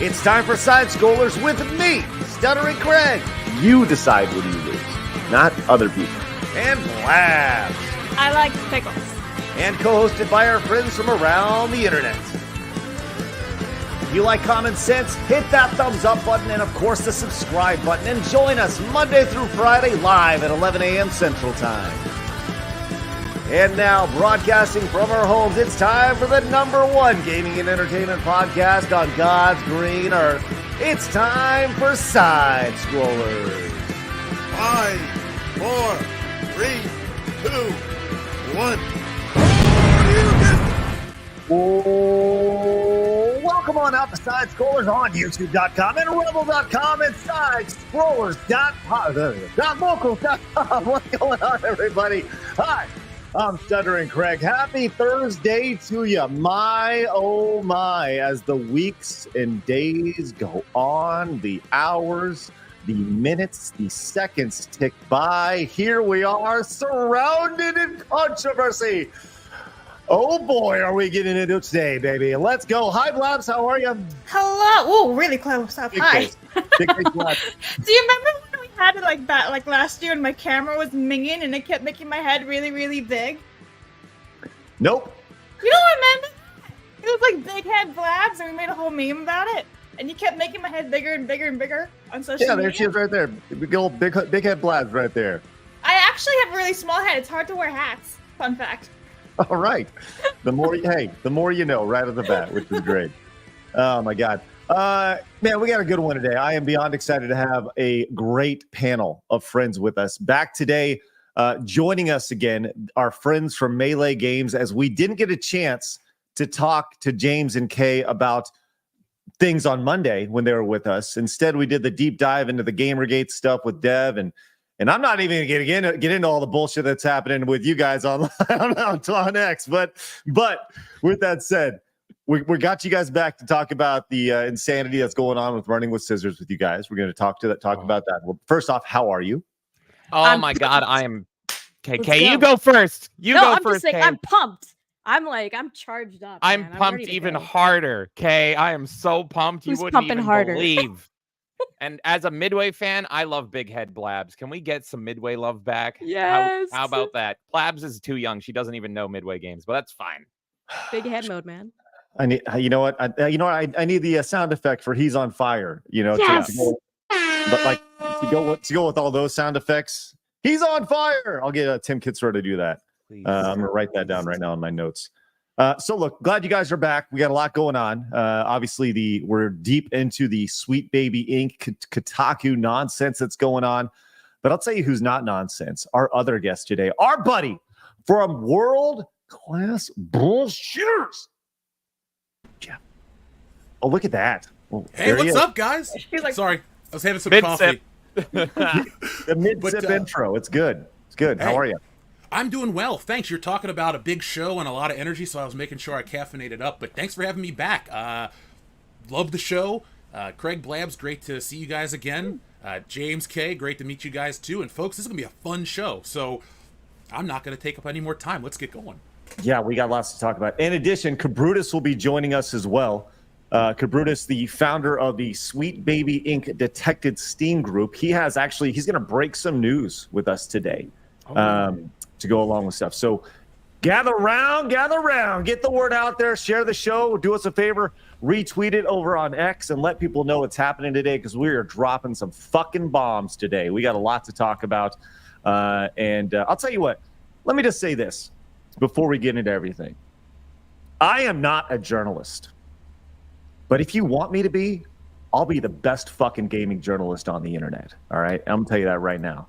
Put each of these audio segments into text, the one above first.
It's time for Side Scrollers with me, Stuttering Craig. You decide when you lose, not other people. And Blabs. I like pickles. And co-hosted by our friends from around the internet. If you like common sense, hit that thumbs up button and, of course, the subscribe button. And join us Monday through Friday live at 11 a.m. Central Time. And now, broadcasting from our homes, it's time for the #1 gaming and entertainment podcast on God's green earth. It's time for Side Scrollers. 5, 4, 3, 2, 1. Oh, welcome on out to Side Scrollers on YouTube.com and Rebel.com and SideScrollers.vocals.com. What's going on, everybody? Hi, I'm Stuttering Craig. Happy Thursday to you. My, oh my, as the weeks and days go on, the hours, the minutes, the seconds tick by. Here we are, surrounded in controversy. Oh boy, are we getting into it today, baby. Let's go. Hi, Blabs. How are you? Hello. Oh, really close up. Hi. Big Blabs. Do you remember when we had it like that, like last year, and my camera was minging and it kept making my head really, really big? Nope. You don't remember? It was like Big Head Blabs, and we made a whole meme about it. And you kept making my head bigger and bigger and bigger on social media. Yeah, there she is right there. Big old big head Blabs right there. I actually have a really small head. It's hard to wear hats. Fun fact. All right. The more you know right off the bat, which is great. Oh my God. Man, we got a good one today. I am beyond excited to have a great panel of friends with us. Back today, joining us again, our friends from Melee Games, as we didn't get a chance to talk to James and Kay about things on Monday when they were with us. Instead, we did the deep dive into the Gamergate stuff with Dev, and I'm not even going to get into all the bullshit that's happening with you guys on X. But with that said, we got you guys back to talk about the insanity that's going on with Running with Scissors with you guys. We're going to talk about that. Well, first off, how are you? Oh my God, I am. Okay, you go first. I'm first. Just saying, I'm pumped. I'm charged up. I'm man. pumped even harder. Okay, I am so pumped. Who's you wouldn't pumping even harder? believe. And as a Midway fan, I love Big Head Blabs. Can we get some Midway love back? Yes. How about that? Blabs is too young. She doesn't even know Midway games, but that's fine. Big head mode, man. I need. You know what? I need the sound effect for "He's on Fire." You know, Yes. to go with all those sound effects. He's on fire. I'll get Tim Kitzrow to do that. Please. I'm gonna write that down right now in my notes. So look, glad you guys are back. We got a lot going on. Obviously, we're deep into the Sweet Baby Inc. Kotaku nonsense that's going on. But I'll tell you who's not nonsense. Our other guest today, our buddy from World Class Bullshitters. Jeff. Oh, look at that. Oh, Hey, what's up, guys? He's like, Sorry, I was having some Mid-sip. coffee. The mid-sip intro. It's good. It's good. How Hey. are you? I'm doing well, thanks. You're talking about a big show and a lot of energy, so I was making sure I caffeinated up. But thanks for having me back. Love the show. Craig Blabs, great to see you guys again. James K, great to meet you guys too. And folks, this is gonna be a fun show. So I'm not gonna take up any more time. Let's get going. Yeah, we got lots to talk about. In addition, Kabrutus will be joining us as well. Kabrutus, the founder of the Sweet Baby Inc. Detected Steam group. He's going to break some news with us today to go along with stuff. So gather round, get the word out there, share the show, do us a favor, retweet it over on X and let people know what's happening today because we are dropping some fucking bombs today. We got a lot to talk about. And I'll tell you what, let me just say this before we get into everything. I am not a journalist. But if you want me to be, I'll be the best fucking gaming journalist on the internet. All right, I'm gonna tell you that right now.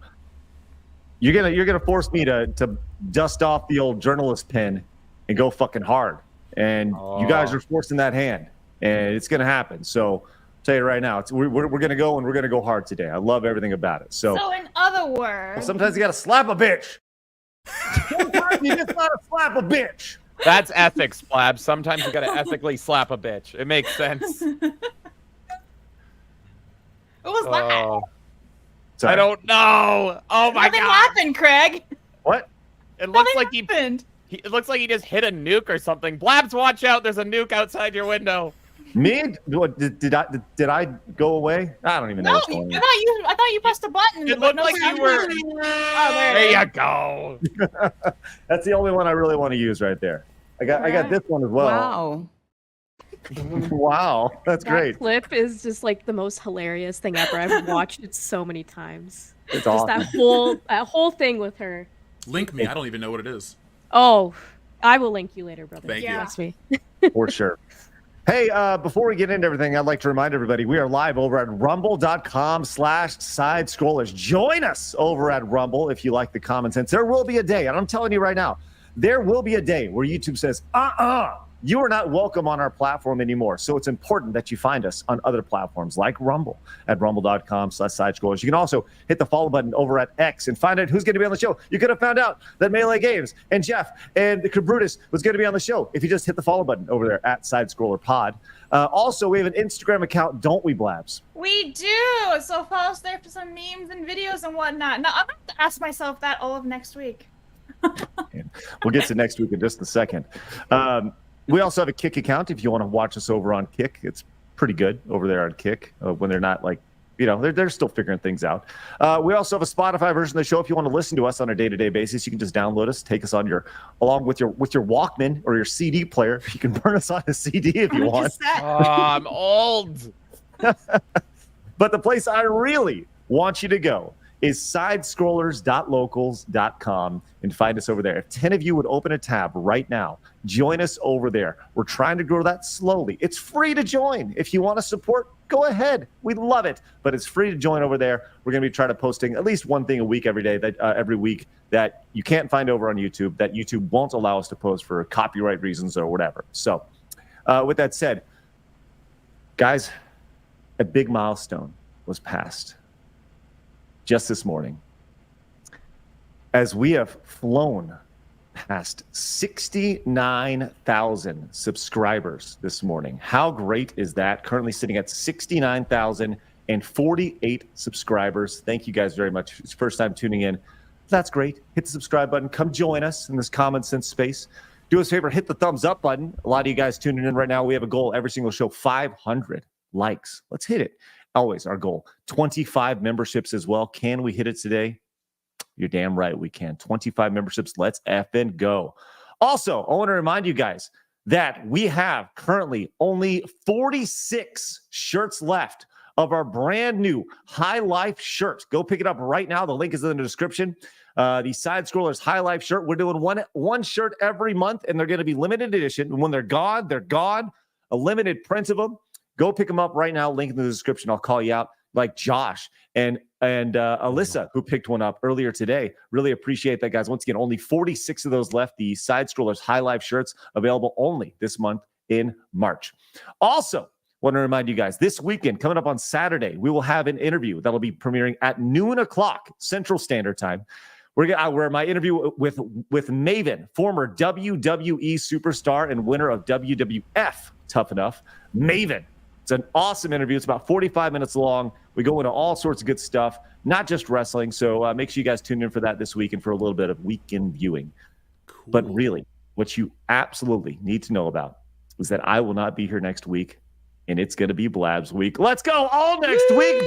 You're gonna force me to dust off the old journalist pen and go fucking hard. And you guys are forcing that hand, and it's gonna happen. So I'll tell you right now, we're gonna go and we're gonna go hard today. I love everything about it. So in other words, sometimes you gotta slap a bitch. Sometimes you just gotta slap a bitch. That's ethics, Blab. Sometimes you gotta ethically slap a bitch. It makes sense. What was that? Sorry. I don't know. Oh my Nothing God. happened, Craig. What? It looks Nothing like happened. it looks like he just hit a nuke or something. Blabs, watch out. There's a nuke outside your window. Me? Did I go away? I don't even know No, what's going on. I thought you pressed a button. It but looked like sound you were. came. Oh, there There it is. you go. That's the only one I really want to use right there. I got this one as well. Wow. Wow, that's That great. clip is just like the most hilarious thing ever. I've watched it so many times. It's Just awesome. that whole thing with her. Link me. I don't even know what it is. Oh, I will link you later, brother. Thank you. Trust me. For sure. Hey, before we get into everything, I'd like to remind everybody we are live over at rumble.com/side scrollers. Join us over at Rumble if you like the common sense. There will be a day, and I'm telling you right now, there will be a day where YouTube says, you are not welcome on our platform anymore. So it's important that you find us on other platforms like Rumble at rumble.com/side scrollers. You can also hit the follow button over at X and find out who's going to be on the show. You could have found out that Melee Games and Jeff and the Kabrutus was going to be on the show if you just hit the follow button over there at Side Scroller Pod. Also, we have an Instagram account, don't we, Blabs? We do. So follow us there for some memes and videos and whatnot. Now I'm going to ask myself that all of next week. We'll get to next week in just a second. We also have a Kick account if you want to watch us over on Kick. It's pretty good over there on Kick when they're not like, they're still figuring things out. We also have a Spotify version of the show. If you want to listen to us on a day-to-day basis, you can just download us, take us on along with your Walkman or your CD player. You can burn us on a CD if you want. I'm old. But the place I really want you to go is sidescrollers.locals.com and find us over there. If 10 of you would open a tab right now, join us over there. We're trying to grow that slowly. It's free to join. If you want to support, go ahead. We love it, but it's free to join over there. We're going to be trying to posting at least one thing a week every day, every week that you can't find over on YouTube, that YouTube won't allow us to post for copyright reasons or whatever. So with that said, guys, a big milestone was passed just this morning, as we have flown past 69,000 subscribers this morning. How great is that? Currently sitting at 69,048 subscribers. Thank you guys very much. It's your first time tuning in. That's great. Hit the subscribe button. Come join us in this common sense space. Do us a favor, hit the thumbs up button. A lot of you guys tuning in right now, we have a goal every single show, 500 likes. Let's hit it. Always our goal. 25 memberships as well. Can we hit it today? You're damn right we can. 25 memberships. Let's effing go. Also, I want to remind you guys that we have currently only 46 shirts left of our brand new High Life shirt. Go pick it up right now. The link is in the description. The Side Scrollers High Life shirt. We're doing one shirt every month, and they're going to be limited edition. And when they're gone, they're gone. A limited print of them. Go pick them up right now. Link in the description. I'll call you out, like Josh and ALyssa, who picked one up earlier today. Really appreciate that, guys. Once again, only 46 of those left. The Side Scrollers High Life shirts available only this month in March. Also, want to remind you guys, this weekend, coming up on Saturday, we will have an interview that'll be premiering at noon o'clock Central Standard Time. Where my interview with Maven, former WWE superstar and winner of WWF Tough Enough, Maven. It's an awesome interview. It's about 45 minutes long. We go into all sorts of good stuff, not just wrestling. So make sure you guys tune in for that this weekend for a little bit of weekend viewing. Cool. But really, what you absolutely need to know about is that I will not be here next week, and it's going to be Blabs week. Let's go all next week.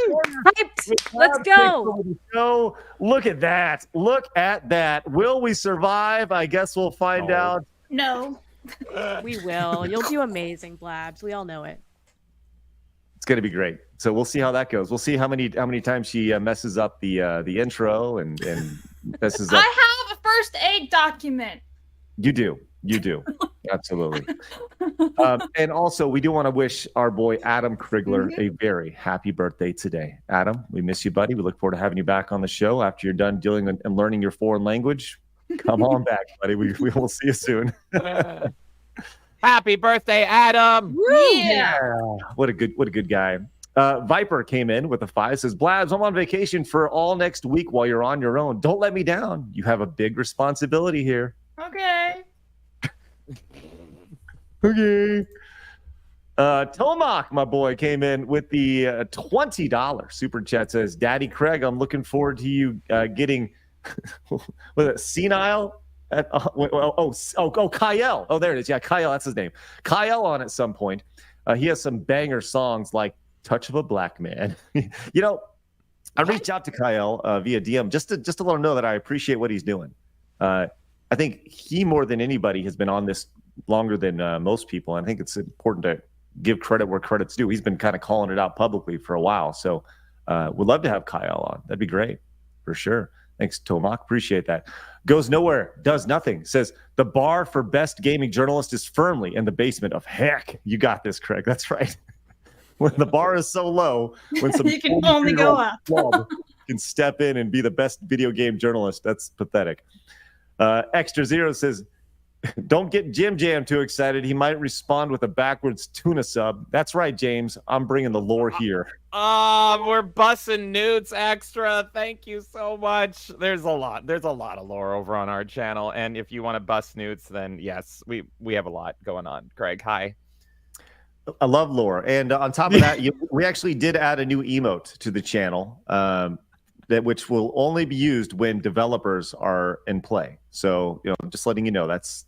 Hyped. Let's go. Look at that. Look at that. Will we survive? I guess we'll find out. No. We will. You'll do amazing, Blabs. We all know it. It's going to be great. So we'll see how that goes. We'll see how many times she messes up the intro and messes up. I have a first aid document. You do. Absolutely. And also, we do want to wish our boy Adam Krigler a very happy birthday today. Adam, we miss you, buddy. We look forward to having you back on the show after you're done dealing and learning your foreign language. Come on back, buddy. We will see you soon. Happy birthday, Adam. Yeah. What a good guy. Viper came in with a 5, says, Blabs, I'm on vacation for all next week while you're on your own. Don't let me down. You have a big responsibility here. Okay. Okay. Tomac, my boy, came in with the $20 super chat. Says, Daddy Craig, I'm looking forward to you getting was it senile? Kyle. Oh, there it is. Yeah, Kyle, that's his name. Kyle on at some point. He has some banger songs like "Touch of a Black Man." I reached out to Kyle via DM just to let him know that I appreciate what he's doing. I think he, more than anybody, has been on this longer than most people. And I think it's important to give credit where credit's due. He's been kind of calling it out publicly for a while. So we'd love to have Kyle on. That'd be great, for sure. Thanks, Tomac. Appreciate that. Goes nowhere, does nothing. Says, the bar for best gaming journalist is firmly in the basement of heck. You got this, Craig. That's right. When the bar is so low, when some You can only go up. club can step in and be the best video game journalist, that's pathetic. Extra Zero says, don't get Jim Jam too excited. He might respond with a backwards tuna sub. That's right, James. I'm bringing the lore here. We're bussing Newts Extra. Thank you so much. There's a lot of lore over on our channel, and if you want to bust Newts, then yes, we have a lot going on. Craig, hi. I love lore, and on top of that, we actually did add a new emote to the channel, which will only be used when developers are in play. So, just letting you know, that's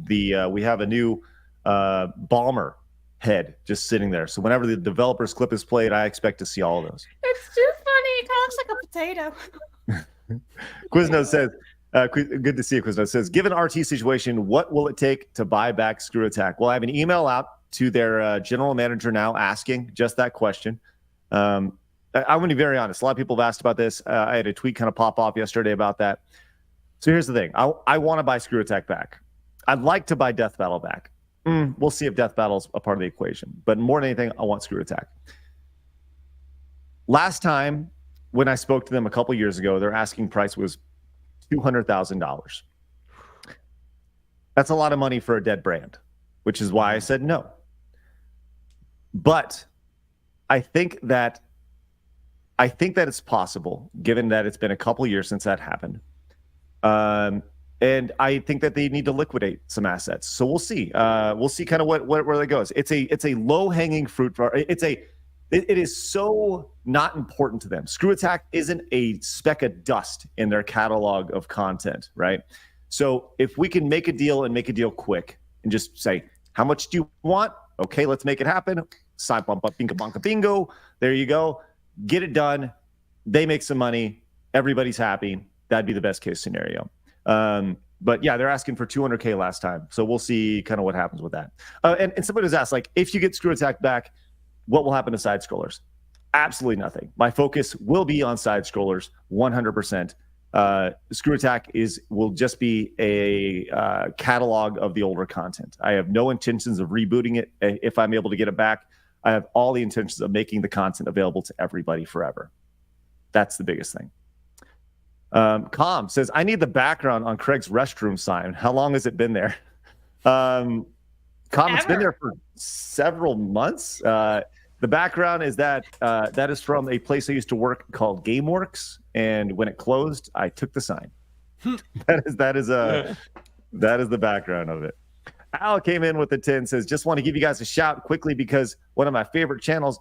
we have a new bomber head just sitting there. So whenever the developer's clip is played, I expect to see all of those. It's too funny. It kind of looks like a potato. Quiznos says, good to see you, Quiznos says, given RT situation, what will it take to buy back Screw Attack? Well, I have an email out to their general manager now asking just that question. I'm going to be very honest. A lot of people have asked about this. I had a tweet kind of pop off yesterday about that. So here's the thing. I want to buy Screw Attack back. I'd like to buy Death Battle back. We'll see if Death Battle's a part of the equation. But more than anything, I want Screw Attack. Last time when I spoke to them a couple years ago, their asking price was $200,000. That's a lot of money for a dead brand, which is why I said no. But I think that it's possible, given that it's been a couple years since that happened. And I think that they need to liquidate some assets. So we'll see. We'll see kind of where that goes. It's a low-hanging fruit. It is so not important to them. Screw Attack isn't a speck of dust in their catalog of content, right? So if we can make a deal and make a deal quick and just say, how much do you want? Okay, let's make it happen. Side bump up, bingo, bonka, bingo. There you go. Get it done. They make some money. Everybody's happy. That'd be the best case scenario. But yeah, they're asking for $200K last time. So we'll see kind of what happens with that. And somebody was asked, like, if you get Screw Attack back, what will happen to side scrollers? Absolutely nothing. My focus will be on side scrollers 100%. Screw Attack will just be a catalog of the older content. I have no intentions of rebooting it. If I'm able to get it back, I have all the intentions of making the content available to everybody forever. That's the biggest thing. Com says, I need the background on Craig's restroom sign. How long has it been there? Com, it's been there for several months. The background is that is from a place I used to work called GameWorks, and when it closed, I took the sign. that is the background of it. Al came in with the 10, says, just want to give you guys a shout quickly because one of my favorite channels,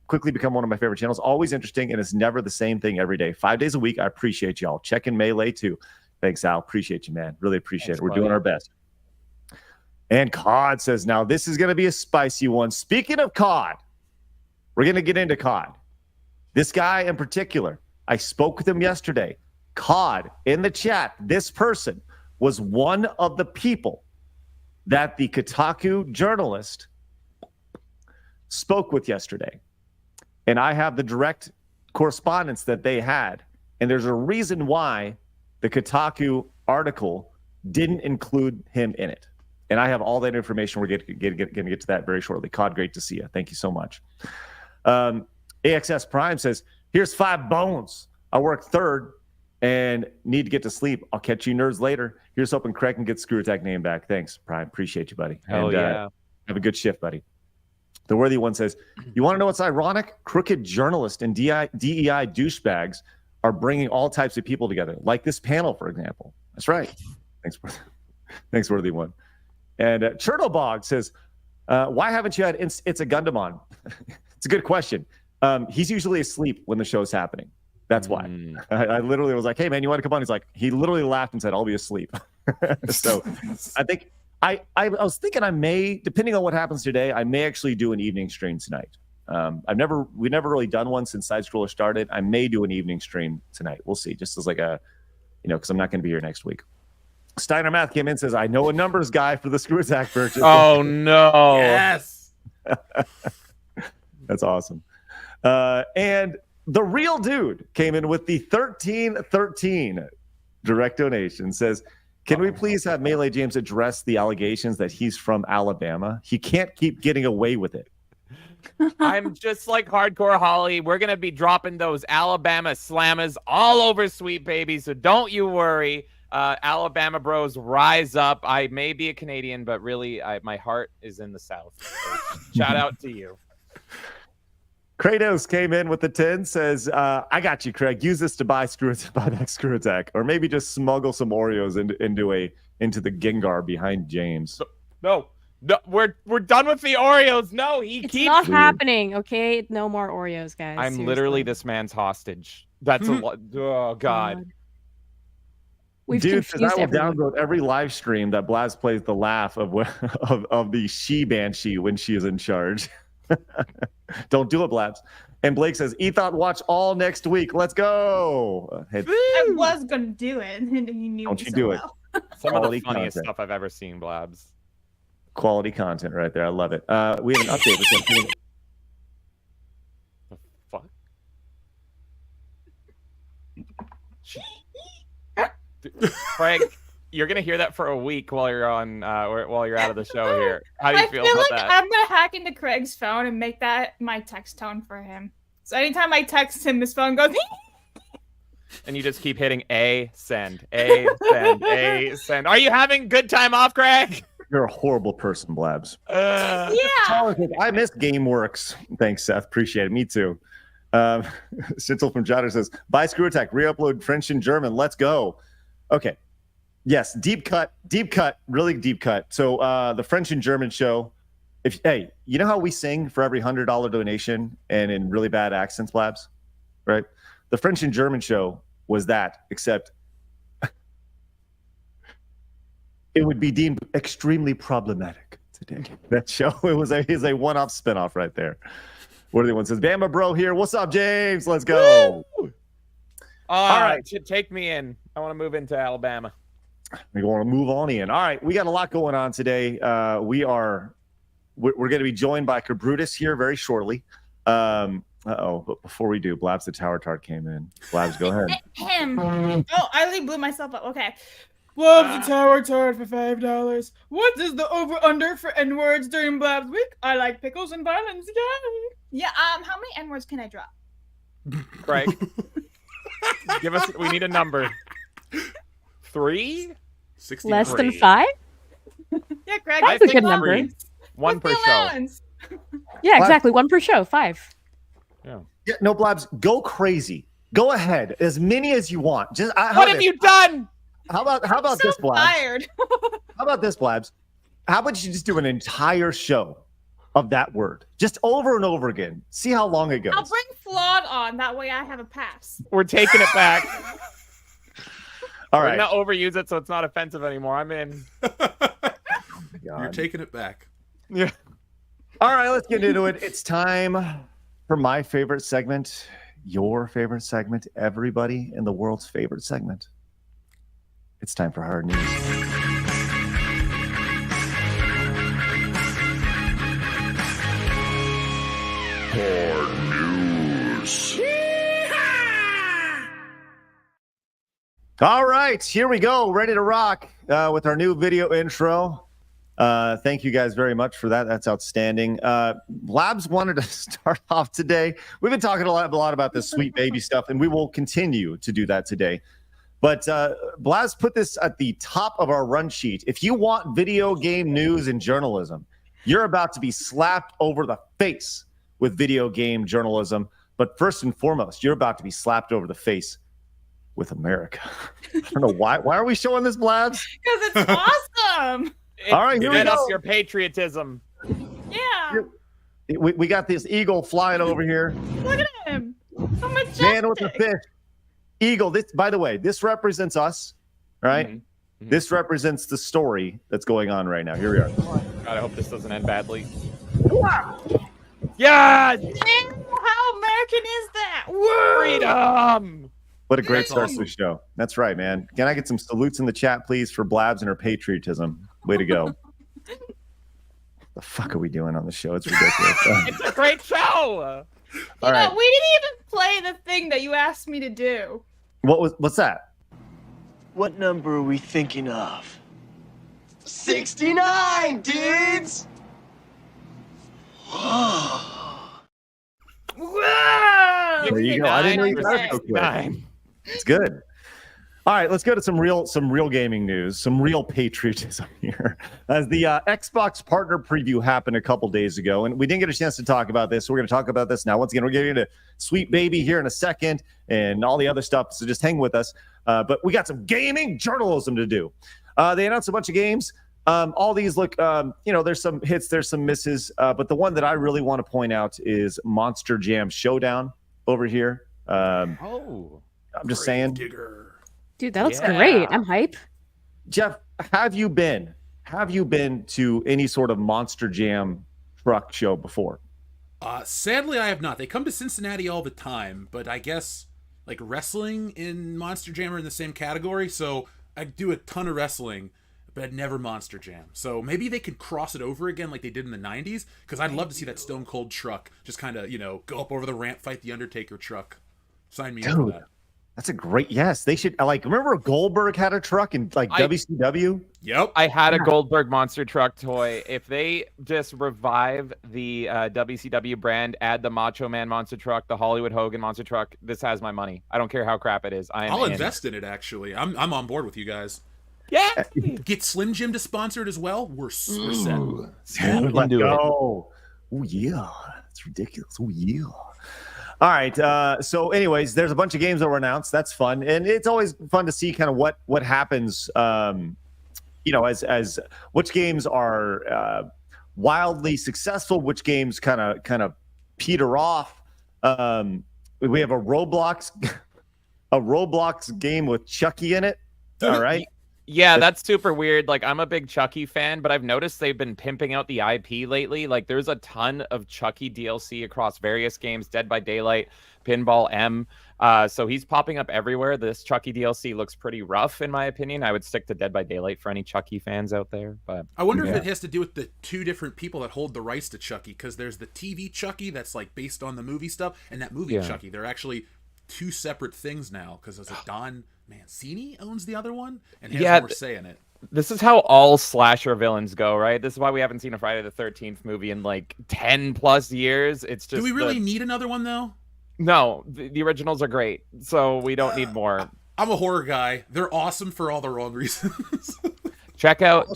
quickly become one of my favorite channels, always interesting, and it's never the same thing every day. 5 days a week. I appreciate y'all. Check in Melee too. Thanks, Al. Appreciate you, man. Really appreciate it. We're doing our best. And COD says, now this is going to be a spicy one. Speaking of COD, we're going to get into COD. This guy in particular, I spoke with him yesterday. COD in the chat, this person was one of the people that the Kotaku journalist spoke with yesterday. And I have the direct correspondence that they had. And there's a reason why the Kotaku article didn't include him in it. And I have all that information. We're going to get to that very shortly. COD, great to see you. Thank you so much. AXS Prime says, here's 5 bones. I work third and need to get to sleep. I'll catch you nerds later. Here's hoping Craig can get Screw Attack name back. Thanks, Prime. Appreciate you, buddy. Hell yeah. Have a good shift, buddy. The Worthy One says, you want to know what's ironic? Crooked journalists and DEI douchebags are bringing all types of people together, like this panel, for example. That's right. Thanks, Worthy One. And Churtlebog says, why haven't you had It's a Gundam on? It's a good question. He's usually asleep when the show's happening. That's why. I literally was like, hey, man, you want to come on? He literally laughed and said, I'll be asleep. So I think I was thinking I may, depending on what happens today, I may actually do an evening stream tonight. We've never really done one since Side Scroller started. I may do an evening stream tonight. We'll see. Just as like a, because I'm not going to be here next week. Steiner Math came in and says, I know a numbers guy for the Screw Attack purchase. Oh no! Yes. That's awesome. And the real dude came in with the 1313 direct donation. Says, can we please have Melee James address the allegations that he's from Alabama? He can't keep getting away with it. I'm just like Hardcore Holly. We're going to be dropping those Alabama slammers all over Sweet Baby, so don't you worry. Alabama bros, rise up. I may be a Canadian, but really, my heart is in the South. So shout out to you. Kratos came in with the 10, says, I got you, Craig. Use this to buy that Screw Attack. Or maybe just smuggle some Oreos into the Gengar behind James. No, we're done with the Oreos. No, It's not happening, okay? No more Oreos, guys. I'm seriously. literally this man's hostage. That's a lot. Oh, God. We've Dude, confused I will everyone. download every live stream that Blaz plays the laugh of the she-banshee when she is in charge. Don't do it, Blabs. And Blake says, Ethot watch all next week. Let's go. I was gonna do it, and he knew Don't me you so do it. well. Some of the Quality funniest content. stuff I've ever seen, Blabs. Quality content right there. I love it. We have an update. The fuck? Craig, you're gonna hear that for a week while you're on while you're out of the show here. How do you feel about like that? I'm gonna hack into Craig's phone and make that my text tone for him. So anytime I text him, his phone goes. And you just keep hitting A send, A send, A send. Are you having good time off, Craig? You're a horrible person, Blabs. Yeah. I miss GameWorks. Thanks, Seth. Appreciate it. Me too. Schnitzel from Jotter says, buy Screw Attack, re-upload French and German. Let's go. Okay. Yes, deep cut, really deep cut. So the French and German show, hey, you know how we sing for every $100 donation and in really bad accents, Blabs? Right? The French and German show was that, except it would be deemed extremely problematic today. That show, is a one-off spinoff right there. What are the ones says? Bama Bro here. What's up, James? Let's go. All right, take me in. I want to move into Alabama. We want to move on in. All right, we got a lot going on today. We're going to be joined by Kabrutus here very shortly. But before we do, Blabs the Tower Tart came in. Blabs, go ahead. Him. Oh, I really blew myself up. Okay. Blabs the Tower Tart for $5. What is the over/under for N-words during Blabs week? I like pickles and violence. Yay! Yeah. How many N-words can I drop? Craig, give us. We need a number. 3? 63. Less than 5? Yeah, Craig. That's a good number. 1 per What's the show. allowance? Yeah, exactly. 1 per show. 5. Yeah, no, Blabs, go crazy. Go ahead, as many as you want. Just What have you done? How about So this, Blabs? tired. How about this, Blabs? How about you just do an entire show of that word, just over and over again? See how long it goes. I'll bring Flawed on. That way I have a pass. We're taking it back. All We're right. gonna overuse it so it's not offensive anymore. I'm in. You're taking it back. Yeah. All right, let's get into it. It's time for my favorite segment, your favorite segment, everybody in the world's favorite segment. It's time for Hard News. Hard News. All right, here we go. Ready to rock with our new video intro. Thank you guys very much for that. That's outstanding. Labs wanted to start off today. We've been talking a lot about this Sweet Baby stuff, and we will continue to do that today. But Blaz put this at the top of our run sheet. If you want video game news and journalism, you're about to be slapped over the face with video game journalism. But first and foremost, you're about to be slapped over the face with America. I don't know why. Why are we showing this, Blaz? Because it's awesome. All right, here we Get go. up your patriotism. Yeah. We got this eagle flying over here. Look at him. So majestic. Man with a fish. Eagle. This, by the way, this represents us, right? Mhm. This represents the story that's going on right now. Here we are. God, I hope this doesn't end badly. Yeah! Damn, how American is that? Whoa! Freedom! What a great That's start awesome. to the show. That's right, man. Can I get some salutes in the chat, please, for Blabs and her patriotism? Way to go. The fuck are we doing on the show? It's ridiculous. It's a great show! All You know, right. we didn't even play the thing that you asked me to do. What's that? What number are we thinking of? 69, dudes! Whoa! There you go. I didn't know you got it so quick. 69. It's good. All right, let's go to some real gaming news, some real patriotism here. As the Xbox partner preview happened a couple days ago, and we didn't get a chance to talk about this, so we're going to talk about this now. Once again, we're getting into Sweet Baby here in a second and all the other stuff, so just hang with us. But we got some gaming journalism to do. They announced a bunch of games. All these look, there's some hits, there's some misses, but the one that I really want to point out is Monster Jam Showdown over here. I'm just saying. Digger. Dude, that looks Yeah. great. I'm hype. Jeff, have you been to any sort of Monster Jam truck show before? Sadly, I have not. They come to Cincinnati all the time, but I guess like wrestling and Monster Jam are in the same category, so I do a ton of wrestling, but never Monster Jam. So maybe they could cross it over again like they did in the 90s, because I'd love to see that Stone Cold truck just kind of, go up over the ramp, fight the Undertaker truck. Sign me up for that. That's a great, yes. They should, remember Goldberg had a truck in WCW? Yep. I had a Goldberg monster truck toy. If they just revive the WCW brand, add the Macho Man monster truck, the Hollywood Hogan monster truck, this has my money. I don't care how crap it is. I'll invest in it, actually. I'm on boord with you guys. Yeah. Get Slim Jim to sponsor it as well. We're set. Let's go. Oh, yeah. That's ridiculous. Oh, yeah. All right. So, anyways, there's a bunch of games that were announced. That's fun, and it's always fun to see kind of what happens. As which games are wildly successful, which games kind of peter off. We have a Roblox game with Chucky in it. All right. Yeah, that's super weird. Like, I'm a big Chucky fan, but I've noticed they've been pimping out the IP lately. Like, there's a ton of Chucky DLC across various games, Dead by Daylight, Pinball M. So he's popping up everywhere. This Chucky DLC looks pretty rough, in my opinion. I would stick to Dead by Daylight for any Chucky fans out there. But I wonder if it has to do with the two different people that hold the rights to Chucky, because there's the TV Chucky that's like based on the movie stuff, and that movie Chucky. They're actually two separate things now, because there's a Don Mancini owns the other one and has more say in it. This is how all slasher villains go, right? This is why we haven't seen a Friday the 13th movie in like 10 plus years. It's just, do we really need another one though? No, the originals are great, so we don't need more. I'm a horror guy. They're awesome for all the wrong reasons. Check out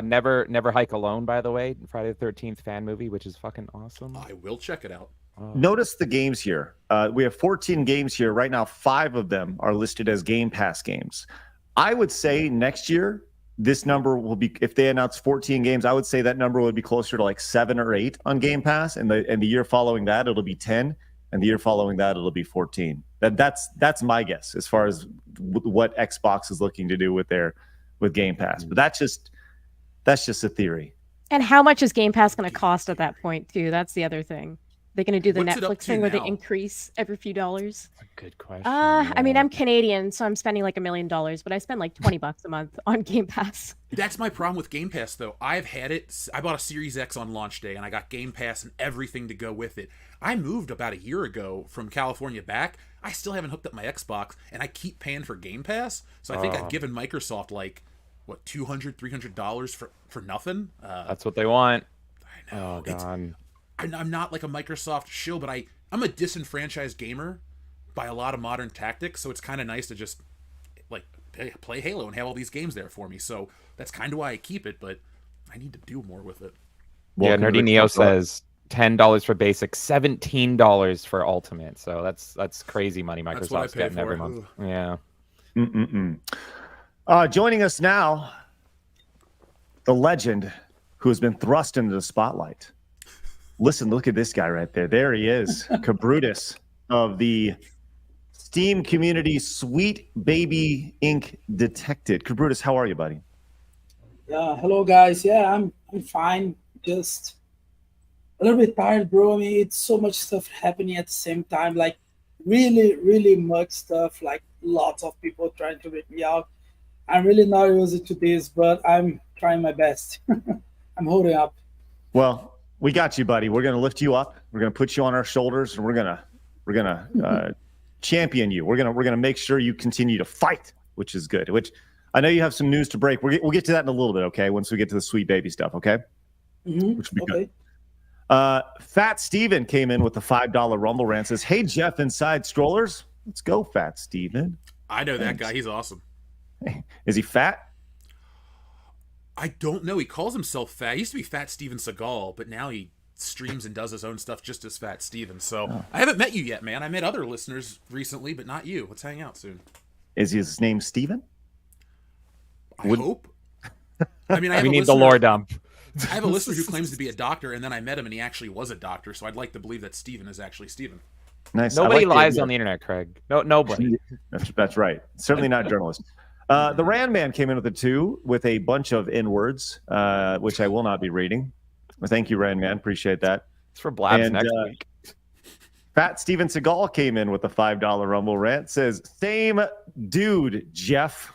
Never Hike Alone, by the way, Friday the 13th fan movie, which is fucking awesome. I will check it out. Notice the games here. We have 14 games here. Right now, 5 of them are listed as Game Pass games. I would say next year, this number will be, if they announce 14 games, I would say that number would be closer to like 7 or 8 on Game Pass. And the year following that, it'll be 10. And the year following that, it'll be 14. That's my guess as far as what Xbox is looking to do with Game Pass. But that's just a theory. And how much is Game Pass going to cost at that point, too? That's the other thing. They're going to do the What's it up Netflix to thing where they now? increase every few dollars. Good question. I mean, I'm Canadian, so I'm spending like $1 million, but I spend like $20 a month on Game Pass. That's my problem with Game Pass, though. I've had it. I bought a Series X on launch day, and I got Game Pass and everything to go with it. I moved about a year ago from California back. I still haven't hooked up my Xbox, and I keep paying for Game Pass. So I think I've given Microsoft like, what, $200, $300 for nothing? That's what they want. I know. Oh, God. I'm not like a Microsoft shill, but I'm a disenfranchised gamer by a lot of modern tactics, so it's kind of nice to just like play Halo and have all these games there for me. So that's kind of why I keep it, but I need to do more with it. Yeah, Nerdy Neo says $10 for basic, $17 for ultimate. So that's crazy money Microsoft's getting every month. Yeah. Joining us now, the legend who has been thrust into the spotlight. Listen, look at this guy right there. There he is, Kabrutus of the Steam community Sweet Baby Ink detected. Kabrutus, how are you, buddy? Yeah, hello guys. Yeah, I'm fine. Just a little bit tired, bro. I mean, it's so much stuff happening at the same time. Like, really much stuff. Like, lots of people trying to reach me out. I'm really not used to this, but I'm trying my best. I'm holding up. Well, we got you, buddy. We're gonna lift you up. We're gonna put you on our shoulders, and we're gonna champion you. We're gonna make sure you continue to fight, which is good. Which I know you have some news to break. We'll get to that in a little bit, okay? Once we get to the Sweet Baby stuff, okay? Which will be good. Fat Steven came in with the $5 Rumble rant. Says, "Hey Jeff, inside strollers, let's go, Fat Steven." I know that guy. He's awesome. Hey, is he fat? I don't know. He calls himself fat. He used to be Fat Steven Seagal, but now he streams and does his own stuff just as Fat Steven. So I haven't met you yet, man. I met other listeners recently, but not you. Let's hang out soon. Is his name Steven? I hope. I mean, we need the lore dump. I have a listener who claims to be a doctor, and then I met him, and he actually was a doctor. So I'd like to believe that Steven is actually Steven. Nice. Nobody lies on the internet, Craig. No, nobody. That's right. Certainly not journalists. The Rand Man came in with a 2 with a bunch of N-words, which I will not be reading. Well, thank you, Rand Man. Appreciate that. It's for Blabs And, next week. Fat Steven Seagal came in with a $5 Rumble rant. Says, "Same dude, Jeff."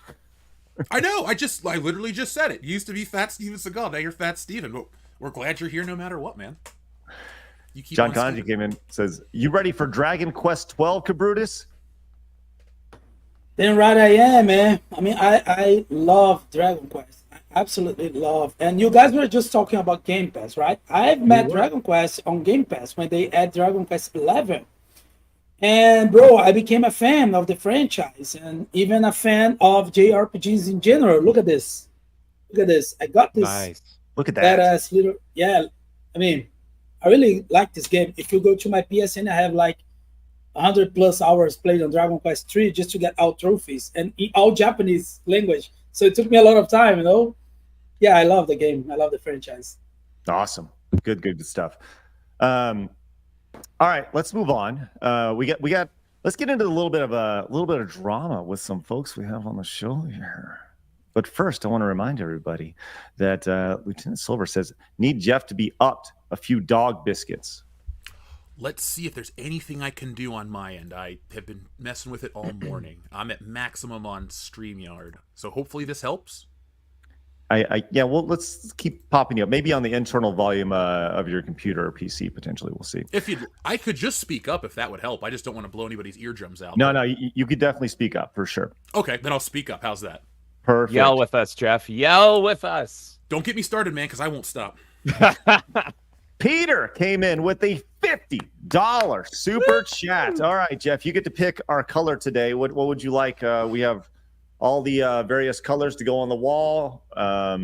I know. I literally just said it. You used to be Fat Steven Seagal. Now you're Fat Steven. But we're glad you're here no matter what, man. You keep John on Kanji Steven. came in. Says, "You ready for Dragon Quest 12, Kabrutus?" Then right I am, man. I mean, I love Dragon Quest. I absolutely love. And you guys were just talking about Game Pass, right? I've met Dragon Quest on Game Pass when they add Dragon Quest 11. And bro, I became a fan of the franchise and even a fan of JRPGs in general. Look at this. Look at this. I got this Nice. Look at that. badass little. Yeah, I mean, I really like this game. If you go to my PSN, I have like 100+ hours played on Dragon Quest 3 just to get all trophies and in all Japanese language. So it took me a lot of time, you know. Yeah, I love the game. I love the franchise. Awesome. Good stuff. All right, let's move on. Let's get into a little bit of drama with some folks we have on the show here. But first, I want to remind everybody that Lieutenant Silver says, "Need Jeff to be upped a few dog biscuits." Let's see if there's anything I can do on my end. I have been messing with it all morning. I'm at maximum on StreamYard. So hopefully this helps. Yeah, well, let's keep popping you up. Maybe on the internal volume of your computer or PC, potentially. We'll see. I could just speak up if that would help. I just don't want to blow anybody's eardrums out. No, you could definitely speak up for sure. Okay, then I'll speak up. How's that? Perfect. Yell with us, Jeff. Yell with us. Don't get me started, man, because I won't stop. Peter came in with a $50 super chat. All right, Jeff, you get to pick our color today. What would you like? We have all the various colors to go on the wall. All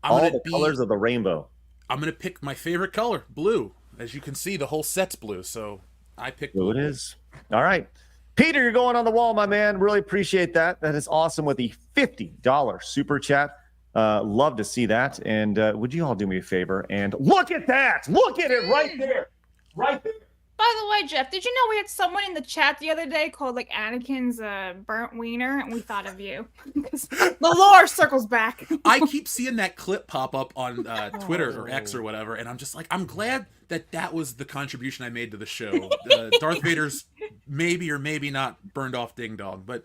the colors of the rainbow. I'm going to pick my favorite color, blue. As you can see, the whole set's blue, so I picked blue. It is. All right. Peter, you're going on the wall, my man. Really appreciate that. That is awesome with the $50 super chat. Love to see that. And would you all do me a favor and look at that? Look at it right there. Right there. By the way, Jeff, did you know we had someone in the chat the other day called like Anakin's burnt wiener, and we thought of you because the lore circles back. I keep seeing that clip pop up on Twitter or X or whatever, and I'm just like, I'm glad that was the contribution I made to the show. Darth Vader's maybe or maybe not burned off ding dong, but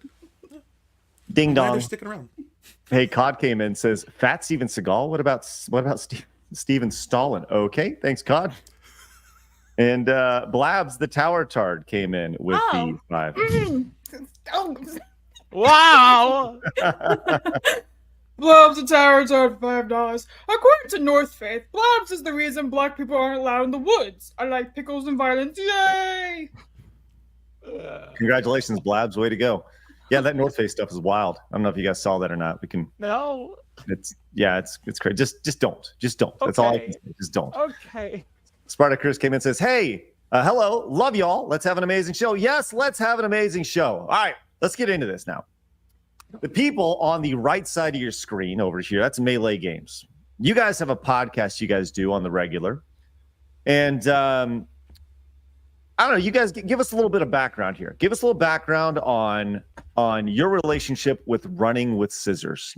ding dong. They're sticking around. Hey, Cod came in, says, "Fat Steven Seagal. What about Steven Stalin?" Okay, thanks, Cod. And Blabs the Tower Tard came in with the 5. Wow. Blabs the Tower Tard for $5. According to North Faith, Blabs is the reason black people aren't allowed in the woods. I like pickles and violence. Yay! Congratulations, Blabs. Way to go. Yeah, that North Face stuff is wild. I don't know if you guys saw that or not. We can. No. It's crazy. Just don't. That's all I can say. Just don't. Okay. Spartacus came in and says, "Hey, hello, love y'all. Let's have an amazing show." Yes, let's have an amazing show. All right, let's get into this now. The people on the right side of your screen over here, that's Melee Games. You guys have a podcast you guys do on the regular. And I don't know. You guys give us a little bit of background here. Give us a little background on your relationship with Running with Scissors.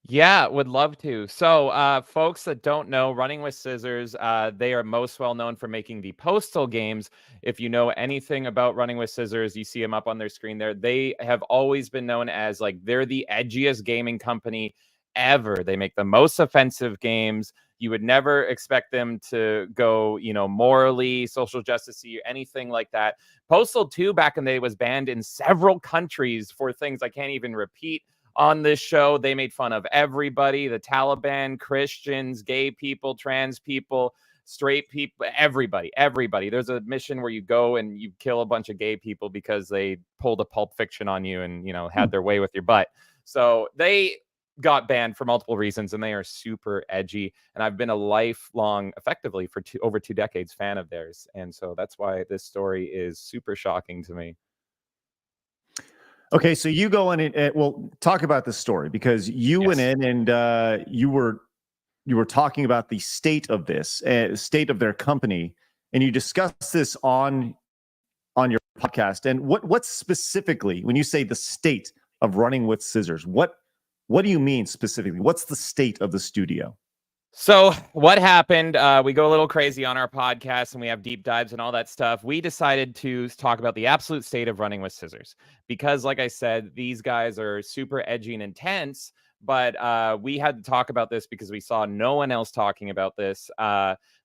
Yeah, would love to. So, folks that don't know, Running with Scissors, they are most well known for making the Postal games. If you know anything about Running with Scissors, you see them up on their screen there. They have always been known as like they're the edgiest gaming company ever. They make the most offensive games. You would never expect them to go, morally, social justice, anything like that. Postal 2 back in the day was banned in several countries for things I can't even repeat on this show. They made fun of everybody, the Taliban, Christians, gay people, trans people, straight people, everybody. There's a mission where you go and you kill a bunch of gay people because they pulled a Pulp Fiction on you and, had their way with your butt. So they got banned for multiple reasons, and they are super edgy. And I've been a lifelong, effectively for over 2 decades, fan of theirs. And so that's why this story is super shocking to me. Okay, so you go in and well, talk about this story, because you went in and you were talking about the state of this, state of their company, and you discussed this on your podcast. And what specifically, when you say the state of Running with Scissors, what do you mean specifically? What's the state of the studio? So what happened, we go a little crazy on our podcast and we have deep dives and all that stuff. We decided to talk about the absolute state of Running with Scissors because, like I said, these guys are super edgy and intense, but we had to talk about this because we saw no one else talking about this.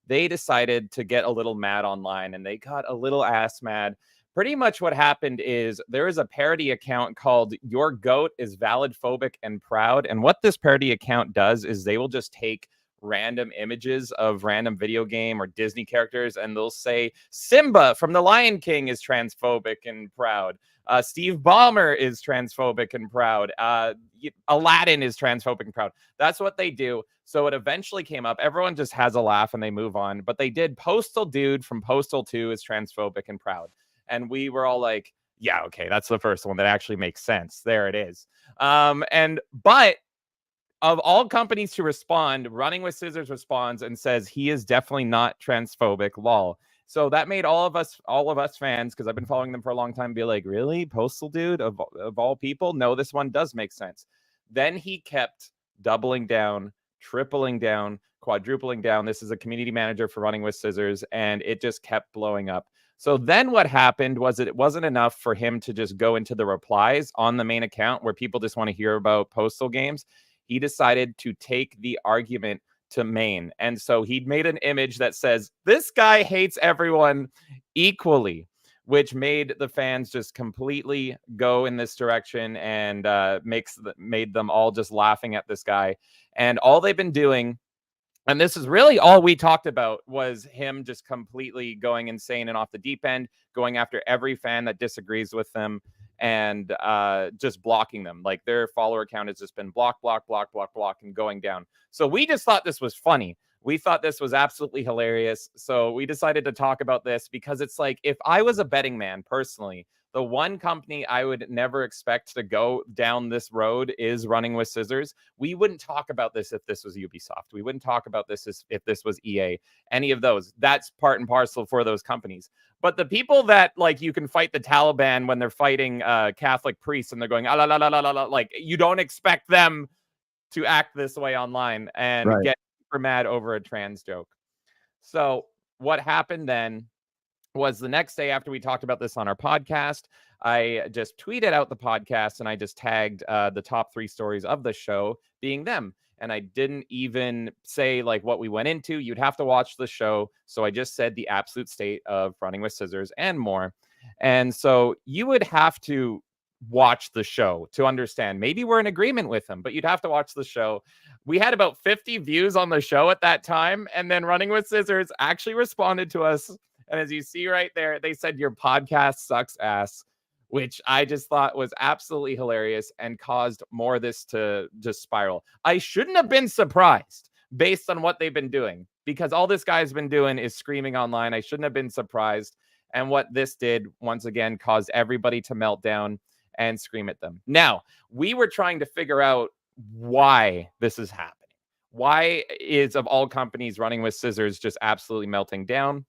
They decided to get a little mad online, and they got a little ass mad. Pretty much what happened is there is a parody account called Your Goat is Valid, Phobic, and Proud. And what this parody account does is they will just take random images of random video game or Disney characters, and they'll say Simba from The Lion King is transphobic and proud. Steve Ballmer is transphobic and proud. Aladdin is transphobic and proud. That's what they do. So it eventually came up. Everyone just has a laugh and they move on. But they did Postal Dude from Postal 2 is transphobic and proud. And we were all like, yeah, okay, that's the first one that actually makes sense. There it is. But of all companies to respond, Running with Scissors responds and says he is definitely not transphobic, lol. So that made all of us fans, because I've been following them for a long time, be like, really? Postal Dude of all people? No, this one does make sense. Then he kept doubling down, tripling down, quadrupling down. This is a community manager for Running with Scissors, and it just kept blowing up. So then what happened was it wasn't enough for him to just go into the replies on the main account where people just want to hear about Postal games. He decided to take the argument to main. And so he'd made an image that says, this guy hates everyone equally, which made the fans just completely go in this direction and made them all just laughing at this guy. And all they've been doing, and this is really all we talked about, was him just completely going insane and off the deep end, going after every fan that disagrees with them, and just blocking them. Like, their follower count has just been block, and going down. So we just thought this was funny. We thought this was absolutely hilarious. So we decided to talk about this because it's like, if I was a betting man personally, the one company I would never expect to go down this road is Running with Scissors. We wouldn't talk about this if this was Ubisoft. We wouldn't talk about this if this was EA, any of those. That's part and parcel for those companies. But the people that, like, you can fight the Taliban when they're fighting Catholic priests and they're going, la, la, la, la, la, la, like, you don't expect them to act this way online and get super mad over a trans joke. So what happened then was the next day after we talked about this on our podcast, I just tweeted out the podcast and I just tagged the top 3 stories of the show being them. And I didn't even say like what we went into. You'd have to watch the show. So I just said the absolute state of Running with Scissors and more. And so you would have to watch the show to understand. Maybe we're in agreement with them, but you'd have to watch the show. We had about 50 views on the show at that time. And then Running with Scissors actually responded to us. And as you see right there, they said, your podcast sucks ass, which I just thought was absolutely hilarious and caused more of this to just spiral. I shouldn't have been surprised based on what they've been doing, because all this guy's been doing is screaming online. I shouldn't have been surprised. And what this did, once again, caused everybody to melt down and scream at them. Now, we were trying to figure out why this is happening. Why is, of all companies, Running with Scissors just absolutely melting down?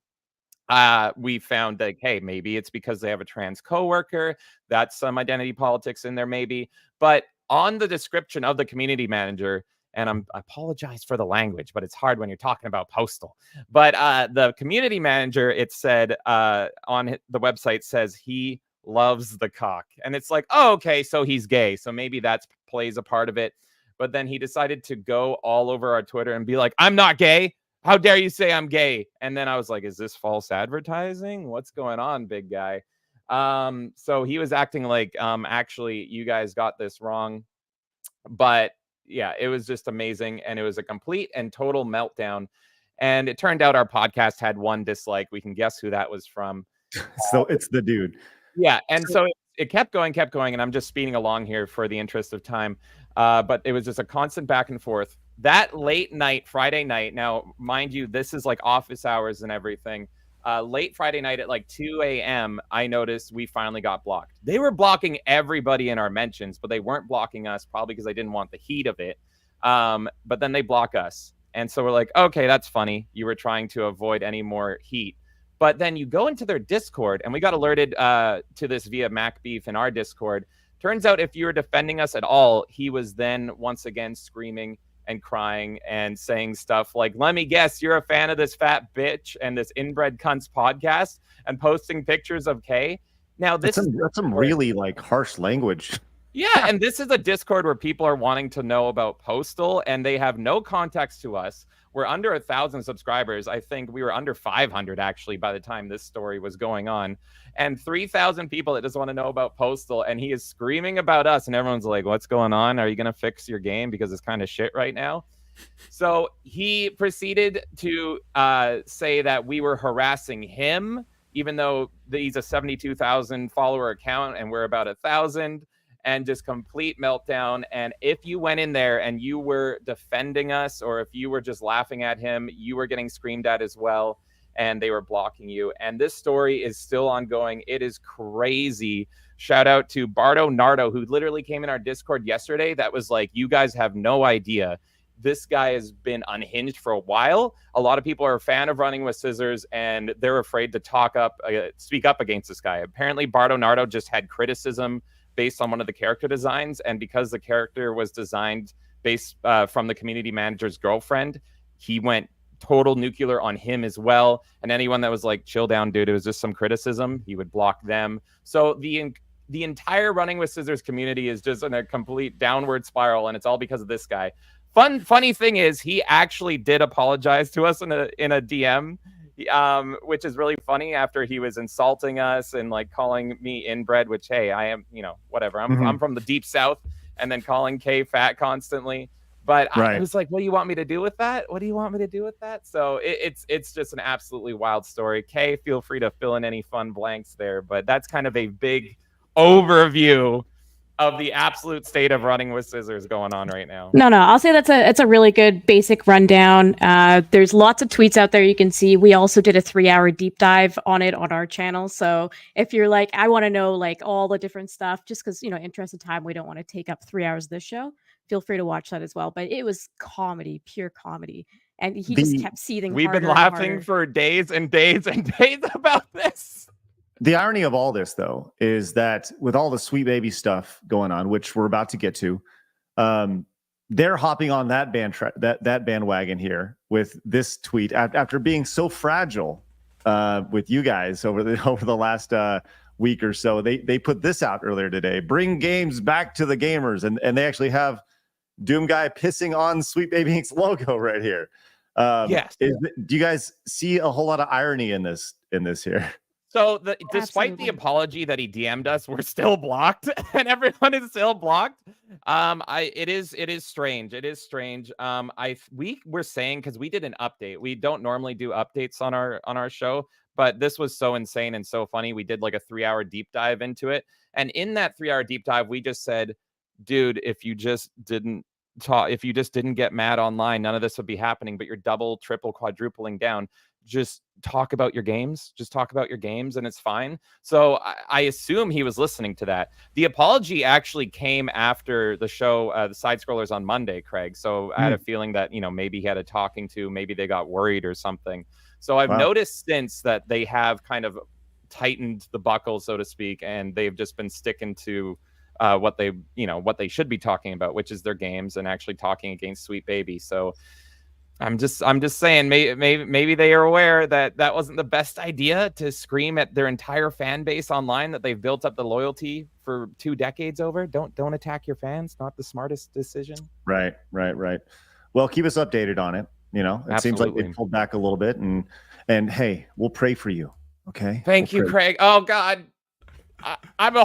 we found that, hey, maybe it's because they have a trans coworker. That's some identity politics in there, maybe. But on the description of the community manager, and I apologize for the language, but it's hard when you're talking about Postal. But the community manager, it said on the website says he loves the cock. And it's like, oh, okay, so he's gay. So maybe that plays a part of it. But then he decided to go all over our Twitter and be like, I'm not gay. How dare you say I'm gay? And then I was like, is this false advertising? What's going on, big guy? So he was acting like, actually, you guys got this wrong. But yeah, it was just amazing. And it was a complete and total meltdown. And it turned out our podcast had one dislike. We can guess who that was from. So it's the dude. Yeah. And so it kept going. And I'm just speeding along here for the interest of time. But it was just a constant back and forth. That late night, Friday night, now, mind you, this is like office hours and everything. Late Friday night at like 2 a.m., I noticed we finally got blocked. They were blocking everybody in our mentions, but they weren't blocking us, probably because they didn't want the heat of it. But then they block us. And so we're like, okay, that's funny. You were trying to avoid any more heat. But then you go into their Discord, and we got alerted to this via Mac Beef in our Discord. Turns out if you were defending us at all, he was then once again screaming and crying and saying stuff like, let me guess, you're a fan of this fat bitch and this inbred cunts podcast, and posting pictures of Kay. Now, that's some really like harsh language. Yeah, and this is a Discord where people are wanting to know about Postal, and they have no context to us. We're under 1,000 subscribers. I think we were under 500 actually by the time this story was going on, and 3,000 people that just want to know about Postal, and he is screaming about us, and everyone's like, what's going on? Are you going to fix your game because it's kind of shit right now? So he proceeded to say that we were harassing him, even though he's a 72,000 follower account and we're about 1,000. And just complete meltdown. And if you went in there and you were defending us, or if you were just laughing at him, you were getting screamed at as well, and they were blocking you. And this story is still ongoing. It is crazy. Shout out to Bardo Nardo, who literally came in our Discord yesterday. That was like, you guys have no idea. This guy has been unhinged for a while. A lot of people are a fan of Running with Scissors, and they're afraid to speak up against this guy. Apparently, Bardo Nardo just had criticism based on one of the character designs, and because the character was designed based from the community manager's girlfriend, he went total nuclear on him as well. And anyone that was like, chill down, dude, it was just some criticism, he would block them. So the entire Running with Scissors community is just in a complete downward spiral, and it's all because of this guy. Funny thing is, he actually did apologize to us in a DM, which is really funny, after he was insulting us and like calling me inbred, which, hey, I am, whatever. I'm from the deep South, and then calling Kay fat constantly. But right. I was like, what do you want me to do with that? What do you want me to do with that? So it's just an absolutely wild story. Kay, feel free to fill in any fun blanks there, but that's kind of a big overview of the absolute state of Running with Scissors going on right now. No, I'll say it's a really good basic rundown. There's lots of tweets out there you can see. We also did a 3-hour deep dive on it on our channel. So if you're like, I want to know like all the different stuff, just because, interest of time, we don't want to take up 3 hours of this show, feel free to watch that as well. But it was comedy, pure comedy. And he just kept seething. We've been laughing for days and days and days about this. The irony of all this, though, is that with all the Sweet Baby stuff going on, which we're about to get to, they're hopping on that that bandwagon here with this tweet after being so fragile with you guys over the last week or so. They put this out earlier today: bring games back to the gamers, and they actually have Doom Guy pissing on Sweet Baby Inc.'s logo right here. Yes. Do you guys see a whole lot of irony in this here? So despite the apology that he DM'd us, we're still blocked, and everyone is still blocked. It is strange. It is strange. We were saying, because we did an update. We don't normally do updates on our show, but this was so insane and so funny. We did like a 3-hour deep dive into it, and in that 3-hour deep dive, we just said, dude, if you just didn't get mad online, none of this would be happening. But you're double, triple, quadrupling down. just talk about your games. Just talk about your games, and it's fine. So I assume he was listening to that. The apology actually came after the show, the Side Scrollers on Monday, Craig. So I had a feeling that, you know, maybe he had a talking to, maybe they got worried or something. So I've noticed since that they have kind of tightened the buckle, so to speak, and they've just been sticking to what they should be talking about, which is their games and actually talking against Sweet Baby. So I'm just saying, maybe they are aware that that wasn't the best idea to scream at their entire fan base online that they've built up the loyalty for 2 decades over. Don't attack your fans. Not the smartest decision. Right. Well, keep us updated on it. You know, it seems like they pulled back a little bit, and hey, we'll pray for you. Okay. Thank you, Craig. Oh God. I'm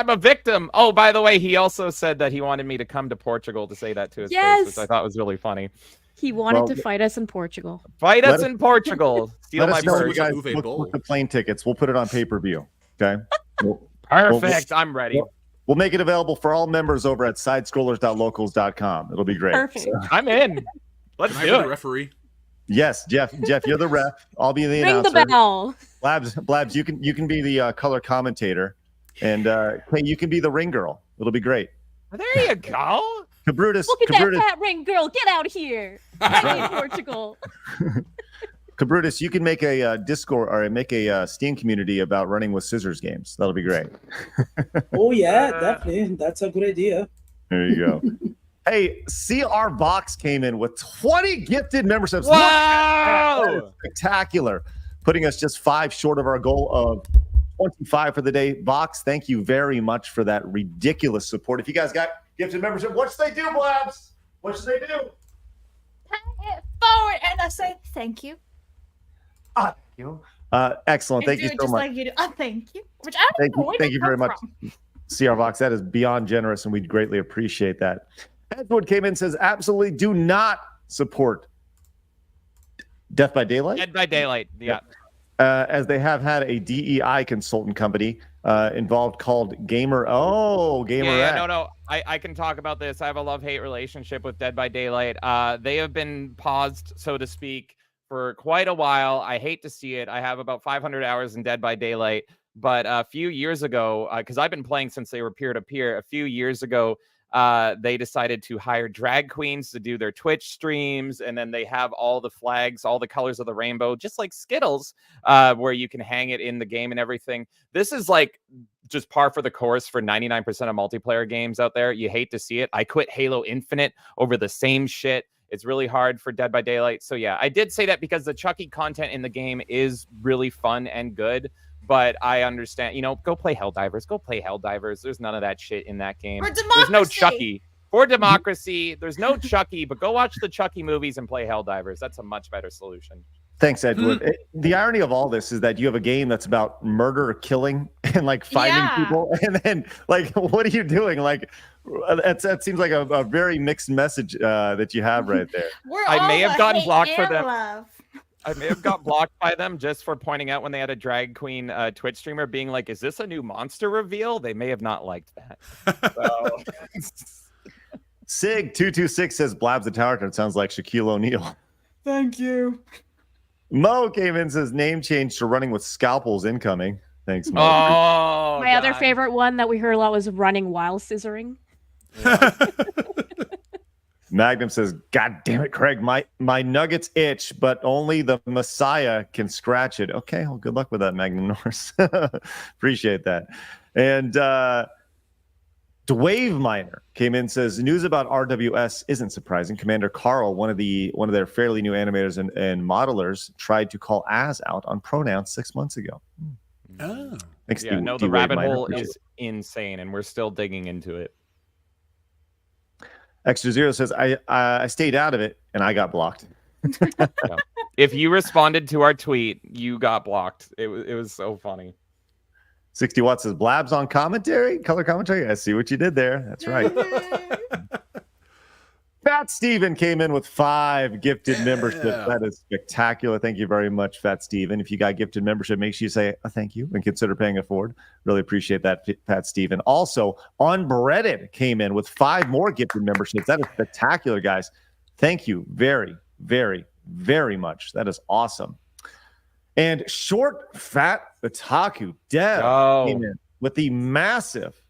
a victim. Oh, by the way, he also said that he wanted me to come to Portugal to say that to his face, which I thought was really funny. He wanted to fight us in Portugal. Fight us in Portugal. Steal my purse. Guys, book the plane tickets. We'll put it on pay-per-view. Okay. Perfect. I'm ready. We'll make it available for all members over at sidescrollers.locals.com. It'll be great. Perfect. So. I'm in. Let's do it. Referee. Yes, Jeff, you're the ref. I'll be the announcer. Ring the bell. Blabs, you can be the color commentator, and hey, you can be the ring girl. It'll be great. There you go. Kabrutus, Look at that fat ring girl. Get out here. In Portugal. Kabrutus, you can make a Discord or make a Steam community about running with scissors games. That'll be great. Oh yeah, definitely. That's a good idea. There you go. Hey, CR Box came in with 20 gifted memberships. Wow! Spectacular. Putting us just 5 short of our goal of 25 for the day. Box, thank you very much for that ridiculous support. If you guys got gifted membership, what should they do, Blabs? What should they do? Pay it forward, and I say thank you. Thank you. Excellent. Thank you so just much. like you do. Thank you. Which I don't know where Thank they you very come much. from. CR Box, that is beyond generous, and we greatly appreciate that. Edward came in and says, absolutely do not support Death by Daylight. Dead by Daylight, yeah. As they have had a DEI consultant company involved called Gamer. Oh, Gamer. Yeah, no. I can talk about this. I have a love-hate relationship with Dead by Daylight. They have been paused, so to speak, for quite a while. I hate to see it. I have about 500 hours in Dead by Daylight. But a few years ago, because I've been playing since they were peer-to-peer, a few years ago, they decided to hire drag queens to do their Twitch streams, and then they have all the flags, all the colors of the rainbow, just like Skittles, where you can hang it in the game and everything. This is like just par for the course for 99% of multiplayer games out there. You hate to see it. I quit Halo Infinite over the same shit. It's really hard for Dead by Daylight. So yeah, I did say that because the Chucky content in the game is really fun and good. But I understand, you know, go play Helldivers. Go play Helldivers. There's none of that shit in that game. There's no Chucky. For democracy, there's no Chucky, but go watch the Chucky movies and play Helldivers. That's a much better solution. Thanks, Edward. The irony of all this is that you have a game that's about murder, killing, and like finding people. And then, like, what are you doing? Like, that seems like a very mixed message that you have right there. I may have gotten blocked for them. I may have got blocked by them just for pointing out when they had a drag queen Twitch streamer being like, is this a new monster reveal? They may have not liked that. So. Sig226 says, Blabs the Tower Card sounds like Shaquille O'Neal. Thank you. Mo came in and says, name change to running with scalpels incoming. Thanks, Mo. Oh, My other favorite one that we heard a lot was running while scissoring. Yeah. Magnum says, God damn it, Craig, my nuggets itch, but only the Messiah can scratch it. Okay, well, good luck with that, Magnum Norris. Appreciate that. And Dwave Miner came in and says, news about RWS isn't surprising. Commander Carl, one of their fairly new animators and modelers, tried to call Az out on pronouns 6 months ago. Oh. Thanks, yeah, no, the rabbit hole is insane, and we're still digging into it. Extra Zero says, I stayed out of it, and I got blocked. Yeah. If you responded to our tweet, you got blocked. It was so funny. 60 Watts says, Blabs on commentary? Color commentary? I see what you did there. That's right. Fat Steven came in with 5 gifted memberships. That is spectacular. Thank you very much, Fat Steven. If you got gifted membership, make sure you say a thank you and consider paying it forward. Really appreciate that, Fat Steven. Also, Unbreaded came in with 5 more gifted memberships. That is spectacular, guys. Thank you very, very, very much. That is awesome. And short, fat Kotaku Dev came in with the massive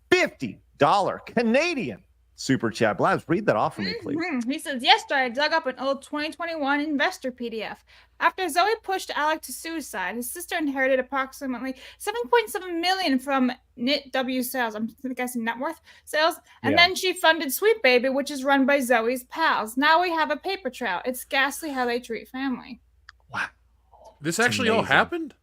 $50 Canadian super chat. Blabs, read that off for me, please. He says, yesterday I dug up an old 2021 investor PDF. After Zoe pushed Alec to suicide, his sister inherited approximately $7.7 million from NitW sales. I'm guessing net worth sales. And then she funded Sweet Baby, which is run by Zoe's pals. Now we have a paper trail. It's ghastly how they treat family. Wow. This actually all happened?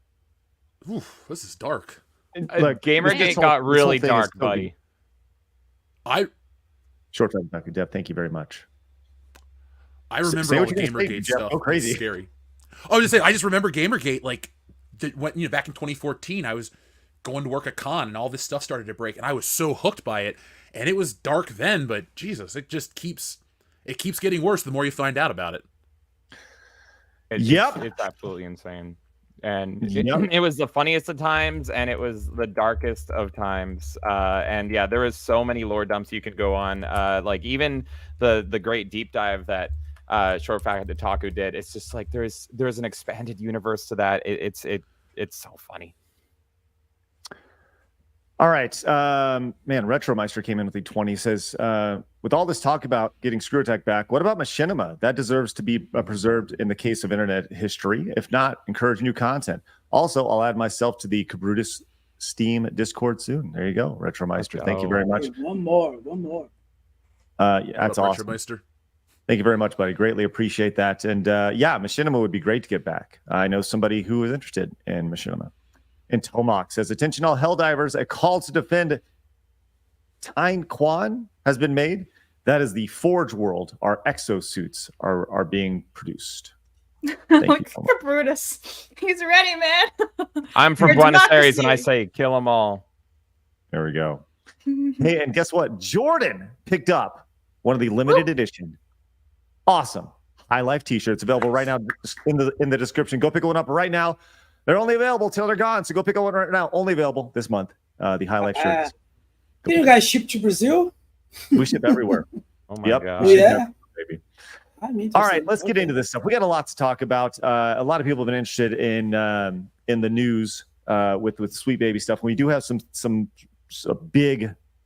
Oof, this is dark. Look, Gamergate got really dark, buddy. Short time, Dr. Dev. Thank you very much. I remember all Gamergate stuff. Oh, crazy. Scary. Oh, I just remember Gamergate, like, back in 2014, I was going to work at con, and all this stuff started to break, and I was so hooked by it. And it was dark then, but Jesus, it just keeps getting worse the more you find out about it. It's absolutely insane. And it was the funniest of times, and it was the darkest of times. And yeah, there was so many lore dumps you could go on. Like even the great deep dive that Short Fat Kotaku did. It's just like there's an expanded universe to that. It's so funny. All right, man. Retromeister came in with the 20. Says, with all this talk about getting Screw Attack back, what about Machinima? That deserves to be preserved in the case of internet history. If not, encourage new content. Also, I'll add myself to the Kabrutus Steam Discord soon. There you go, Retromeister. Thank you very much. One more. That's awesome. Retromeister. Thank you very much, buddy. Greatly appreciate that. And yeah, Machinima would be great to get back. I know somebody who is interested in Machinima. And Tomac says, attention all Helldivers, a call to defend Tyne Quan has been made. That is the Forge world. Our exosuits are being produced. Look for Brutus. He's ready, man. I'm from Buenos Aires, and I say kill them all. There we go. Hey, and guess what? Jordan picked up one of the limited edition awesome High Life t-shirts available right now in the description. Go pick one up right now. They're only available till they're gone, so go pick up one right now. Only available this month. The High Life shirts. Can you guys ship to Brazil? We ship everywhere. Oh my god! Yeah. Baby. All right, let's get into this stuff. We got a lot to talk about. A lot of people have been interested in the news with Sweet Baby stuff. And we do have a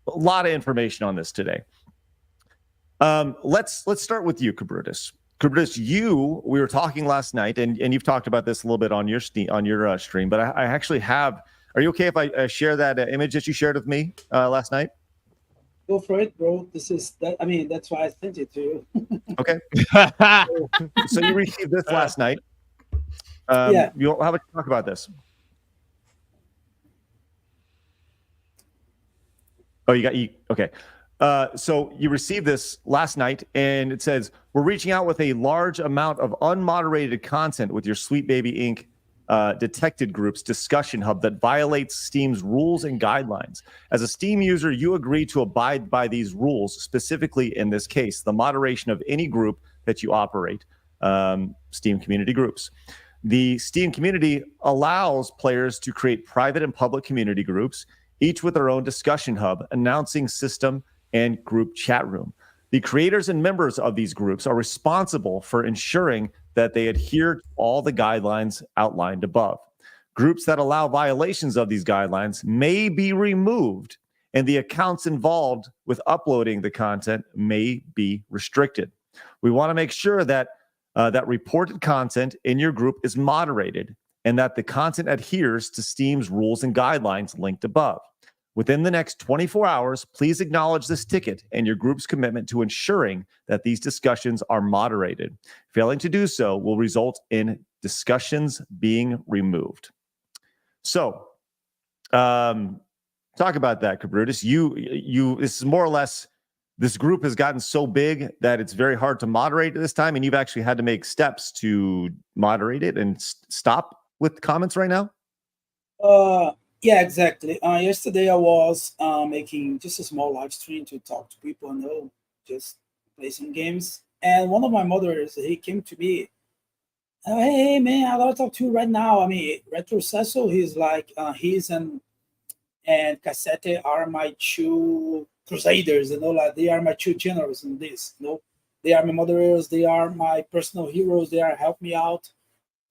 lot of information on this today. Let's start with you, Kabrutus. Kabrutus, we were talking last night, and you've talked about this a little bit on your stream, but I actually have. Are you okay if I share that image that you shared with me last night? Go for it, bro. This is that. I mean, that's why I sent it to you. Okay. So you received this last night. Yeah. How about you talk about this? Oh, okay. So you received this last night, and it says, we're reaching out with a large amount of unmoderated content with your Sweet Baby Inc. Detected Group's discussion hub that violates Steam's rules and guidelines. As a Steam user, you agree to abide by these rules, specifically in this case, the moderation of any group that you operate, Steam community groups. The Steam community allows players to create private and public community groups, each with their own discussion hub, announcing system, and group chat room. The creators and members of these groups are responsible for ensuring that they adhere to all the guidelines outlined above. Groups that allow violations of these guidelines may be removed, and the accounts involved with uploading the content may be restricted. We want to make sure that that reported content in your group is moderated and that the content adheres to Steam's rules and guidelines linked above. Within the next 24 hours, please acknowledge this ticket and your group's commitment to ensuring that these discussions are moderated. Failing to do so will result in discussions being removed. So, talk about that, Kabrutus. This is more or less, this group has gotten so big that it's very hard to moderate at this time, and you've actually had to make steps to moderate it and stop with comments right now? Yeah, exactly. Yesterday I was making just a small live stream to talk to people and just play some games. And one of my moderators, he came to me, hey man, I gotta talk to you right now. I mean, Retro Cecil, he's like, he's and Cassette are my two crusaders, like they are my two generals in this. They are my moderators, they are my personal heroes, they are help me out.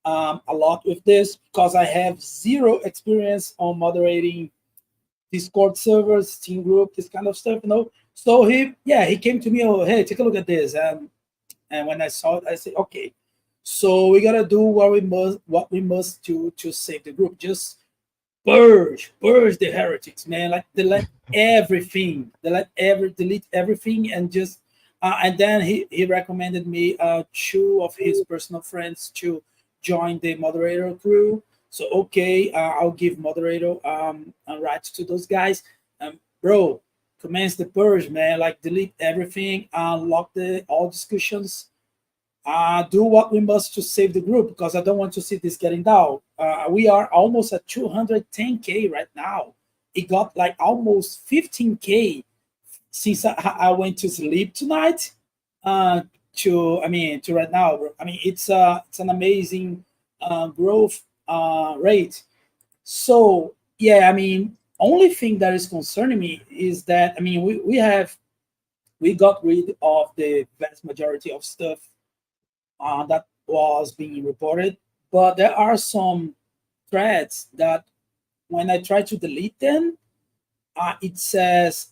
a lot with this because I have zero experience on moderating Discord servers, Steam group, this kind of stuff, you know. So he came to me, oh, hey, take a look at this. And when I saw it, I said, okay, so we gotta do what we must do to save the group. Just purge the heretics, man. Like delete everything, delete everything, and just and then he recommended me 2 of his personal friends to join the moderator crew. So okay, I'll give moderator rights to those guys. Bro, commence the purge, man. Like delete everything, lock all discussions. Do what we must to save the group because I don't want to see this getting down. We are almost at 210K right now. It got like almost 15K since I went to sleep tonight. To right now, bro. I mean, it's an amazing growth rate. So yeah, I mean, only thing that is concerning me is that, I mean, we got rid of the vast majority of stuff that was being reported, but there are some threads that when I try to delete them, it says,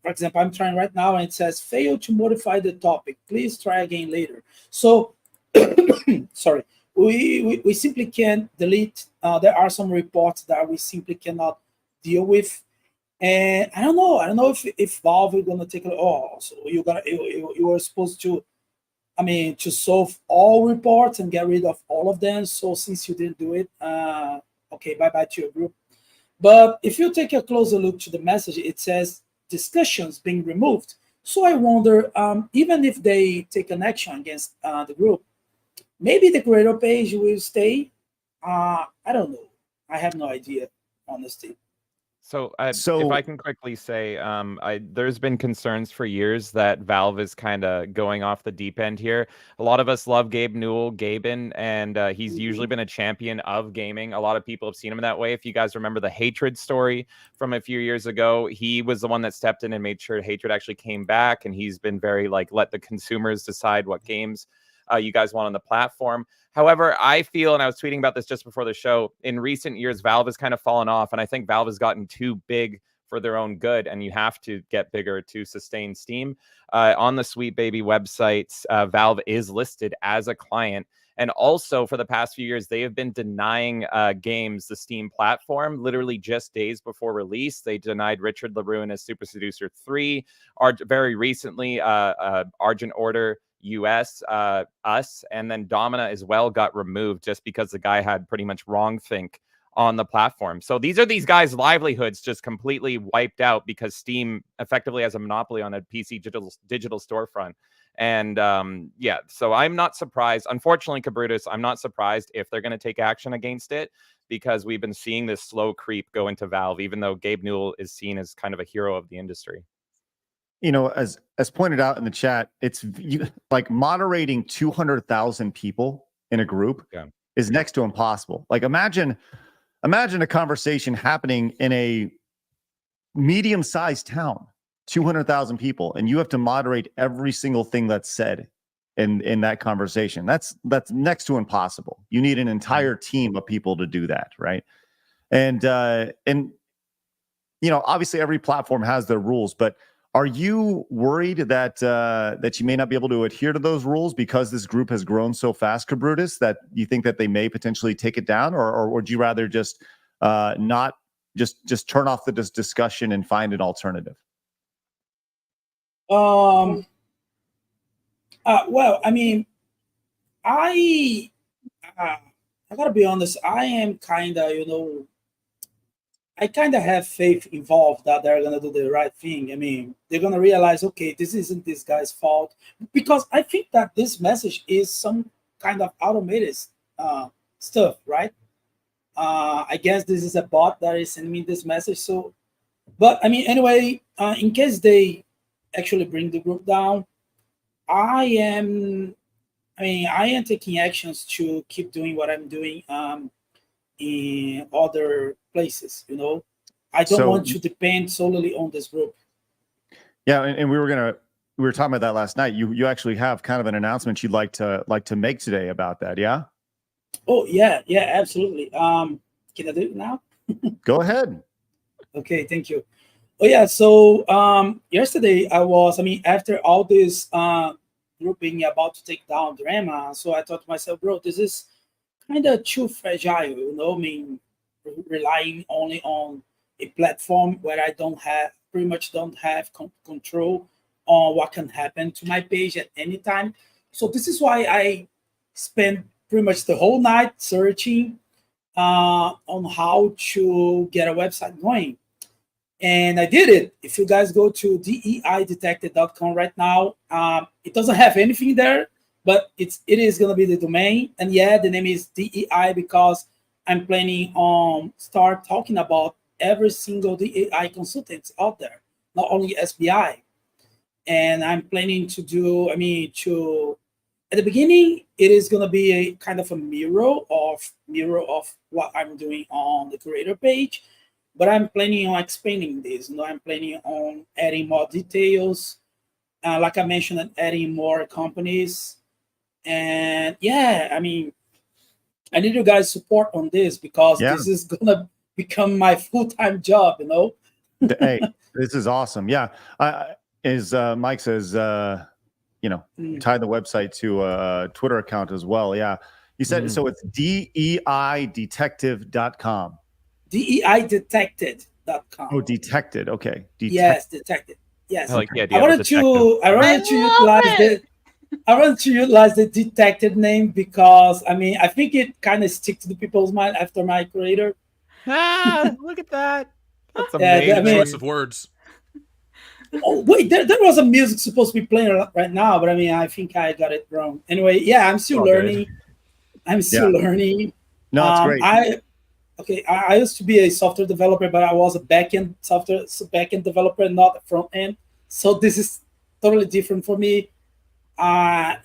for example, I'm trying right now and it says fail to modify the topic, please try again later. So sorry, we simply can't delete. There are some reports that we simply cannot deal with, and I don't know if Valve is gonna take it. Oh, so you were supposed to, I mean, to solve all reports and get rid of all of them. So since you didn't do it, okay, bye to your group. But if you take a closer look to the message, it says discussions being removed. So I wonder, even if they take an action against the group, maybe the creator page will stay. I don't know. I have no idea, honestly. So if I can quickly say, there's been concerns for years that Valve is kind of going off the deep end here. A lot of us love Gabe Newell, Gaben, and he's usually been a champion of gaming. A lot of people have seen him that way. If you guys remember the Hatred story from a few years ago, he was the one that stepped in and made sure Hatred actually came back, and he's been very like, let the consumers decide what games you guys want on the platform. However, I feel, and I was tweeting about this just before the show, in recent years, Valve has kind of fallen off, and I think Valve has gotten too big for their own good, and you have to get bigger to sustain Steam. On the Sweet Baby websites, Valve is listed as a client, and also for the past few years, they have been denying games the Steam platform. Literally just days before release, they denied Richard LaRue as Super Seducer 3. Very recently, Argent Order US, us, and then Domina as well got removed just because the guy had pretty much wrongthink on the platform. So these are these guys' livelihoods just completely wiped out because Steam effectively has a monopoly on a PC digital storefront. And yeah, so I'm not surprised. Unfortunately, Kabrutus, I'm not surprised if they're going to take action against it because we've been seeing this slow creep go into Valve, even though Gabe Newell is seen as kind of a hero of the industry. You know, as pointed out in the chat, it's like moderating 200,000 people in a group is next to impossible. Like imagine a conversation happening in a medium-sized town, 200,000 people, and you have to moderate every single thing that's said in that conversation. That's next to impossible. You need an entire team of people to do that, right? And you know, obviously every platform has their rules, but are you worried that that you may not be able to adhere to those rules because this group has grown so fast, Kabrutus, that you think that they may potentially take it down, or would you rather just not just turn off the discussion and find an alternative? Well, I mean, I gotta be honest. I am kind of, you know, I kind of have faith involved that they're going to do the right thing. I mean, they're going to realize, okay, this isn't this guy's fault. Because I think that this message is some kind of automated stuff, right? I guess this is a bot that is sending me this message. So, but I mean, anyway, in case they actually bring the group down, I am taking actions to keep doing what I'm doing in other places, you know. I don't want to depend solely on this group. Yeah, and we were talking about that last night. You actually have kind of an announcement you'd like to make today about that, yeah? Oh yeah, yeah, absolutely. Can I do it now? Go ahead. Okay, thank you. Oh yeah, so yesterday after all this group being about to take down drama, so I thought to myself, bro, this is kind of too fragile, I mean, relying only on a platform where I pretty much don't have control on what can happen to my page at any time. So this is why I spent pretty much the whole night searching on how to get a website going. And I did it. If you guys go to deidetected.com right now, it doesn't have anything there, but it is going to be the domain. And yeah, the name is DEI because I'm planning on start talking about every single DEI consultant out there, not only SBI. And I'm planning to do, at the beginning, it is going to be a kind of a mirror of what I'm doing on the creator page. But I'm planning on expanding this. I'm planning on adding more details. Like I mentioned, adding more companies. And yeah, I need you guys' support on this because this is going to become my full-time job, Hey, this is awesome. Yeah. As Mike says, tie the website to a Twitter account as well. Yeah. You said, so it's deidetective.com. DEIdetected.com. Oh, detected. Okay. Yes, detected. Yes. I like the idea. I wanted to utilize the detected name because I think it kind of sticks to the people's mind after my creator. Look at that. That's amazing. Choice of words. Oh wait, there was a music supposed to be playing right now, but I think I got it wrong. Anyway, yeah, I'm still learning. Learning. No, it's great. I used to be a software developer, but I was a backend developer, not a front end. So this is totally different for me. I'm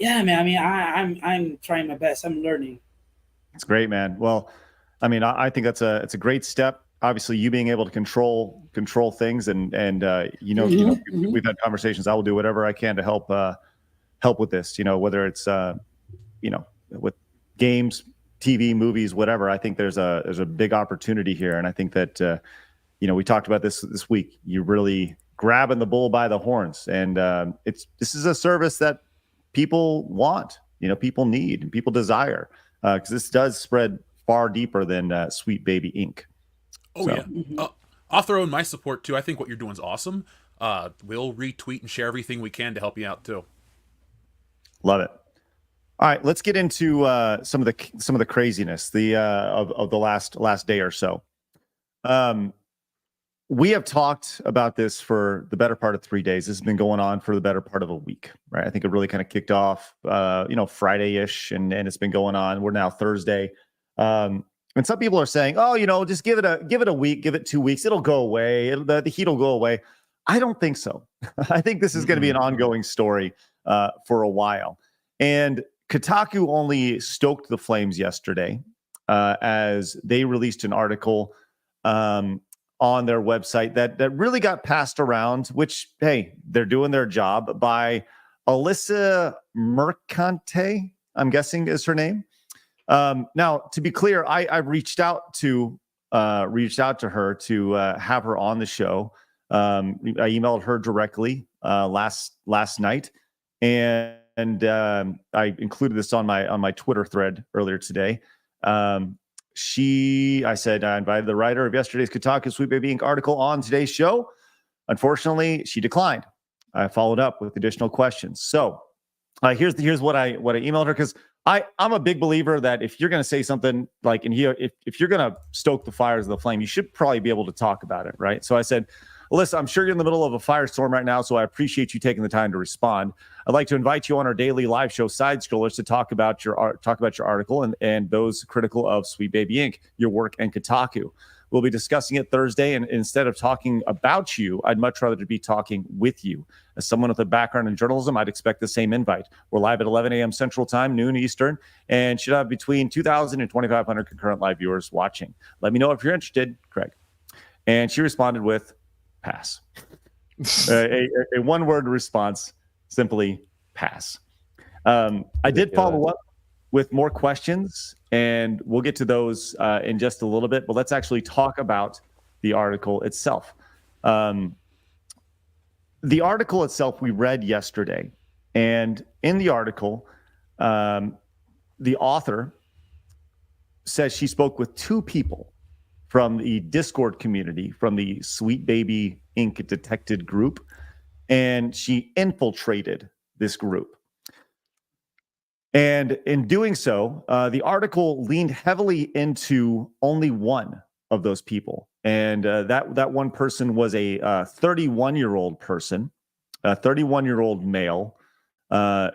trying my best. I'm learning. It's great, man. Well, I think it's a great step. Obviously, you being able to control things, and we've had conversations. I will do whatever I can to help with this. Whether it's with games, TV, movies, whatever. I think there's a big opportunity here, and I think that we talked about this week. You're really grabbing the bull by the horns, and this is a service that people want, people need, and people desire, because this does spread far deeper than Sweet Baby Inc. Oh so. Yeah, I'll throw in my support too. I think what you're doing is awesome. We'll retweet and share everything we can to help you out too. Love it. All right, let's get into some of the craziness of the last day or so. We have talked about this for the better part of 3 days. This has been going on for the better part of a week, right? I think it really kind of kicked off, Friday-ish, and it's been going on. We're now Thursday, and some people are saying, "Oh, just give it a week, give it 2 weeks, it'll go away. The heat will go away." I don't think so. I think this is going to be an ongoing story for a while, and Kotaku only stoked the flames yesterday as they released an article on their website that really got passed around, which, hey, they're doing their job, by ALyssa Mercante, I'm guessing is her name. Now, to be clear, I reached out to her to have her on the show. I emailed her directly last night, and I included this on my Twitter thread earlier today. I said I invited the writer of yesterday's Kotaku Sweet Baby Inc. article on today's show. Unfortunately, she declined. I followed up with additional questions. So here's what I emailed her, because I'm a big believer that if you're going to say something like, and here, if you're going to stoke the fires of the flame, you should probably be able to talk about it, right? So I said, "Alyssa, I'm sure you're in the middle of a firestorm right now, so I appreciate you taking the time to respond. I'd like to invite you on our daily live show, Side Scrollers, to talk about your article and those critical of Sweet Baby Inc., your work, and Kotaku. We'll be discussing it Thursday, and instead of talking about you, I'd much rather to be talking with you. As someone with a background in journalism, I'd expect the same invite. We're live at 11 a.m. Central Time, noon Eastern, and should have between 2,000 and 2,500 concurrent live viewers watching. Let me know if you're interested, Craig." And she responded with, "Pass." a one-word response, simply pass. I did follow up. with more questions, and we'll get to those in just a little bit. But let's actually talk about the article itself. The article itself we read yesterday, and in the article, the author says she spoke with 2 people from the Discord community, from the Sweet Baby Inc. Detected group, and she infiltrated this group. And in doing so, the article leaned heavily into only one of those people. And that one person was a 31-year-old person, a 31-year-old male,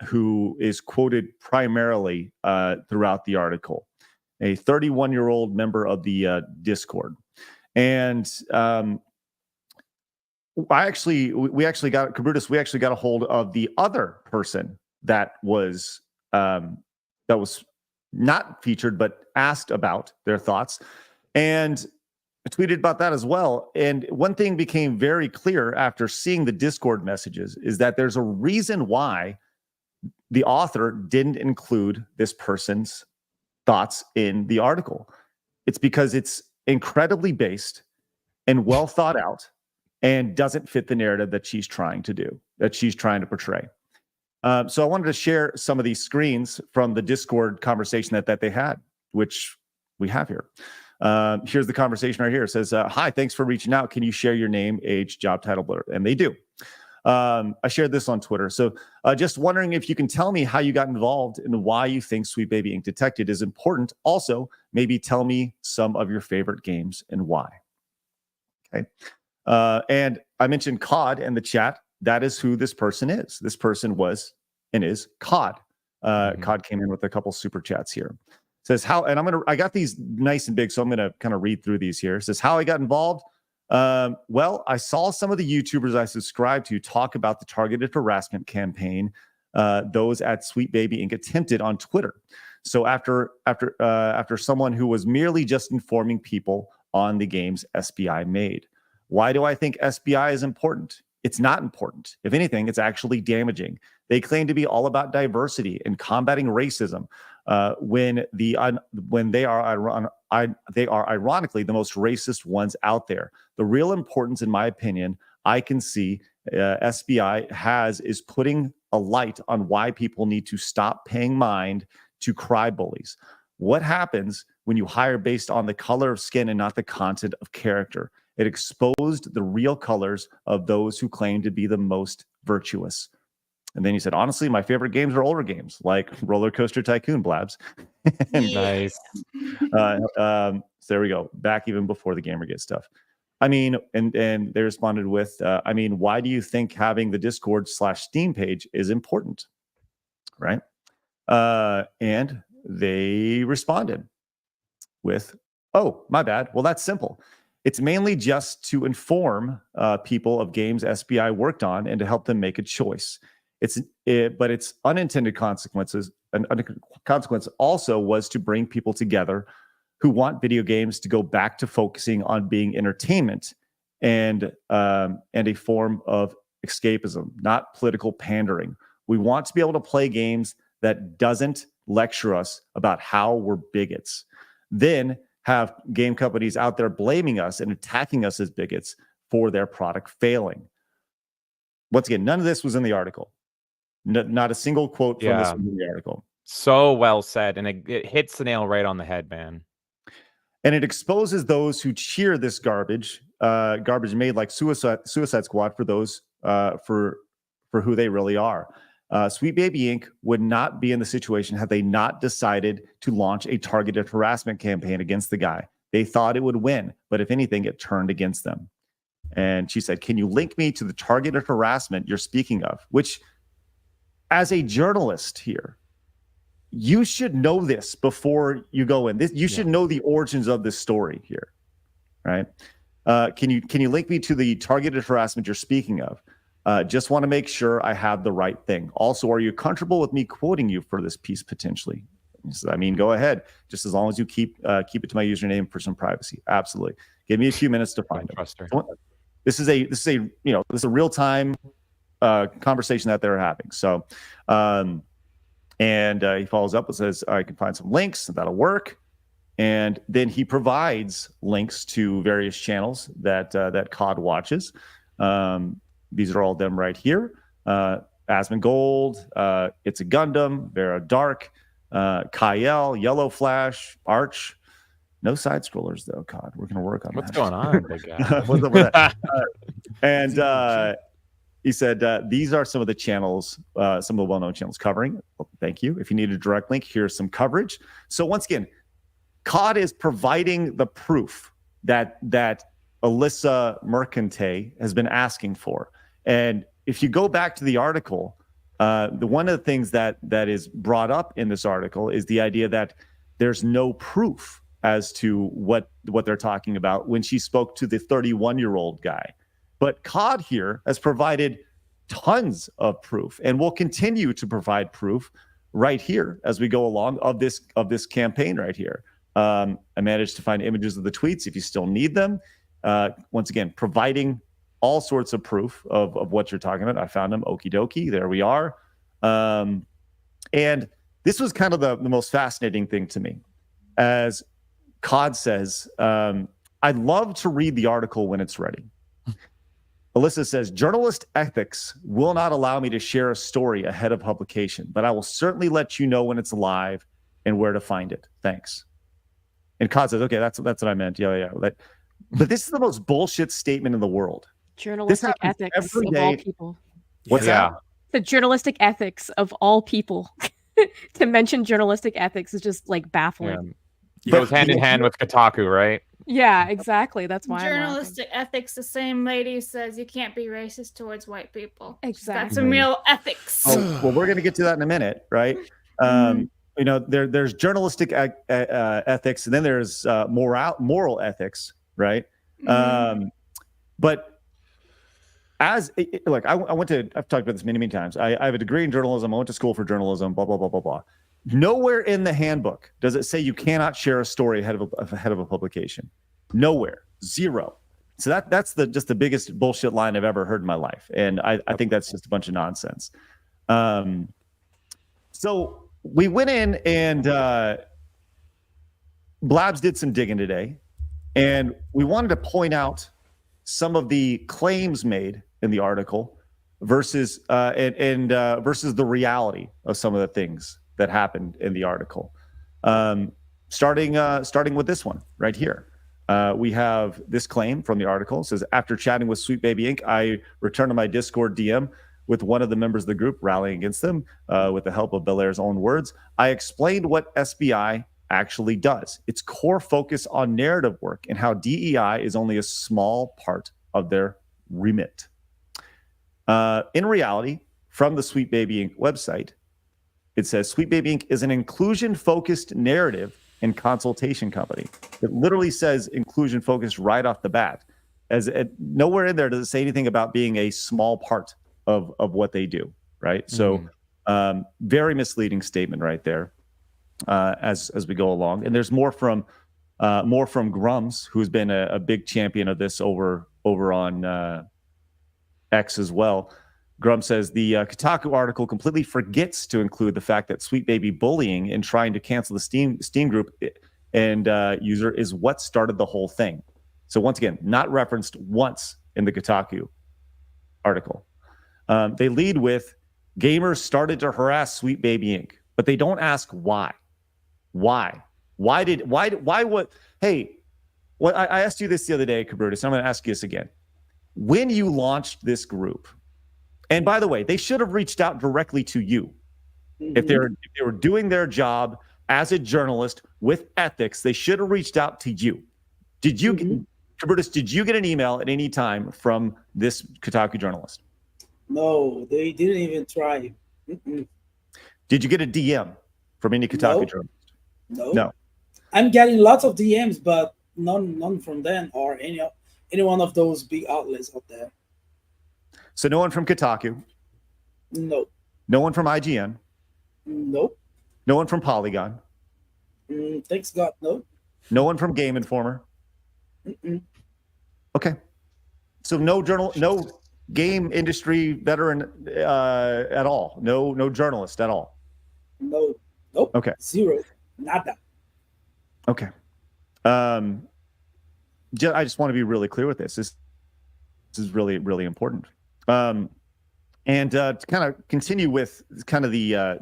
who is quoted primarily throughout the article. A 31-year-old member of the Discord. And we actually got a hold of the other person that was not featured, but asked about their thoughts, and tweeted about that as well. And one thing became very clear after seeing the Discord messages is that there's a reason why the author didn't include this person's thoughts in the article. It's because it's incredibly based and well thought out and doesn't fit the narrative that she's trying to portray. So I wanted to share some of these screens from the Discord conversation that they had, which we have here. Here's the conversation right here. It says, hi, thanks for reaching out. Can you share your name, age, job title, blur? And they do. I shared this on Twitter. So just wondering if you can tell me how you got involved and why you think Sweet Baby Inc. Detected is important. Also, maybe tell me some of your favorite games and why. Okay. And I mentioned COD in the chat. That is who this person is. This person was and is COD. COD came in with a couple super chats here. Says how, and I got these nice and big, so I'm gonna kind of read through these here. It says how I got involved. Well, I saw some of the YouTubers I subscribe to talk about the targeted harassment campaign those at Sweet Baby Inc. attempted on Twitter. So after someone who was merely just informing people on the games SBI made. Why do I think SBI is important? It's not important. If anything, it's actually damaging. They claim to be all about diversity and combating racism when they are ironically the most racist ones out there. The real importance, in my opinion, I can see SBI has is putting a light on why people need to stop paying mind to cry bullies. What happens when you hire based on the color of skin and not the content of character? It exposed the real colors of those who claim to be the most virtuous. And then he said, honestly, my favorite games are older games like Roller Coaster Tycoon, Blabs. Nice. So there we go. Back even before the Gamergate stuff. I mean, and they responded with, I mean, why do you think having the Discord/Steam page is important? Right. And they responded with, oh, my bad. Well, that's simple. It's mainly just to inform people of games SBI worked on and to help them make a choice. But its unintended consequences, and consequence also was to bring people together who want video games to go back to focusing on being entertainment and a form of escapism, not political pandering. We want to be able to play games that doesn't lecture us about how we're bigots. Then have game companies out there blaming us and attacking us as bigots for their product failing. Once again, none of this was in the article. Not a single quote from this was in the article. So well said, and it hits the nail right on the head, man. And it exposes those who cheer this garbage made like Suicide Squad for those for who they really are. Sweet Baby Inc. would not be in the situation had they not decided to launch a targeted harassment campaign against the guy. They thought it would win, but if anything, it turned against them. And she said, can you link me to the targeted harassment you're speaking of? Which, as a journalist here, you should know this before you go in. You should know the origins of this story here, right? Can you link me to the targeted harassment you're speaking of? Just want to make sure I have the right thing. Also, are you comfortable with me quoting you for this piece potentially? I mean, go ahead, just as long as you keep it to my username for some privacy. Absolutely. Give me a few minutes to find it. This is a real time conversation that they're having. So, And he follows up and says, I can find some links, that'll work. And then he provides links to various channels that COD watches. These are all them right here. Asmongold, It's a Gundam, Vera Dark, Kyle, Yellow Flash, Arch. No side scrollers though, COD. We're gonna work on What's that. going on, big guy? What's up with that? And he said, these are some of the channels, some of the well-known channels covering. Well, thank you. If you need a direct link, here's some coverage. So once again, COD is providing the proof that ALyssa Mercante has been asking for. And if you go back to the article, one of the things that is brought up in this article is the idea that there's no proof as to what they're talking about when she spoke to the 31-year-old guy. But COD here has provided tons of proof and will continue to provide proof right here as we go along of this campaign right here. I managed to find images of the tweets if you still need them. Once again, providing all sorts of proof of what you're talking about. I found them. Okie dokie. There we are. And this was kind of the most fascinating thing to me. As COD says, I'd love to read the article when it's ready. ALyssa says, journalist ethics will not allow me to share a story ahead of publication, but I will certainly let you know when it's live and where to find it. Thanks. And COD says, okay, that's what I meant. Yeah. But this is the most bullshit statement in the world. Journalistic ethics of all people. What's that? The journalistic ethics of all people. To mention journalistic ethics is just like baffling. It goes hand in hand with Kotaku, right? Yeah, exactly. That's why journalistic ethics. The same lady who says you can't be racist towards white people. Exactly. That's some real ethics. Oh, well, we're going to get to that in a minute, right? You know, there's journalistic ethics, and then there's moral ethics, right? But look, I've talked about this many times. I have a degree in journalism. I went to school for journalism. Blah blah blah blah blah. Nowhere in the handbook does it say you cannot share a story ahead of a publication. Nowhere, zero. So that's just the biggest bullshit line I've ever heard in my life, and I think that's just a bunch of nonsense. So we went in and Blabs did some digging today, and we wanted to point out some of the claims made in the article versus versus the reality of some of the things that happened in the article. Starting with this one right here. We have this claim from the article. It says, after chatting with Sweet Baby Inc., I returned to my Discord DM with one of the members of the group rallying against them with the help of Belair's own words. I explained what SBI actually does. Its core focus on narrative work and how DEI is only a small part of their remit. In reality, from the Sweet Baby Inc. website, it says Sweet Baby Inc. is an inclusion-focused narrative and consultation company. It literally says inclusion-focused right off the bat. Nowhere in there does it say anything about being a small part of what they do, right? So very misleading statement right there as we go along. And there's more from Grummz, who's been a big champion of this over on X as well. Grummz says the Kotaku article completely forgets to include the fact that Sweet Baby bullying and trying to cancel the Steam group and user is what started the whole thing. So once again, not referenced once in the Kotaku article. They lead with gamers started to harass Sweet Baby Inc., but they don't ask why. Why? Hey, I asked you this the other day, Kabrutus, and I'm going to ask you this again. When you launched this group, and by the way, they should have reached out directly to you. If they were doing their job as a journalist with ethics, they should have reached out to you. Did you, Kabrutus, did you get an email at any time from this Kotaku journalist? No, they didn't even try. Did you get a DM from any Kotaku journalist? No. I'm getting lots of DMs, but none from them or any one of those big outlets out there. So no one from Kotaku? No. No one from IGN? Nope. No one from Polygon? Thanks God, no. No one from Game Informer? Okay. So no game industry veteran at all. No journalist at all. No, nope. Okay. Zero, nada. Okay. I just want to be really clear with this. This is really, really important. And to kind of continue with kind of the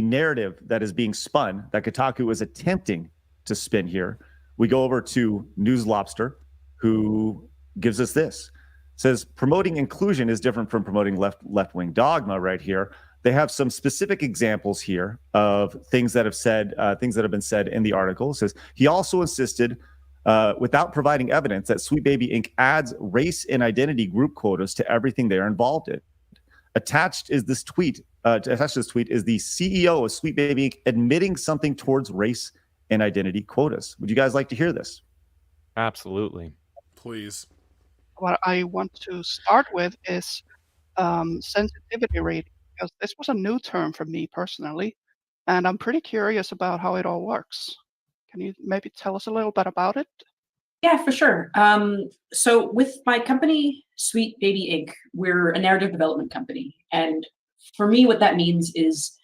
narrative that is being spun, that Kotaku is attempting to spin here, we go over to News Lobster, who gives us this. It says, promoting inclusion is different from promoting left-wing dogma right here. They have some specific examples here of things that have been said in the article. It says, he also insisted, without providing evidence, that Sweet Baby Inc. adds race and identity group quotas to everything they are involved in. Attached to this tweet is the CEO of Sweet Baby Inc. admitting something towards race and identity quotas. Would you guys like to hear this? Absolutely. Please. What I want to start with is sensitivity rating, because this was a new term for me personally, and I'm pretty curious about how it all works. Can you maybe tell us a little bit about it? Yeah, for sure. So with my company, Sweet Baby Inc., we're a narrative development company. And for me, what that means is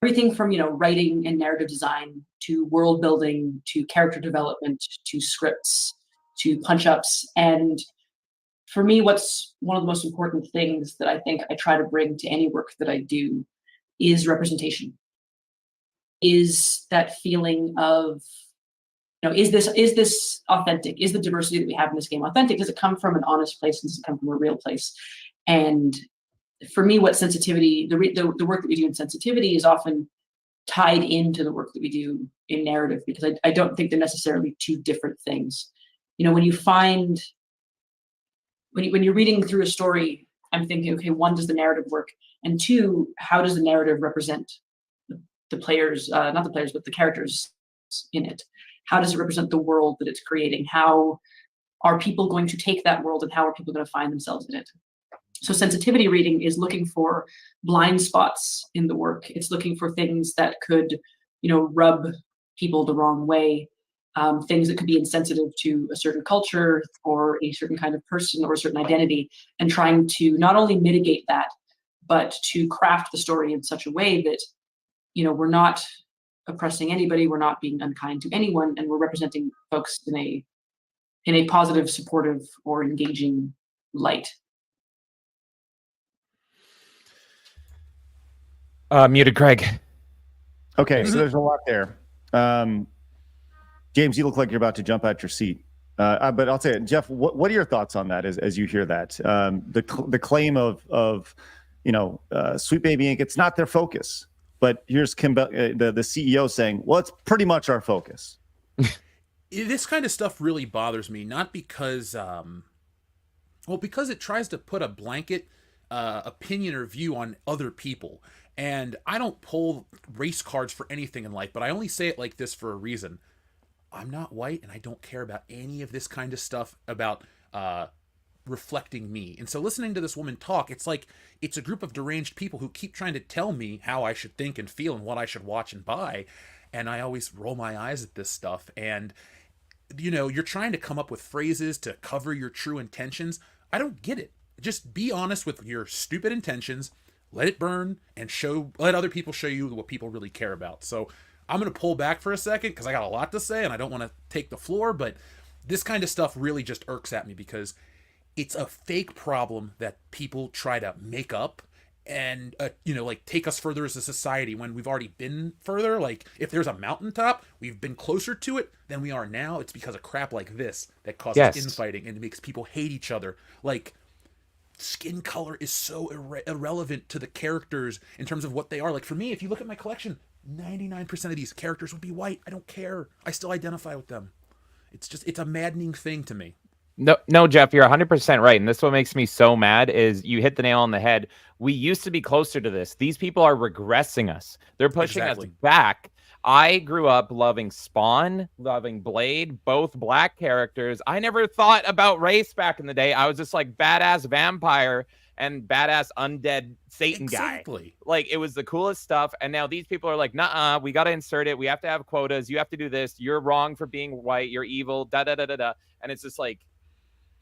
everything from, writing and narrative design to world building, to character development, to scripts, to punch-ups. And for me, what's one of the most important things that I think I try to bring to any work that I do is representation. Is that feeling of, is this authentic? Is the diversity that we have in this game authentic? Does it come from an honest place? Does it come from a real place? And for me, what sensitivity, the work that we do in sensitivity is often tied into the work that we do in narrative, because I don't think they're necessarily two different things. When you find, when you're reading through a story, I'm thinking, okay, one, does the narrative work? And two, how does the narrative represent the players, not the players, but the characters in it? How does it represent the world that it's creating? How are people going to take that world, and how are people going to find themselves in it? So sensitivity reading is looking for blind spots in the work. It's looking for things that could, rub people the wrong way, things that could be insensitive to a certain culture or a certain kind of person or a certain identity, and trying to not only mitigate that, but to craft the story in such a way that, we're not oppressing anybody, we're not being unkind to anyone, and we're representing folks in a positive, supportive, or engaging light. Muted Craig. Okay, so there's a lot there. James, you look like you're about to jump out your seat. But I'll tell you, Jeff, what are your thoughts on that as you hear that? The claim of Sweet Baby Inc., it's not their focus. But here's the CEO saying, well, it's pretty much our focus. This kind of stuff really bothers me, not because, because it tries to put a blanket opinion or view on other people. And I don't pull race cards for anything in life, but I only say it like this for a reason. I'm not white, and I don't care about any of this kind of stuff about reflecting me. And so listening to this woman talk, it's like it's a group of deranged people who keep trying to tell me how I should think and feel and what I should watch and buy. And I always roll my eyes at this stuff. And, you're trying to come up with phrases to cover your true intentions. I don't get it. Just be honest with your stupid intentions, let it burn, and let other people show you what people really care about. So I'm going to pull back for a second because I got a lot to say and I don't want to take the floor, but this kind of stuff really just irks at me because it's a fake problem that people try to make up and, take us further as a society when we've already been further. Like, if there's a mountaintop, we've been closer to it than we are now. It's because of crap like this that causes infighting and makes people hate each other. Like, skin color is so irrelevant to the characters in terms of what they are. Like, for me, if you look at my collection, 99% of these characters would be white. I don't care. I still identify with them. It's a maddening thing to me. No, Jeff, you're 100% right. And this is what makes me so mad is you hit the nail on the head. We used to be closer to this. These people are regressing us. They're pushing us back. I grew up loving Spawn, loving Blade, both black characters. I never thought about race back in the day. I was just like badass vampire and badass undead Satan guy. Like, it was the coolest stuff. And now these people are like, nah, we got to insert it. We have to have quotas. You have to do this. You're wrong for being white. You're evil. Da-da-da-da-da. And it's just like,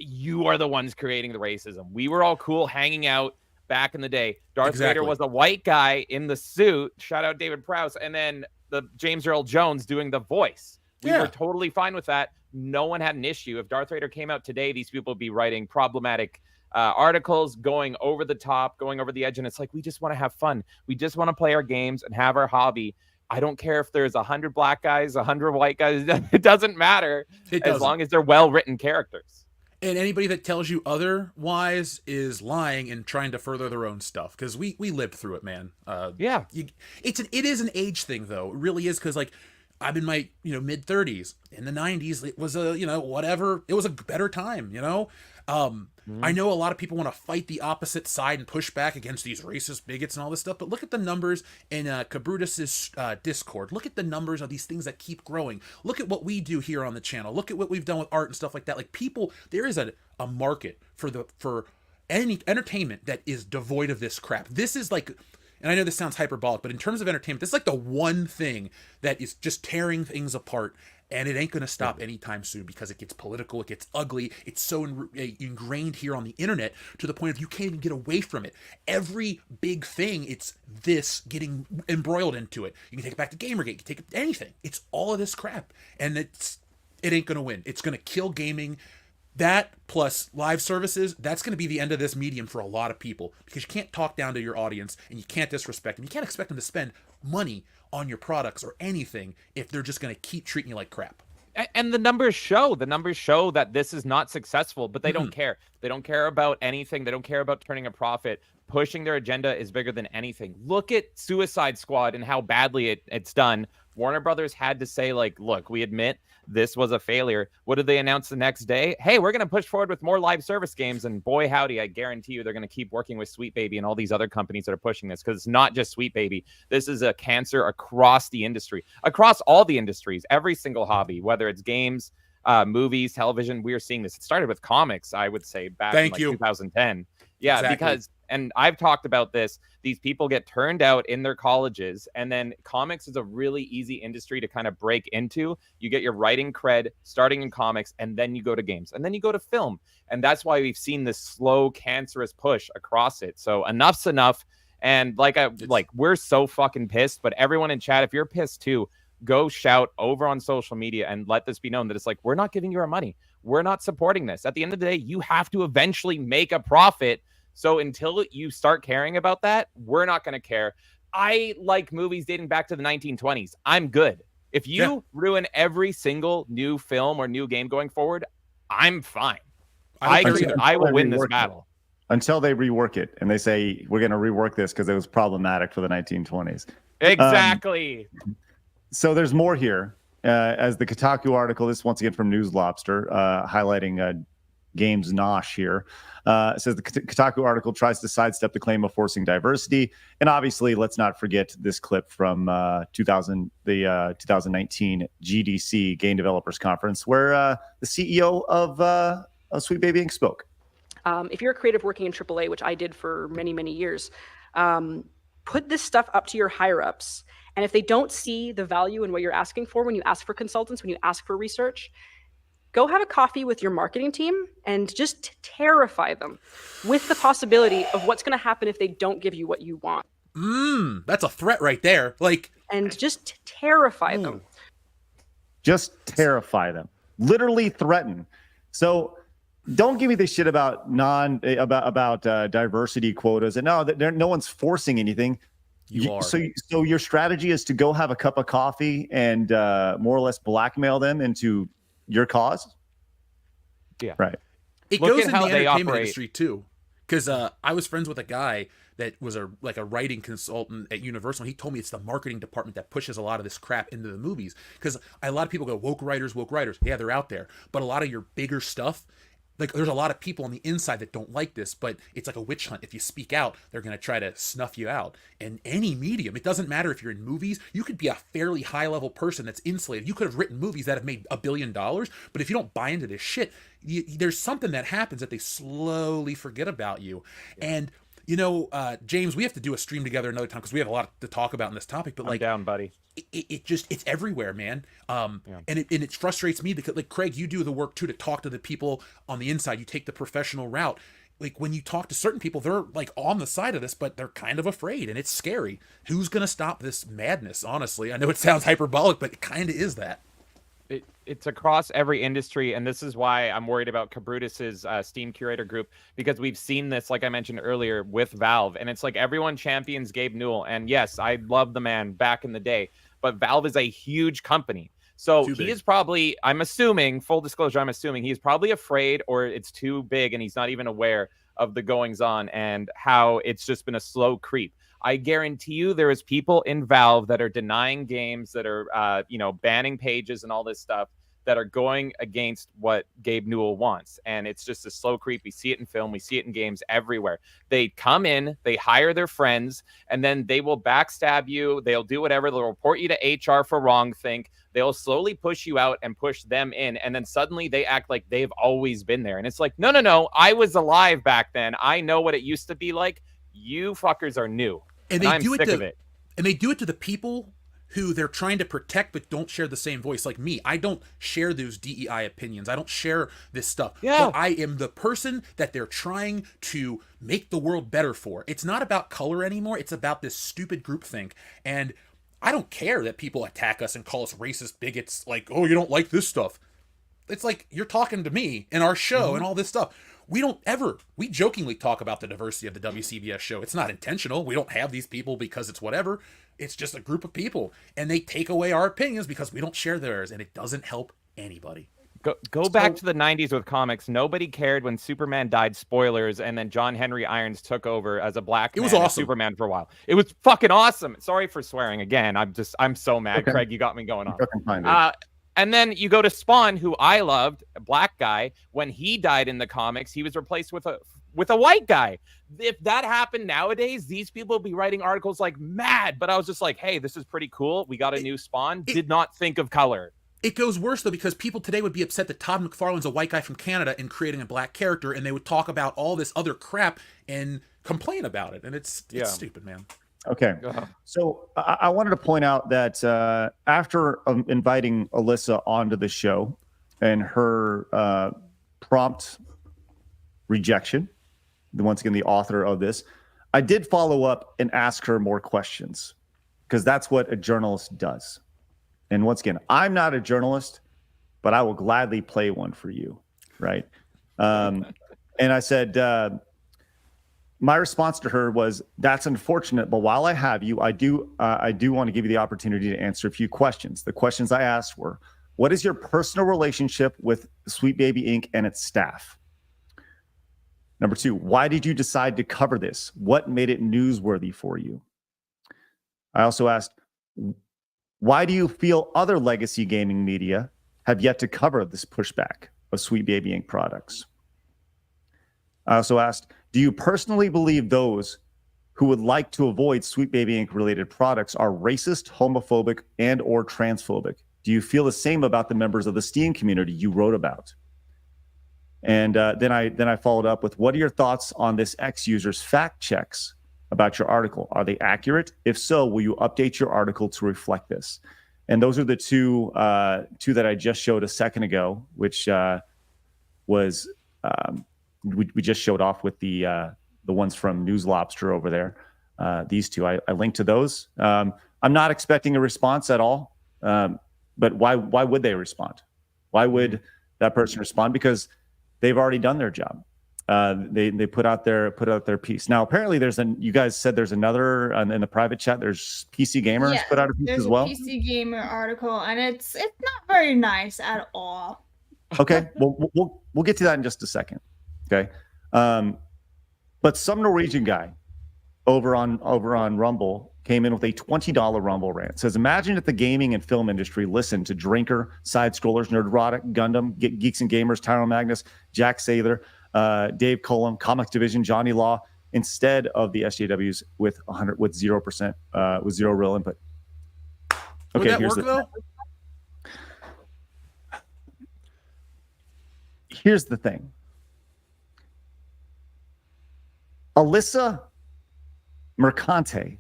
you are the ones creating the racism. We were all cool hanging out back in the day. Darth Exactly. Vader was a white guy in the suit. Shout out David Prowse. And then the James Earl Jones doing the voice. We were totally fine with that. No one had an issue. If Darth Vader came out today, these people would be writing problematic articles, going over the top, going over the edge. And it's like, we just want to have fun. We just want to play our games and have our hobby. I don't care if there's 100 black guys, 100 white guys. It doesn't matter as long as they're well-written characters. And anybody that tells you otherwise is lying and trying to further their own stuff, because we lived through it, man. It is an age thing, though. It really is, because like I'm in my mid 30s. In the 90s, it was a whatever. It was a better time, I know a lot of people want to fight the opposite side and push back against these racist bigots and all this stuff, but look at the numbers in Kabrutus's Discord. Look at the numbers of these things that keep growing. Look at what we do here on the channel. Look at what we've done with art and stuff like that. Like people, there is a market for any entertainment that is devoid of this crap. This is like, and I know this sounds hyperbolic, but in terms of entertainment, this is like the one thing that is just tearing things apart. And it ain't going to stop anytime soon, because it gets political, it gets ugly. It's so ingrained here on the internet to the point of you can't even get away from it. Every big thing, it's this getting embroiled into it. You can take it back to Gamergate, you can take it to anything. It's all of this crap. And it ain't going to win. It's going to kill gaming. That plus live services, that's going to be the end of this medium for a lot of people, because you can't talk down to your audience and you can't disrespect them. You can't expect them to spend money on your products or anything if they're just going to keep treating you like crap. And the numbers show that this is not successful, but they don't care. They don't care about anything. They don't care about turning a profit. Pushing their agenda is bigger than anything. Look at Suicide Squad and how badly it's done. Warner Brothers had to say, like, look, we admit this was a failure. What did they announce the next day? Hey, we're going to push forward with more live service games. And boy, howdy, I guarantee you they're going to keep working with Sweet Baby and all these other companies that are pushing this, because it's not just Sweet Baby. This is a cancer across the industry, across all the industries, every single hobby, whether it's games, movies, television. We are seeing this. It started with comics, I would say, back in 2010. Yeah, exactly. Because, and I've talked about this, these people get turned out in their colleges, and then comics is a really easy industry to kind of break into. You get your writing cred starting in comics, and then you go to games, and then you go to film. And that's why we've seen this slow, cancerous push across it. So enough's enough. And we're so fucking pissed, but everyone in chat, if you're pissed too, go shout over on social media and let this be known that it's like, we're not giving you our money. We're not supporting this. At the end of the day, you have to eventually make a profit. So until you start caring about that, we're not going to care. I like movies dating back to the 1920s. I'm good. If you ruin every single new film or new game going forward, I'm fine. I will win this battle. Until they rework it and they say, we're going to rework this because it was problematic for the 1920s. Exactly. So there's more here. As the Kotaku article, this once again from News Lobster, highlighting Games Nosh here. It says the Kotaku article tries to sidestep the claim of forcing diversity. And obviously, let's not forget this clip from 2019 GDC, Game Developers Conference, where the CEO of Sweet Baby Inc. spoke. If you're a creative working in AAA, which I did for many, many years, put this stuff up to your higher-ups. And if they don't see the value in what you're asking for when you ask for consultants, when you ask for research, go have a coffee with your marketing team and just terrify them with the possibility of what's going to happen if they don't give you what you want. That's a threat right there. And just terrify them. Just terrify them. Literally threaten. So don't give me this shit about diversity quotas. And no one's forcing anything. You are. So your strategy is to go have a cup of coffee and more or less blackmail them into your cause? Yeah. Right. It goes in the entertainment industry too. Because I was friends with a guy that was a writing consultant at Universal. And he told me it's the marketing department that pushes a lot of this crap into the movies. Because a lot of people go, woke writers. Yeah, they're out there. But a lot of your bigger stuff, there's a lot of people on the inside that don't like this, but it's like a witch hunt. If you speak out, they're going to try to snuff you out. And any medium, it doesn't matter if you're in movies, you could be a fairly high-level person that's insulated. You could have written movies that have made $1 billion, but if you don't buy into this shit, there's something that happens that they slowly forget about you. Yeah. And, James, we have to do a stream together another time because we have a lot to talk about in this topic. But I'm down, buddy. It's everywhere, man. And it frustrates me because, Craig, you do the work too to talk to the people on the inside. You take the professional route. like when you talk to certain people, they're like on the side of this, but they're kind of afraid, and it's scary. Who's gonna stop this madness? Honestly, I know it sounds hyperbolic, but it kind of is that. It's across every industry, and this is why I'm worried about Kabrutus's Steam Curator group, because we've seen this, like I mentioned earlier, with Valve, and it's like everyone champions Gabe Newell, and yes, I love the man back in the day, but Valve is a huge company. So he is probably, I'm assuming, full disclosure, I'm assuming he's probably afraid, or it's too big and he's not even aware of the goings on and how it's just been a slow creep. I guarantee you there is people in Valve that are denying games, that are, banning pages and all this stuff, that are going against what Gabe Newell wants. And it's just a slow creep. We see it in film. We see it in games everywhere. They come in, they hire their friends, and then they will backstab you. They'll do whatever. They'll report you to HR for wrongthink. They'll slowly push you out and push them in. And then suddenly they act like they've always been there. And it's like, no. I was alive back then. I know what it used to be like. You fuckers are new. And I'm sick of it. And they do it to the people who they're trying to protect but don't share the same voice. Like me, I don't share those DEI opinions. I don't share this stuff. Yeah. But I am the person that they're trying to make the world better for. It's not about color anymore. It's about this stupid groupthink. And I don't care that people attack us and call us racist bigots, like, oh, you don't like this stuff. It's like, you're talking to me in our show and all this stuff. We jokingly talk about the diversity of the WCBS show. It's not intentional. We don't have these people because it's whatever. It's just a group of people, and they take away our opinions because we don't share theirs, and it doesn't help anybody. Go back to the 90s with comics. Nobody cared when Superman died, spoilers, and then John Henry Irons took over as a black man. It was awesome. Superman for a while. It was fucking awesome. Sorry for swearing again. I'm so mad. Okay. Craig, you got me going on. And then you go to Spawn, who I loved, a black guy. When he died in the comics, he was replaced with a white guy. If that happened nowadays, these people would be writing articles like mad. But I was just like, hey, this is pretty cool. We got a new Spawn. Did not think of color. It goes worse, though, because people today would be upset that Todd McFarlane's a white guy from Canada and creating a black character, and they would talk about all this other crap and complain about it. And it's stupid, man. Okay. So I wanted to point out that after inviting ALyssa onto the show and her prompt rejection, once again, the author of this, I did follow up and ask her more questions, because that's what a journalist does. And once again, I'm not a journalist, but I will gladly play one for you, right? And I said, my response to her was, that's unfortunate, but while I have you, I do want to give you the opportunity to answer a few questions. The questions I asked were, what is your personal relationship with Sweet Baby Inc. and its staff? Number 2, why did you decide to cover this? What made it newsworthy for you? I also asked, why do you feel other legacy gaming media have yet to cover this pushback of Sweet Baby Inc. products? I also asked, do you personally believe those who would like to avoid Sweet Baby Inc. related products are racist, homophobic, and or transphobic? Do you feel the same about the members of the Steam community you wrote about? And then I followed up with, what are your thoughts on this X user's fact checks about your article? Are they accurate? If so, will you update your article to reflect this? And those are the two that I just showed a second ago, which was we just showed off with the ones from News Lobster over there. These two, I linked to those. I'm not expecting a response at all, but why would they respond? Why would that person respond? Because they've already done their job. They put out their piece. Now, apparently, you guys said there's another in the private chat. There's PC Gamer has put out a piece as well. There's a PC Gamer article, and it's not very nice at all. Okay, well we'll get to that in just a second. Okay, but some Norwegian guy over on Rumble came in with a $20 Rumble rant. It says, imagine if the gaming and film industry listened to Drinker, Side Scrollers, Nerdrotic, Gundam, Geeks and Gamers, Tyrone Magnus, Jack Sather, Dave Colum, Comic Division, Johnny Law, instead of the SJWs with 0% with zero real input. Okay, here's the thing. ALyssa, Mercante,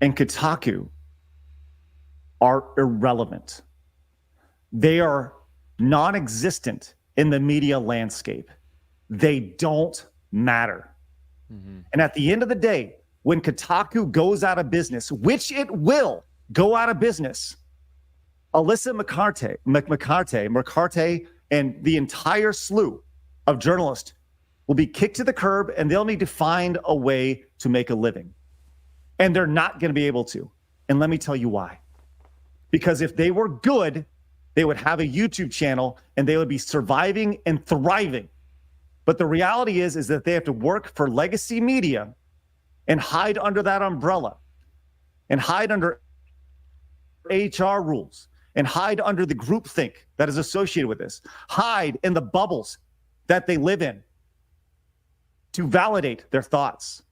and Kotaku are irrelevant. They are non-existent in the media landscape. They don't matter. Mm-hmm. And at the end of the day, when Kotaku goes out of business, which it will go out of business, ALyssa Mercante, and the entire slew of journalists will be kicked to the curb, and they'll need to find a way to make a living. And they're not going to be able to. And let me tell you why. Because if they were good, they would have a YouTube channel and they would be surviving and thriving. But the reality is that they have to work for legacy media and hide under that umbrella and hide under HR rules and hide under the groupthink that is associated with this, hide in the bubbles that they live in to validate their thoughts,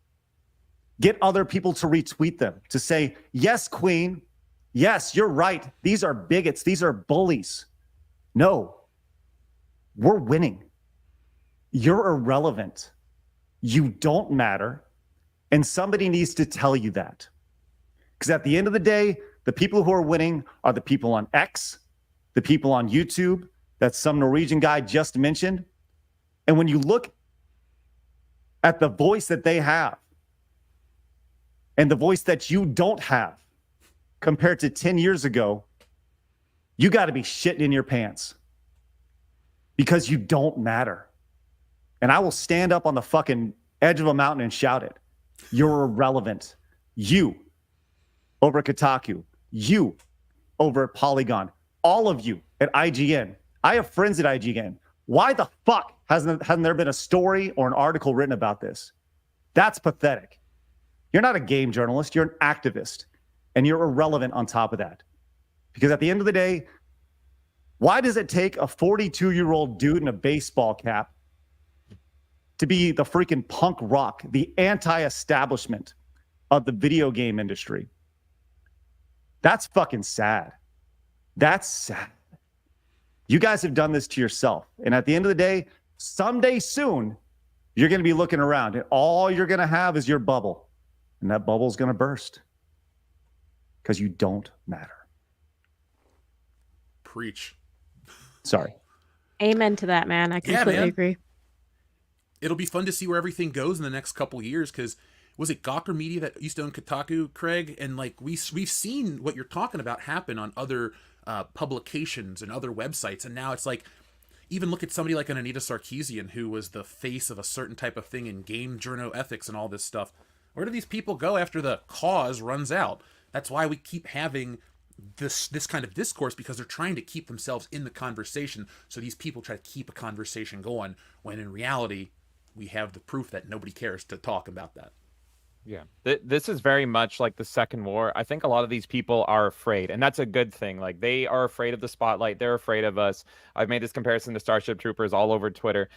get other people to retweet them, to say, yes, queen, yes, you're right. These are bigots. These are bullies. No, we're winning. You're irrelevant. You don't matter. And somebody needs to tell you that. Because at the end of the day, the people who are winning are the people on X, the people on YouTube, that some Norwegian guy just mentioned. And when you look at the voice that they have and the voice that you don't have compared to 10 years ago, you got to be shitting in your pants because you don't matter. And I will stand up on the fucking edge of a mountain and shout it. You're irrelevant. You over at Kotaku, you over at Polygon, all of you at IGN. I have friends at IGN. Why the fuck hasn't there been a story or an article written about this? That's pathetic. You're not a game journalist. You're an activist. And you're irrelevant on top of that. Because at the end of the day, why does it take a 42-year-old dude in a baseball cap to be the freaking punk rock, the anti-establishment of the video game industry? That's fucking sad. That's sad. You guys have done this to yourself. And at the end of the day, someday soon, you're going to be looking around and all you're going to have is your bubble. And that bubble's going to burst because you don't matter. Preach. Sorry. Amen to that, man. I completely agree. It'll be fun to see where everything goes in the next couple of years, because was it Gawker Media that used to own Kotaku, Craig? And like we've seen what you're talking about happen on other publications and other websites, and now it's like, even look at somebody like an Anita Sarkeesian, who was the face of a certain type of thing in game journo ethics and all this stuff. Where do these people go after the cause runs out? That's why we keep having this kind of discourse, because they're trying to keep themselves in the conversation. So these people try to keep a conversation going, when in reality, we have the proof that nobody cares to talk about that. Yeah, this is very much like the second war. I think a lot of these people are afraid, and that's a good thing. Like, they are afraid of the spotlight. They're afraid of us. I've made this comparison to Starship Troopers all over Twitter.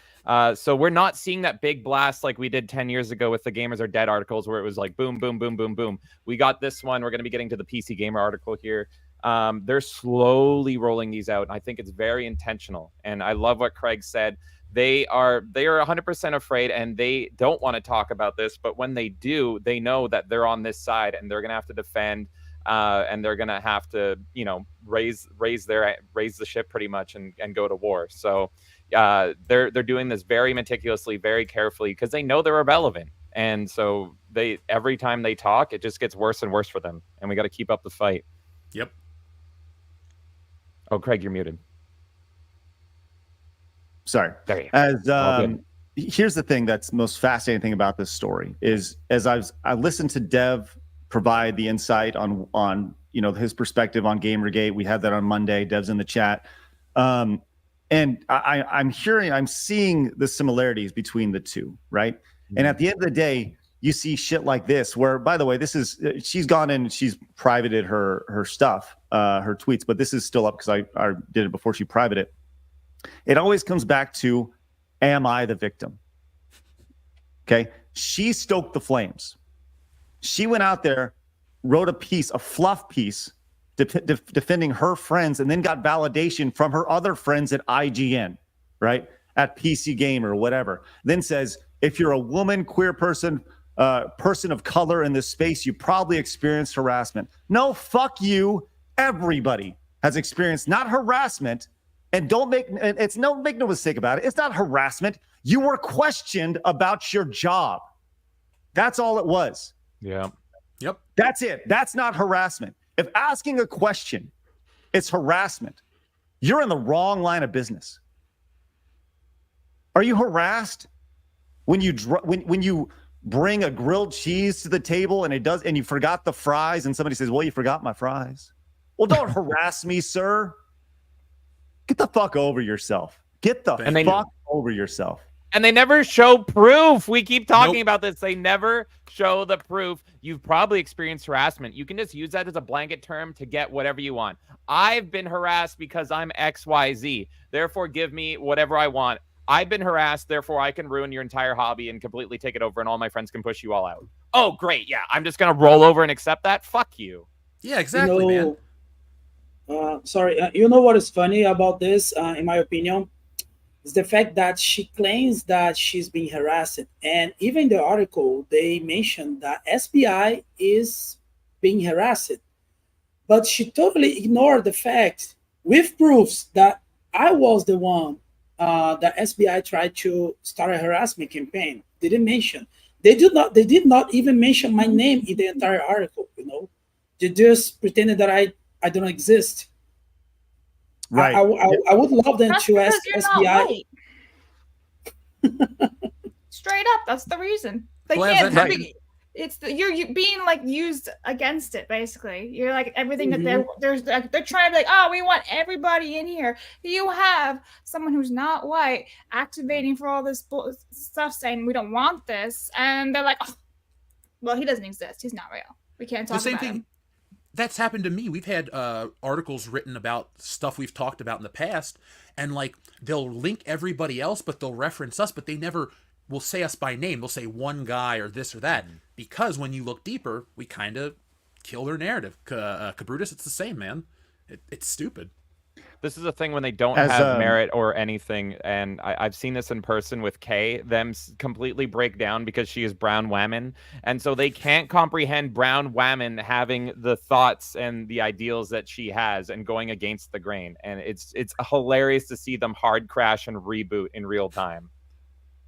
So we're not seeing that big blast like we did 10 years ago with the Gamers Are Dead articles, where it was like boom, boom, boom, boom, boom. We got this one. We're going to be getting to the PC Gamer article here. They're slowly rolling these out, and I think it's very intentional. And I love what Craig said. They are 100% afraid, and they don't want to talk about this. But when they do, they know that they're on this side, and they're going to have to defend, and they're going to have to, raise the ship pretty much and go to war. So they're doing this very meticulously, very carefully, because they know they're irrelevant. And so every time they talk, it just gets worse and worse for them, and we got to keep up the fight. Yep. Oh, Craig, you're muted. Sorry. There you go. Here's the thing that's most fascinating thing about this story is, as I listened to Dev provide the insight on his perspective on Gamergate. We had that on Monday. Dev's in the chat, and I'm seeing the similarities between the two, right? Mm-hmm. And at the end of the day, you see shit like this, where, by the way, she's gone in and she's privated her stuff, her tweets, but this is still up because I did it before she privated it. It always comes back to, am I the victim? Okay. She stoked the flames. She went out there, wrote a fluff piece defending her friends, and then got validation from her other friends at IGN, right? At PC Gamer or whatever. Then says, if you're a woman, queer person, person of color in this space, you probably experienced harassment. No, fuck you. Everybody has experienced not harassment, And make no mistake about it. It's not harassment. You were questioned about your job. That's all it was. Yeah. Yep. That's it. That's not harassment. If asking a question is harassment, you're in the wrong line of business. Are you harassed when you bring a grilled cheese to the table and you forgot the fries and somebody says, "Well, you forgot my fries." Well, don't harass me, sir. Get the fuck over yourself. Get the fuck over yourself. And they never show proof. We keep talking about this. They never show the proof. You've probably experienced harassment. You can just use that as a blanket term to get whatever you want. I've been harassed because I'm XYZ. Therefore, give me whatever I want. I've been harassed. Therefore, I can ruin your entire hobby and completely take it over, and all my friends can push you all out. Oh, great. Yeah, I'm just going to roll over and accept that? Fuck you. Yeah, exactly, man. Sorry. You know what is funny about this, in my opinion? Is the fact that she claims that she's being harassed. And even in the article, they mentioned that SBI is being harassed. But she totally ignored the fact, with proofs, that I was the one that SBI tried to start a harassment campaign. They didn't mention. They did not even mention my name in the entire article, you know. They just pretended that I don't exist. Right. I would love them to ask SBI. Straight up, that's the reason. They Well, can't. right. You're being like used against it. Basically, you're like everything that they're trying to be like. Oh, we want everybody in here. You have someone who's not white activating for all this stuff, saying we don't want this, and they're like, oh, well, he doesn't exist. He's not real. We can't talk about him. That's happened to me. We've had articles written about stuff we've talked about in the past, and like they'll link everybody else, but they'll reference us, but they never will say us by name. They'll say one guy or this or that, because when you look deeper, we kind of kill their narrative. Kabrutus, it's the same, man. It's stupid. This is a thing when they don't have merit or anything, and I've seen this in person with Kay, them completely break down because she is brown woman, and so they can't comprehend brown woman having the thoughts and the ideals that she has and going against the grain, and it's hilarious to see them hard crash and reboot in real time.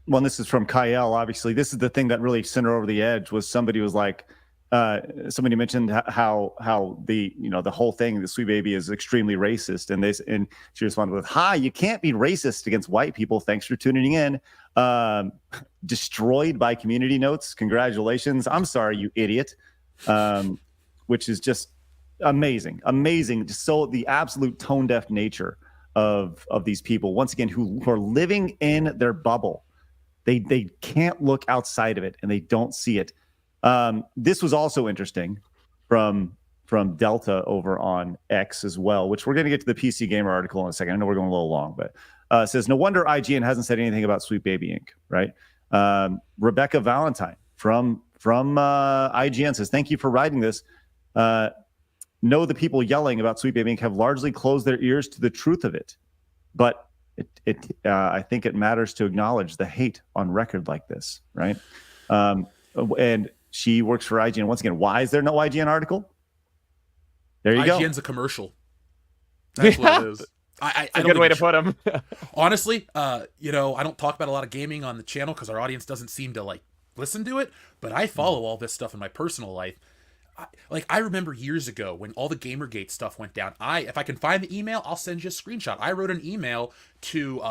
Well, this is from Kyle, obviously. This is the thing that really sent her over the edge, was somebody was like, somebody mentioned how the whole thing, the Sweet Baby, is extremely racist, and she responded with, "Hi, you can't be racist against white people. Thanks for tuning in. Destroyed by community notes. Congratulations. I'm sorry, you idiot." Which is just amazing. Just so the absolute tone deaf nature of these people, once again, who are living in their bubble. They can't look outside of it, and they don't see it. This was also interesting from Delta over on X as well, which we're going to get to the PC Gamer article in a second. I know we're going a little long, but it says, no wonder IGN hasn't said anything about Sweet Baby Inc., right? Rebecca Valentine from IGN says, thank you for writing this. No, the people yelling about Sweet Baby Inc. have largely closed their ears to the truth of it. But I think it matters to acknowledge the hate on record like this, right? And she works for IGN. Once again, why is there no IGN article? There you go. IGN's a commercial. That's what it is. It's a good way to put them. Honestly, I don't talk about a lot of gaming on the channel because our audience doesn't seem to like listen to it, but I follow all this stuff in my personal life. I remember years ago when all the Gamergate stuff went down. If I can find the email, I'll send you a screenshot. I wrote an email to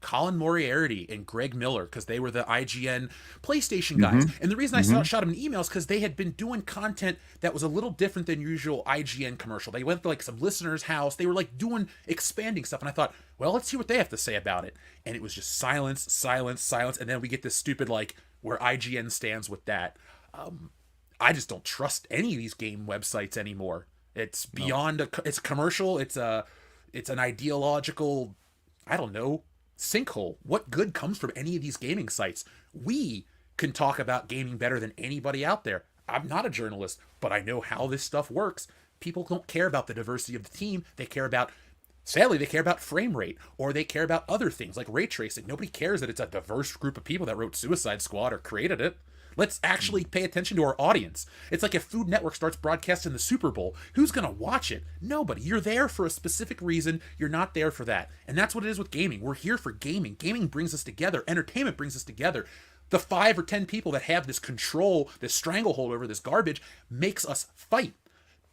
Colin Moriarty and Greg Miller, because they were the IGN PlayStation guys. And the reason I shot them an email is because they had been doing content that was a little different than usual IGN commercial. They went to like some listener's house. They were like doing expanding stuff, and I thought, well, let's see what they have to say about it. And it was just silence, and then we get this stupid like where IGN stands with that. I just don't trust any of these game websites anymore. It's beyond it's commercial. It's an ideological, I don't know, sinkhole. What good comes from any of these gaming sites? We can talk about gaming better than anybody out there. I'm not a journalist, but I know how this stuff works. People don't care about the diversity of the team. Sadly, they care about frame rate, or they care about other things like ray tracing. Nobody cares that it's a diverse group of people that wrote Suicide Squad or created it. Let's actually pay attention to our audience. It's like if Food Network starts broadcasting the Super Bowl, who's going to watch it? Nobody. You're there for a specific reason. You're not there for that. And that's what it is with gaming. We're here for gaming. Gaming brings us together. Entertainment brings us together. The 5 or 10 people that have this control, this stranglehold over this garbage, makes us fight.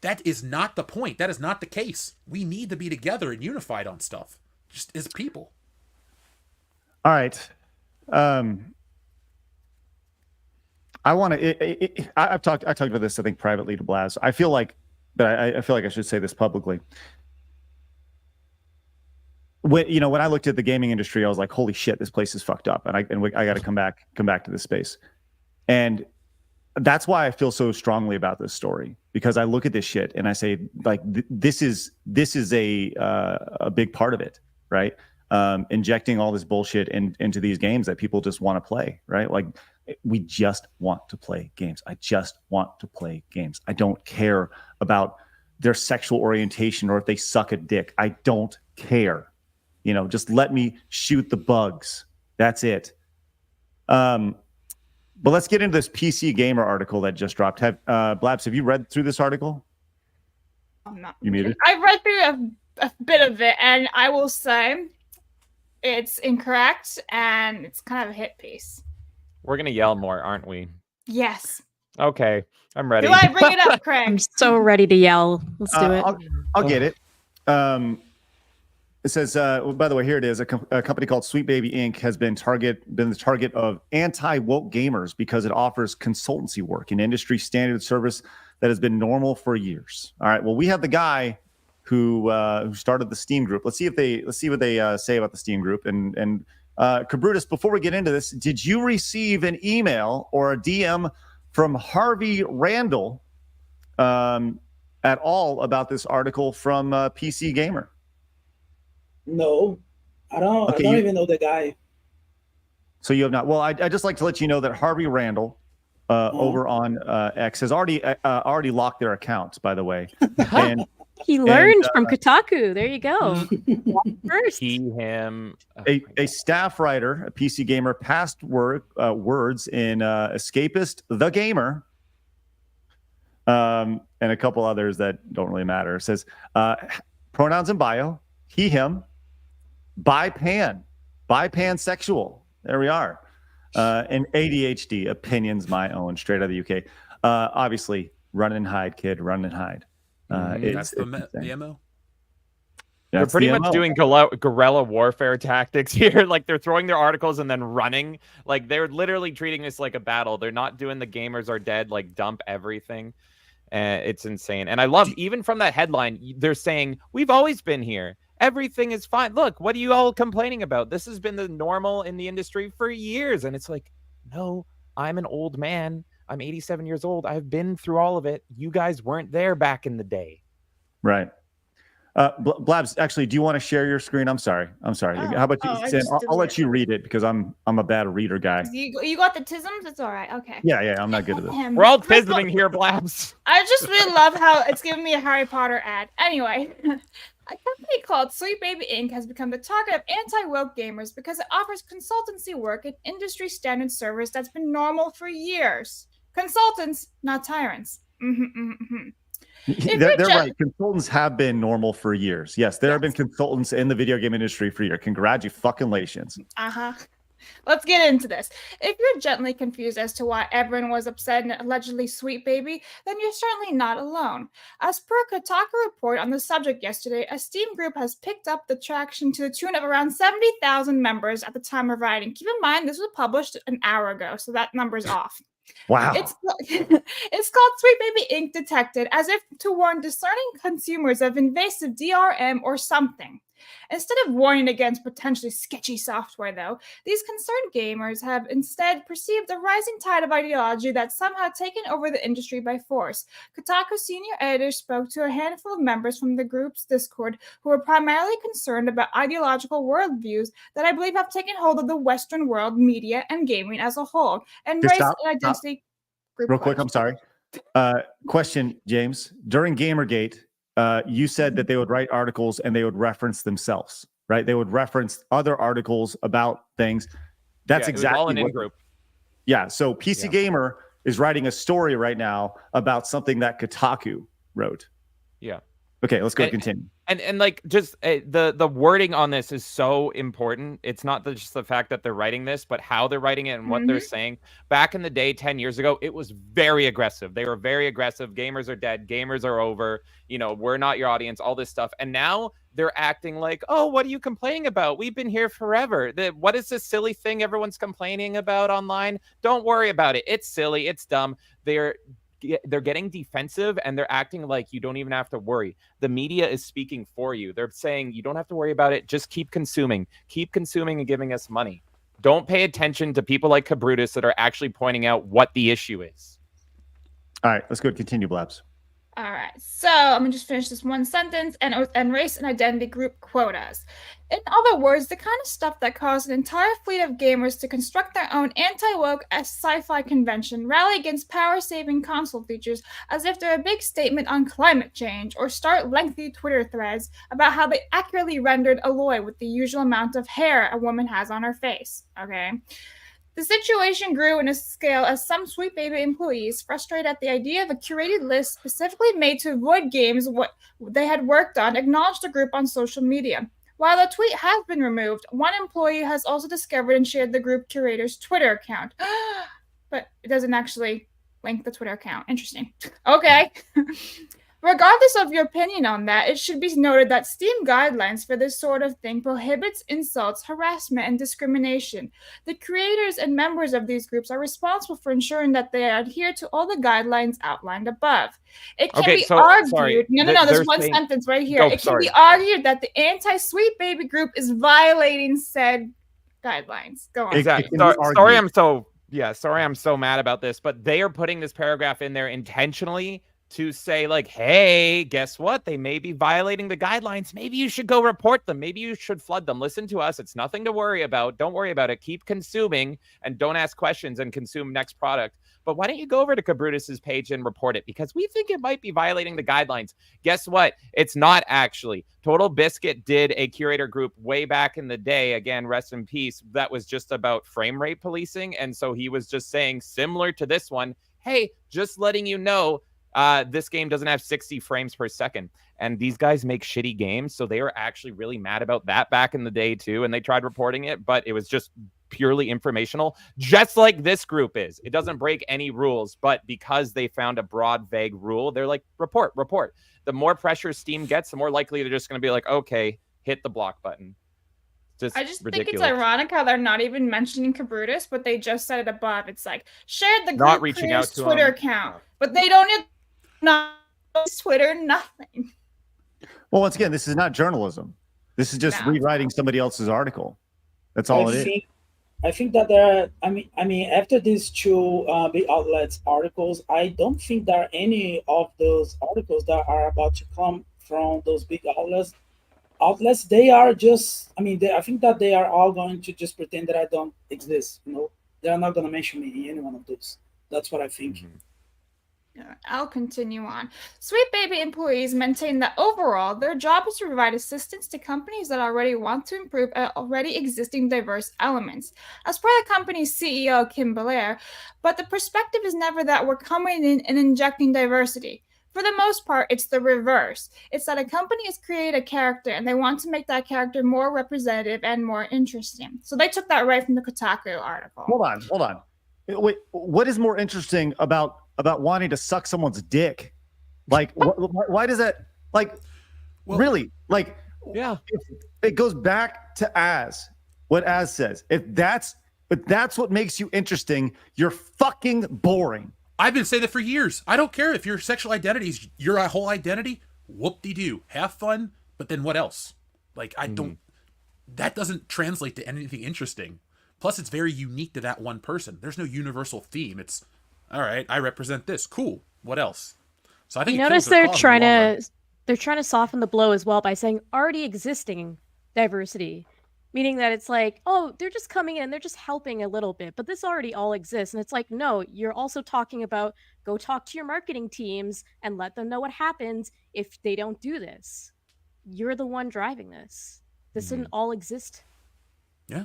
That is not the point. That is not the case. We need to be together and unified on stuff, just as people. All right. I want to. I've talked about this, I think, privately to Blaz. I feel like, but I feel like I should say this publicly. When I looked at the gaming industry, I was like, "Holy shit, this place is fucked up," and I got to come back to this space, and that's why I feel so strongly about this story, because I look at this shit and I say, like, this is a big part of it, right? Injecting all this bullshit into these games that people just want to play, right? Like, we just want to play games. I just want to play games. I don't care about their sexual orientation or if they suck a dick. I don't care. Just let me shoot the bugs. That's it. But let's get into this PC Gamer article that just dropped. Blabs, have you read through this article? I'm not. You muted? I read through a bit of it, and I will say it's incorrect, and it's kind of a hit piece. We're gonna yell more, aren't we? Yes. Okay, I'm ready. Do I bring it up, Craig? I'm so ready to yell. Let's do it. I'll get it. It says, by the way, here it is. A company called Sweet Baby Inc. has been the target of anti-woke gamers because it offers consultancy work, an industry standard service that has been normal for years. All right. Well, we have the guy who started the Steam group. Let's see what they say about the Steam group. And Kabrutus, before we get into this, did you receive an email or a DM from Harvey Randall at all about this article from PC Gamer? No, I don't. Okay, I don't even know the guy. So you have not. Well, I just like to let you know that Harvey Randall over on X has already locked their accounts, by the way. And he learned from Kotaku. There you go. First. He, him. A staff writer, a PC Gamer, passed words in Escapist, The Gamer, and a couple others that don't really matter. It says pronouns in bio: he, him. Bipansexual. There we are. And ADHD, opinions my own, straight out of the UK. Obviously, run and hide, kid. Run and hide. That's the MO. They're pretty much doing guerrilla warfare tactics here. Like, they're throwing their articles and then running. Like, they're literally treating this like a battle. They're not doing the gamers are dead, like, dump everything. It's insane. And I love, even from that headline, they're saying, we've always been here. Everything is fine. Look, what are you all complaining about? This has been the normal in the industry for years. And it's like, no, I'm an old man. I'm 87 years old. I've been through all of it. You guys weren't there back in the day. Right. Blabs, actually, do you want to share your screen? I'm sorry. How about you? I'll let you read it because I'm a bad reader guy. You got the tisms? It's all right. Okay. Yeah. I'm not good at this. We're all tisming here, Blabs. I just really love how it's giving me a Harry Potter ad. Anyway. A company called Sweet Baby Inc. has become the target of anti-woke gamers because it offers consultancy work at industry standard service that's been normal for years. Consultants, not tyrants. They're right. Consultants have been normal for years. Yes, there have been consultants in the video game industry for years. Congratulations. Let's get into this. If you're gently confused as to why everyone was upset and allegedly Sweet Baby, then you're certainly not alone. As per a Kotaku report on the subject yesterday, a Steam group has picked up the traction to the tune of around 70,000 members at the time of writing. Keep in mind, this was published an hour ago, so that number's off. Wow. It's called Sweet Baby Inc. Detected, as if to warn discerning consumers of invasive DRM or something. Instead of warning against potentially sketchy software, though, these concerned gamers have instead perceived a rising tide of ideology that's somehow taken over the industry by force. Kotaku senior editor spoke to a handful of members from the group's Discord who were primarily concerned about ideological worldviews that I believe have taken hold of the Western world, media, and gaming as a whole, and race and identity. Real quick, I'm sorry. Question, James. During Gamergate, you said that they would write articles and they would reference themselves, right? They would reference other articles about things. That's exactly all an in-group. Yeah, so PC Gamer is writing a story right now about something that Kotaku wrote. Yeah. Okay, let's go continue. And like just the wording on this is so important. It's not just the fact that they're writing this, but how they're writing it and what they're saying. Back in the day, 10 years ago, it was very aggressive. They were very aggressive. Gamers are dead. Gamers are over. You know, we're not your audience, all this stuff. And now they're acting like, oh, what are you complaining about? We've been here forever. What is this silly thing everyone's complaining about online? Don't worry about it. It's silly. It's dumb. They're getting defensive and they're acting like you don't even have to worry. The media is speaking for you. They're saying you don't have to worry about it. Just keep consuming and giving us money. Don't pay attention to people like Kabrutus that are actually pointing out what the issue is. All right, let's go continue, Blabs. All right, so I'm gonna just finish this one sentence. And race and identity group Quotas. In other words, the kind of stuff that caused an entire fleet of gamers to construct their own anti-woke sci-fi convention, rally against power-saving console features as if they're a big statement on climate change, or start lengthy Twitter threads about how they accurately rendered Aloy with the usual amount of hair a woman has on her face. Okay. The situation grew in a scale as some Sweet Baby employees, frustrated at the idea of a curated list specifically made to avoid games what they had worked on, acknowledged the group on social media. While the tweet has been removed, one employee has also discovered and shared the group curator's Twitter account. But it doesn't actually link the Twitter account. Interesting. Okay. Regardless of your opinion on that, it should be noted that Steam guidelines for this sort of thing prohibits insults, harassment, and discrimination. The creators and members of these groups are responsible for ensuring that they adhere to all the guidelines outlined above. It can be argued... Sorry. No, there's one sentence right here. It can be argued that the anti-Sweet Baby group is violating said guidelines. Go on. Exactly. Sorry, I'm so mad about this, but they are putting this paragraph in there intentionally to say like, hey, guess what? They may be violating the guidelines. Maybe you should go report them. Maybe you should flood them. Listen to us. It's nothing to worry about. Don't worry about it. Keep consuming and don't ask questions and consume next product. But why don't you go over to Kabrutus's page and report it? Because we think it might be violating the guidelines. Guess what? It's not actually. Total Biscuit did a curator group way back in the day. Again, rest in peace. That was just about frame rate policing. And so he was just saying, similar to this one, hey, just letting you know, this game doesn't have 60 frames per second. And these guys make shitty games, so they were actually really mad about that back in the day too, and they tried reporting it, but it was just purely informational, just like this group is. It doesn't break any rules, but because they found a broad, vague rule, they're like, report. The more pressure Steam gets, the more likely they're just going to be like, okay, hit the block button. I just ridiculous. think it's ironic how they're not even mentioning Kabrutus, but they just said it above. It's like, shared the Not group reaching out to Twitter him. account, but they don't not Twitter, nothing. Well, once again, this is not journalism. This is just rewriting somebody else's article. That's all it is. I think that there are, I mean, after these two big outlets articles, I don't think there are any of those articles that are about to come from those big outlets. They are just, I think that they are all going to just pretend that I don't exist. You know, they are not going to mention me in any one of those. That's what I think. Mm-hmm. I'll continue on. Sweet Baby employees maintain that overall, their job is to provide assistance to companies that already want to improve already existing diverse elements. As per the company's CEO, Kim Belair, but the perspective is never that we're coming in and injecting diversity. For the most part, it's the reverse. It's that a company has created a character and they want to make that character more representative and more interesting. So they took that right from the Kotaku article. Hold on. Wait, what is more interesting about wanting to suck someone's dick? Like, why does that, like, really? Like, yeah, it goes back to what Az says. If that's what makes you interesting, you're fucking boring. I've been saying that for years. I don't care if your sexual identity is your whole identity. Whoop-de-doo. Have fun, but then what else? Like, that doesn't translate to anything interesting. Plus, it's very unique to that one person. There's no universal theme. It's, all right, I represent this. Cool. What else? So I think you notice they're trying to soften the blow as well by saying already existing diversity, meaning that it's like, oh, they're just coming in, they're just helping a little bit, but this already all exists. And it's like, no, you're also talking about go talk to your marketing teams and let them know what happens if they don't do this. You're the one driving this. This didn't all exist. Yeah.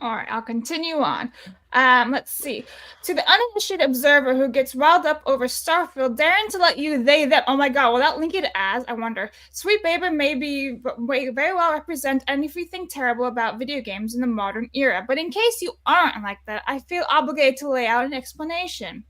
All right, I'll continue on. Let's see. To the uninitiated observer who gets riled up over Starfield, daring to let you they them. Oh my God! Without linking it as, I wonder. Sweet Baby may very well represent anything terrible about video games in the modern era. But in case you aren't like that, I feel obligated to lay out an explanation.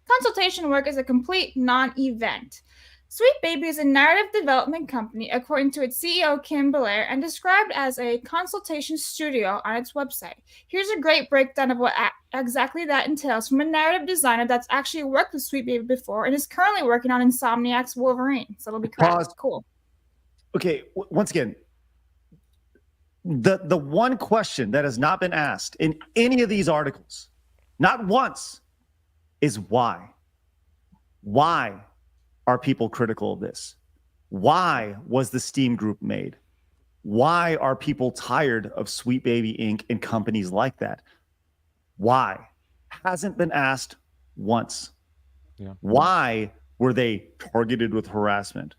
Consultation work is a complete non-event. Sweet Baby is a narrative development company, according to its CEO, Kim Belair, and described as a consultation studio on its website. Here's a great breakdown of what exactly that entails from a narrative designer that's actually worked with Sweet Baby before and is currently working on Insomniac's Wolverine. So it'll be cool. Okay, once again, the one question that has not been asked in any of these articles, not once, is why? Why are people critical of this? Why was the Steam group made? Why are people tired of Sweet Baby Inc. and companies like that? Why? Hasn't been asked once. Yeah. Why were they targeted with harassment?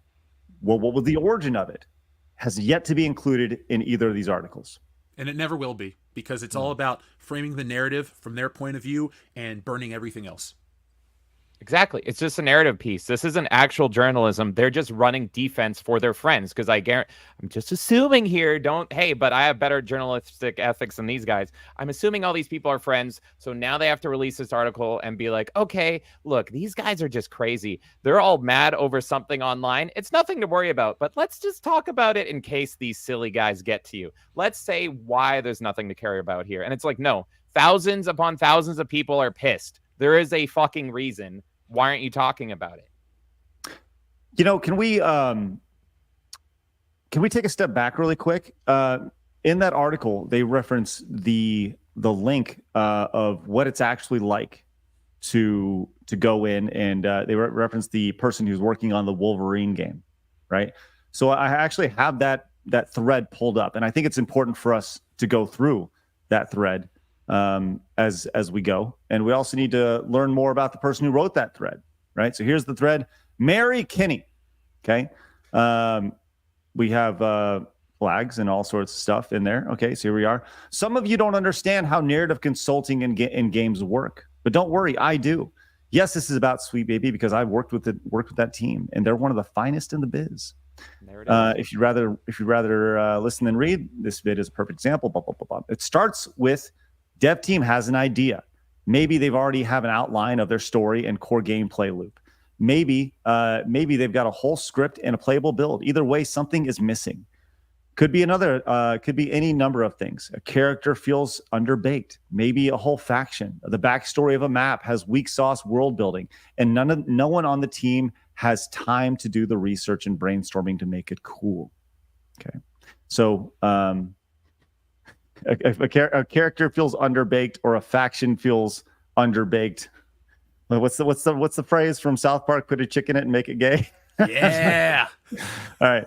Well, what was the origin of it? Has yet to be included in either of these articles. And it never will be, because it's all about framing the narrative from their point of view and burning everything else. Exactly. It's just a narrative piece. This isn't actual journalism. They're just running defense for their friends. Because I'm just assuming here, but I have better journalistic ethics than these guys. I'm assuming all these people are friends. So now they have to release this article and be like, okay, look, these guys are just crazy. They're all mad over something online. It's nothing to worry about, but let's just talk about it in case these silly guys get to you. Let's say why there's nothing to care about here. And it's like, no, thousands upon thousands of people are pissed. There is a fucking reason. Why aren't you talking about it? You know, can we take a step back really quick? In that article, they reference the link of what it's actually like to go in, and they reference the person who's working on the Wolverine game, right? So I actually have that thread pulled up, and I think it's important for us to go through that thread as we go. And we also need to learn more about the person who wrote that thread, right? So here's the thread. Mary Kinney, okay? We have flags and all sorts of stuff in there. Okay, so here we are. Some of you don't understand how narrative consulting in games work, but don't worry, I do. Yes, this is about Sweet Baby because I worked with that team, and they're one of the finest in the biz. If you'd rather listen than read, this vid is a perfect example. Blah, blah, blah, blah. It starts with dev team has an idea. Maybe they've already have an outline of their story and core gameplay loop. Maybe they've got a whole script and a playable build. Either way, something is missing. Could be any number of things. A character feels underbaked. Maybe a whole faction. The backstory of a map has weak sauce world building, and no one on the team has time to do the research and brainstorming to make it cool. Okay, so if a character feels underbaked or a faction feels underbaked, what's the phrase from South Park? Put a chick in it and make it gay. Yeah. All right.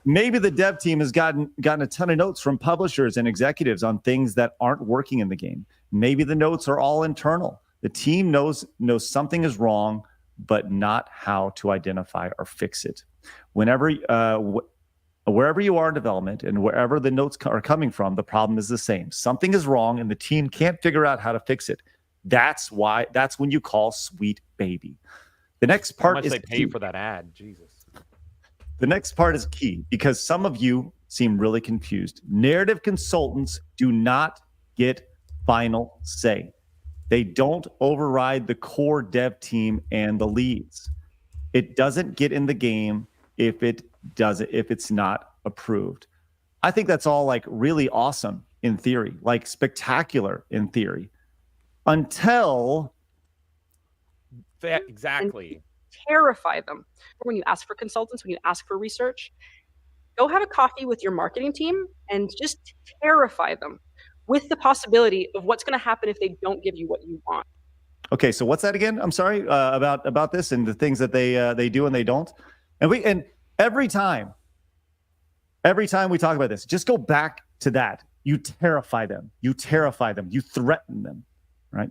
Maybe the dev team has gotten a ton of notes from publishers and executives on things that aren't working in the game. Maybe the notes are all internal. The team knows something is wrong, but not how to identify or fix it. Wherever you are in development and wherever the notes are coming from, the problem is the same. Something is wrong and the team can't figure out how to fix it. That's when you call Sweet Baby. The next part is how much they pay for that ad. Jesus. The next part is key because some of you seem really confused. Narrative consultants do not get final say. They don't override the core dev team and the leads. It doesn't get in the game if it's not approved. I think that's all like really awesome in theory, like spectacular in theory, until exactly. Terrify them. When you ask for consultants, when you ask for research, go have a coffee with your marketing team and just terrify them with the possibility of what's going to happen if they don't give you what you want. Okay, so what's that again? I'm sorry about this and the things that they do and they don't. And every time we talk about this, just go back to that. You terrify them. You threaten them, right?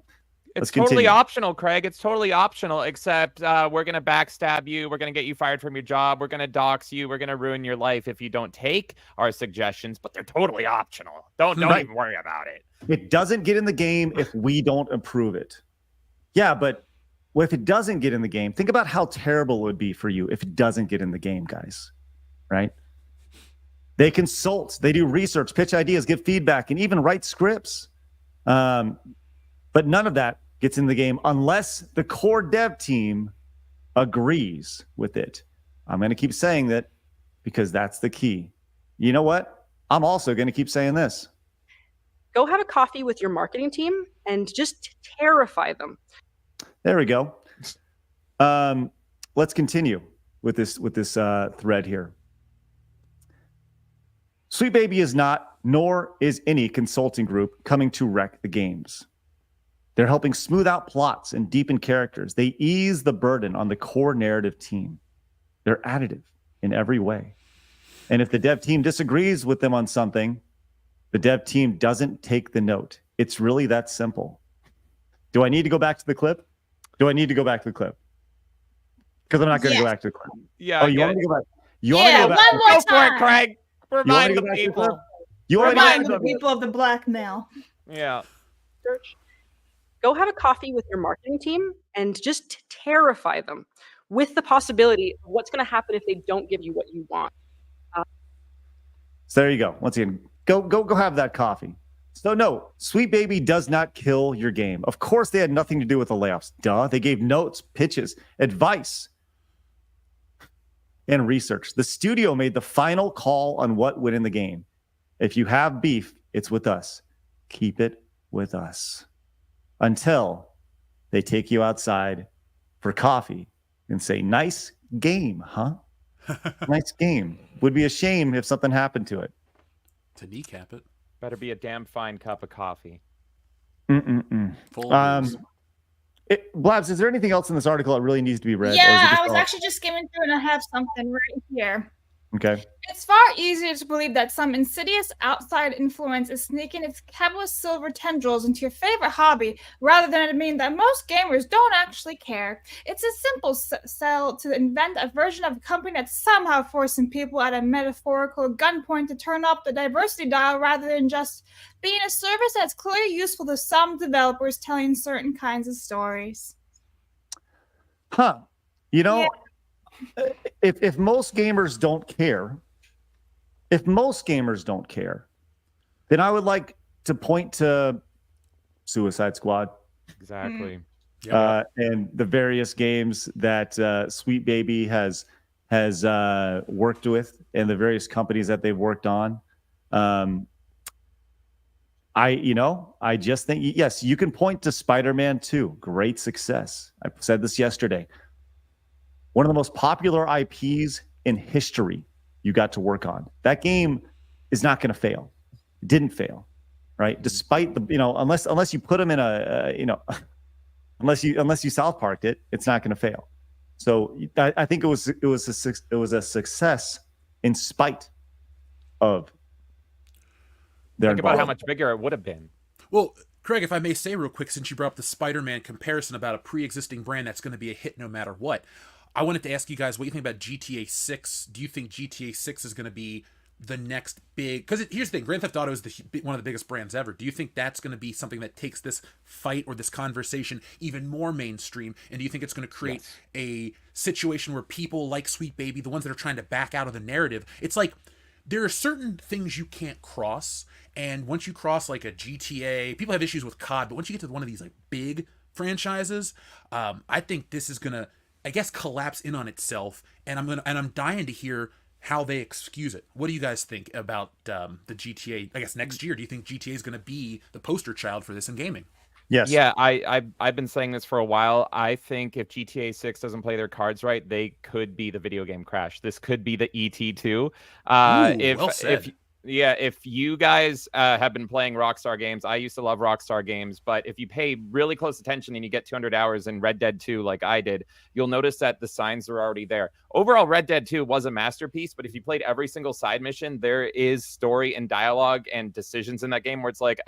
It's continue. totally optional, Craig. It's totally optional, except we're going to backstab you. We're going to get you fired from your job. We're going to dox you. We're going to ruin your life if you don't take our suggestions, but they're totally optional. Don't even worry about it. It doesn't get in the game if we don't approve it. Yeah, but if it doesn't get in the game, think about how terrible it would be for you if it doesn't get in the game, guys. Right? They consult, they do research, pitch ideas, give feedback, and even write scripts. But none of that gets in the game unless the core dev team agrees with it. I'm going to keep saying that because that's the key. You know what? I'm also going to keep saying this. Go have a coffee with your marketing team and just terrify them. There we go. Let's continue with this thread here. Sweet Baby is not, nor is any consulting group coming to wreck the games. They're helping smooth out plots and deepen characters. They ease the burden on the core narrative team. They're additive in every way. And if the dev team disagrees with them on something, the dev team doesn't take the note. It's really that simple. Do I need to go back to the clip? Because I'm not going to go back to the clip. Yeah. Oh, you want me to go back? You want Yeah, me to go back? one more Go for it, time. Craig. Remind go the back to the clip? people. You want me to go back Remind to the the people of the blackmail. Yeah. Go have a coffee with your marketing team and just terrify them with the possibility of what's going to happen if they don't give you what you want. So there you go. Once again, go have that coffee. So no, Sweet Baby does not kill your game. Of course, they had nothing to do with the layoffs. Duh. They gave notes, pitches, advice, and research. The studio made the final call on what went in the game. If you have beef, it's with us. Keep it with us. Until they take you outside for coffee and say, nice game, huh? Nice game. Would be a shame if something happened to it. To kneecap it. Better be a damn fine cup of coffee. Full of booze. Blabs, is there anything else in this article that really needs to be read? Or is it Yeah, just I was all- actually just skimming through and I have something right here. Okay. It's far easier to believe that some insidious outside influence is sneaking its capitalist silver tendrils into your favorite hobby, rather than admitting that most gamers don't actually care. It's a simple sell to invent a version of a company that's somehow forcing people at a metaphorical gunpoint to turn up the diversity dial, rather than just being a service that's clearly useful to some developers telling certain kinds of stories. Huh. You know, if most gamers don't care, then I would like to point to Suicide Squad. Exactly. And the various games that Sweet Baby has worked with, and the various companies that they've worked on. I just think, yes, you can point to Spider-Man 2. Great success. I said this yesterday. One of the most popular IPs in history you got to work on. That game is not going to fail. It didn't fail, right? Despite the, unless you put them in unless you South Parked it, it's not going to fail. So I think it was a success in spite of their Think about how involvement. much bigger it would have been. Well, Craig, if I may say real quick, since you brought up the Spider-Man comparison about a pre-existing brand that's going to be a hit no matter what, I wanted to ask you guys what you think about GTA 6. Do you think GTA 6 is going to be the next big... Because here's the thing, Grand Theft Auto is one of the biggest brands ever. Do you think that's going to be something that takes this fight or this conversation even more mainstream? And do you think it's going to create a situation where people like Sweet Baby, the ones that are trying to back out of the narrative, it's like there are certain things you can't cross, and once you cross like a GTA, people have issues with COD, but once you get to one of these like big franchises, I think this is going to, I guess, collapse in on itself, and I'm dying to hear how they excuse it. What do you guys think about the GTA? I guess next year, do you think GTA is going to be the poster child for this in gaming? Yes. Yeah, I've been saying this for a while. I think if GTA 6 doesn't play their cards right, they could be the video game crash. This could be the ET2. Well said. If you guys have been playing Rockstar games, I used to love Rockstar games, but if you pay really close attention and you get 200 hours in Red Dead 2 like I did, you'll notice that the signs are already there. Overall, Red Dead 2 was a masterpiece, but if you played every single side mission, there is story and dialogue and decisions in that game where it's like,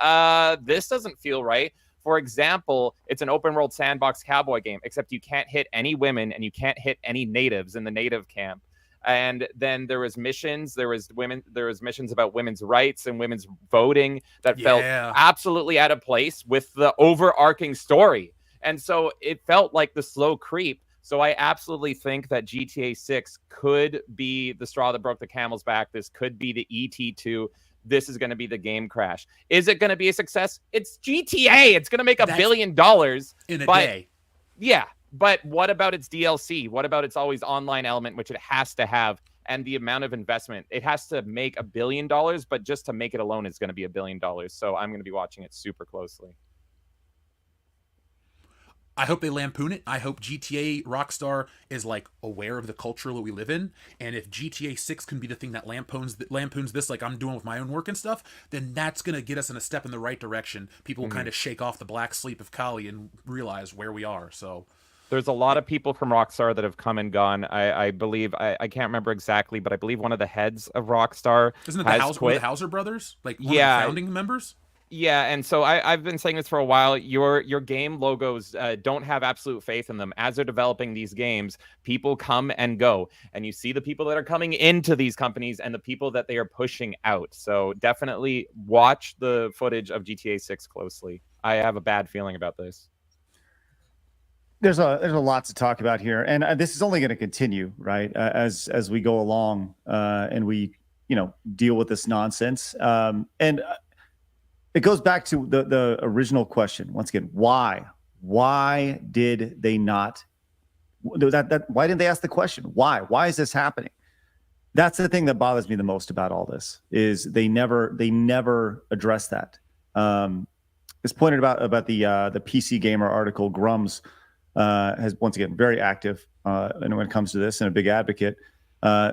this doesn't feel right. For example, it's an open world sandbox cowboy game, except you can't hit any women and you can't hit any natives in the native camp. And then there was missions, there was missions about women's rights and women's voting that felt absolutely out of place with the overarching story. And so it felt like the slow creep. So I absolutely think that GTA 6 could be the straw that broke the camel's back. This could be the ET2. This is going to be the game crash. Is it going to be a success? It's GTA. It's going to make $1 billion in a day. Yeah. But what about its DLC? What about its always online element, which it has to have, and the amount of investment? It has to make $1 billion, but just to make it alone is going to be $1 billion. So I'm going to be watching it super closely. I hope they lampoon it. I hope GTA Rockstar is like aware of the culture that we live in. And if GTA 6 can be the thing that lampoons this like I'm doing with my own work and stuff, then that's going to get us in a step in the right direction. People will kind of shake off the black sleep of Kali and realize where we are. So there's a lot of people from Rockstar that have come and gone. I believe, I can't remember exactly, but I believe one of the heads of Rockstar Isn't it has one of quit. the Hauser brothers? Like one of the founding members? Yeah, and so I've been saying this for a while. Your game logos don't have absolute faith in them. As they're developing these games, people come and go. And you see the people that are coming into these companies and the people that they are pushing out. So definitely watch the footage of GTA 6 closely. I have a bad feeling about this. There's a lot to talk about here, and this is only going to continue, right? As we go along, and we deal with this nonsense. It goes back to the original question once again. Why did they not? Why didn't they ask the question? Why is this happening? That's the thing that bothers me the most about all this is they never address that. It's pointed about the PC Gamer article. Grummz has once again very active, and when it comes to this, and a big advocate.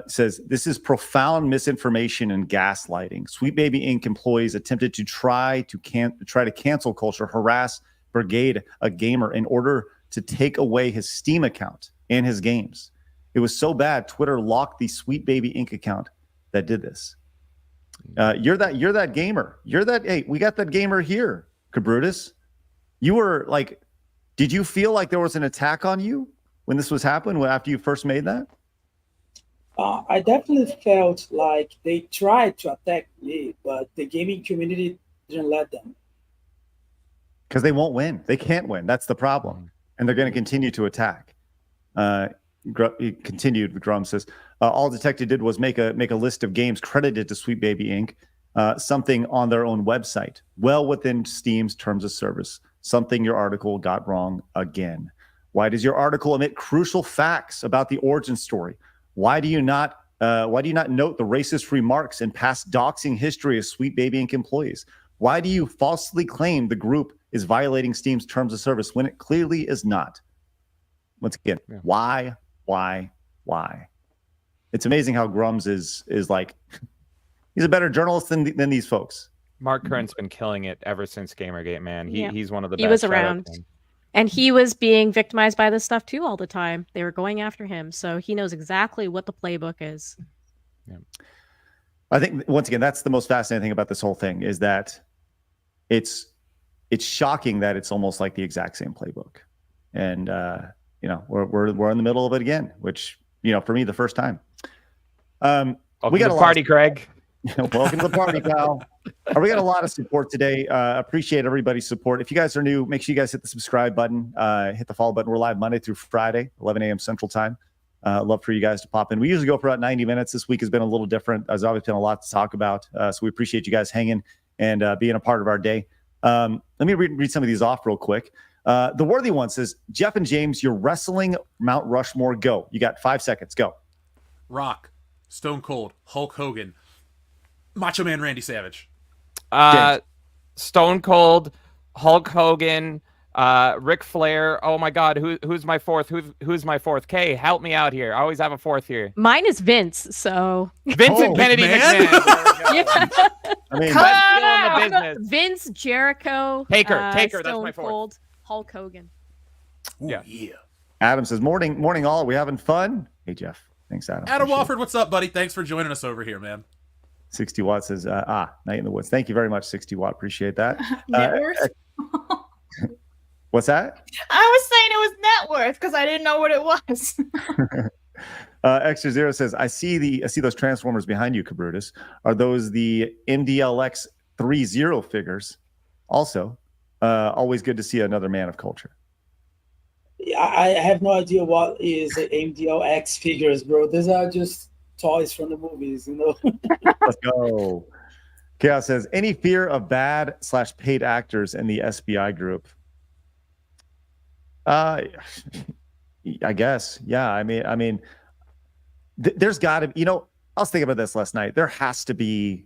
Says this is profound misinformation and gaslighting. Sweet Baby Inc. employees attempted to try to cancel culture, harass Brigade, a gamer, in order to take away his Steam account and his games. It was so bad, Twitter locked the Sweet Baby Inc. account that did this. You're that gamer. Hey, we got that gamer here, Kabrutus. You were like, did you feel like there was an attack on you when this was happening? After you first made that? I definitely felt like they tried to attack me, but the gaming community didn't let them. Because they won't win. They can't win. That's the problem. And they're going to continue to attack. He continued, Grummz says, all Detective did was make a list of games credited to Sweet Baby Inc., something on their own website, well within Steam's terms of service. Something your article got wrong again. Why does your article omit crucial facts about the origin story? Why do you not note the racist remarks and past doxing history of Sweet Baby Inc. employees? Why do you falsely claim the group is violating Steam's terms of service when it clearly is not? Once again, why? It's amazing how Grummz is like, he's a better journalist than these folks. Mark Kern's been killing it ever since Gamergate, man. He's one of the best. He was around. And he was being victimized by this stuff too all the time. They were going after him. So he knows exactly what the playbook is. Yeah. I think, once again, that's the most fascinating thing about this whole thing is that it's shocking that it's almost like the exact same playbook. And, we're in the middle of it again, which, for me, the first time. We got a party, Craig. Welcome to the party, pal. We got a lot of support today. Appreciate everybody's support. If you guys are new, make sure you guys hit the subscribe button, hit the follow button. We're live Monday through Friday, 11 a.m. Central Time. Love for you guys to pop in. We usually go for about 90 minutes. This week has been a little different. There's always been a lot to talk about. So we appreciate you guys hanging and being a part of our day. Let me read some of these off real quick. The Worthy One says, Jeff and James, your wrestling Mount Rushmore, go. You got 5 seconds. Go. Rock, Stone Cold, Hulk Hogan, Macho Man Randy Savage. Stone Cold, Hulk Hogan, Ric Flair. Oh my God, who's my fourth? Who's my fourth? Kay, help me out here. I always have a fourth here. Mine is Vince. So Vincent Kennedy McMahon. Yeah. I mean, Vince, Jericho, Taker. That's Stone my fourth. Cold, Hulk Hogan. Ooh, yeah. Adam says, morning all. Are we having fun? Hey Jeff, thanks Adam. Adam Walford, what's up, buddy? Thanks for joining us over here, man. 60 Watt says, Night in the Woods. Thank you very much, 60 Watt. Appreciate that. What's that? I was saying it was net worth because I didn't know what it was. Extra Zero says, I see those Transformers behind you, Kabrutus. Are those the MDLX 30 figures? Also, always good to see another man of culture. I have no idea what is MDLX figures, bro. These are just toys from the movies, you know. Let's go. Chaos says, any fear of bad/paid actors in the SBI group? I guess, yeah. I mean, there's got to, I was thinking about this last night. There has to be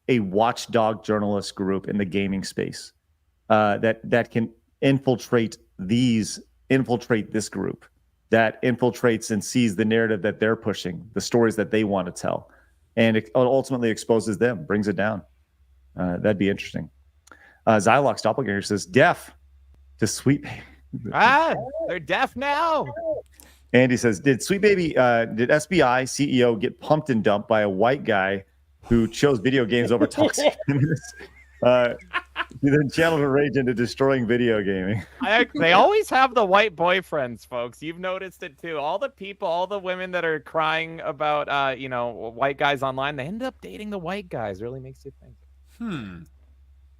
a watchdog journalist group in the gaming space that can infiltrate this group, that infiltrates and sees the narrative that they're pushing, the stories that they want to tell, and it ultimately exposes them, brings it down. That'd be interesting. Xylox Doppelganger says, deaf to Sweet Baby. They're deaf now. Andy says, did SBI CEO get pumped and dumped by a white guy who chose video games over toxic feminists? He then channeled her rage into destroying video gaming. They always have the white boyfriends, folks. You've noticed it too. All the women that are crying about, white guys online, they end up dating the white guys. Really makes you think.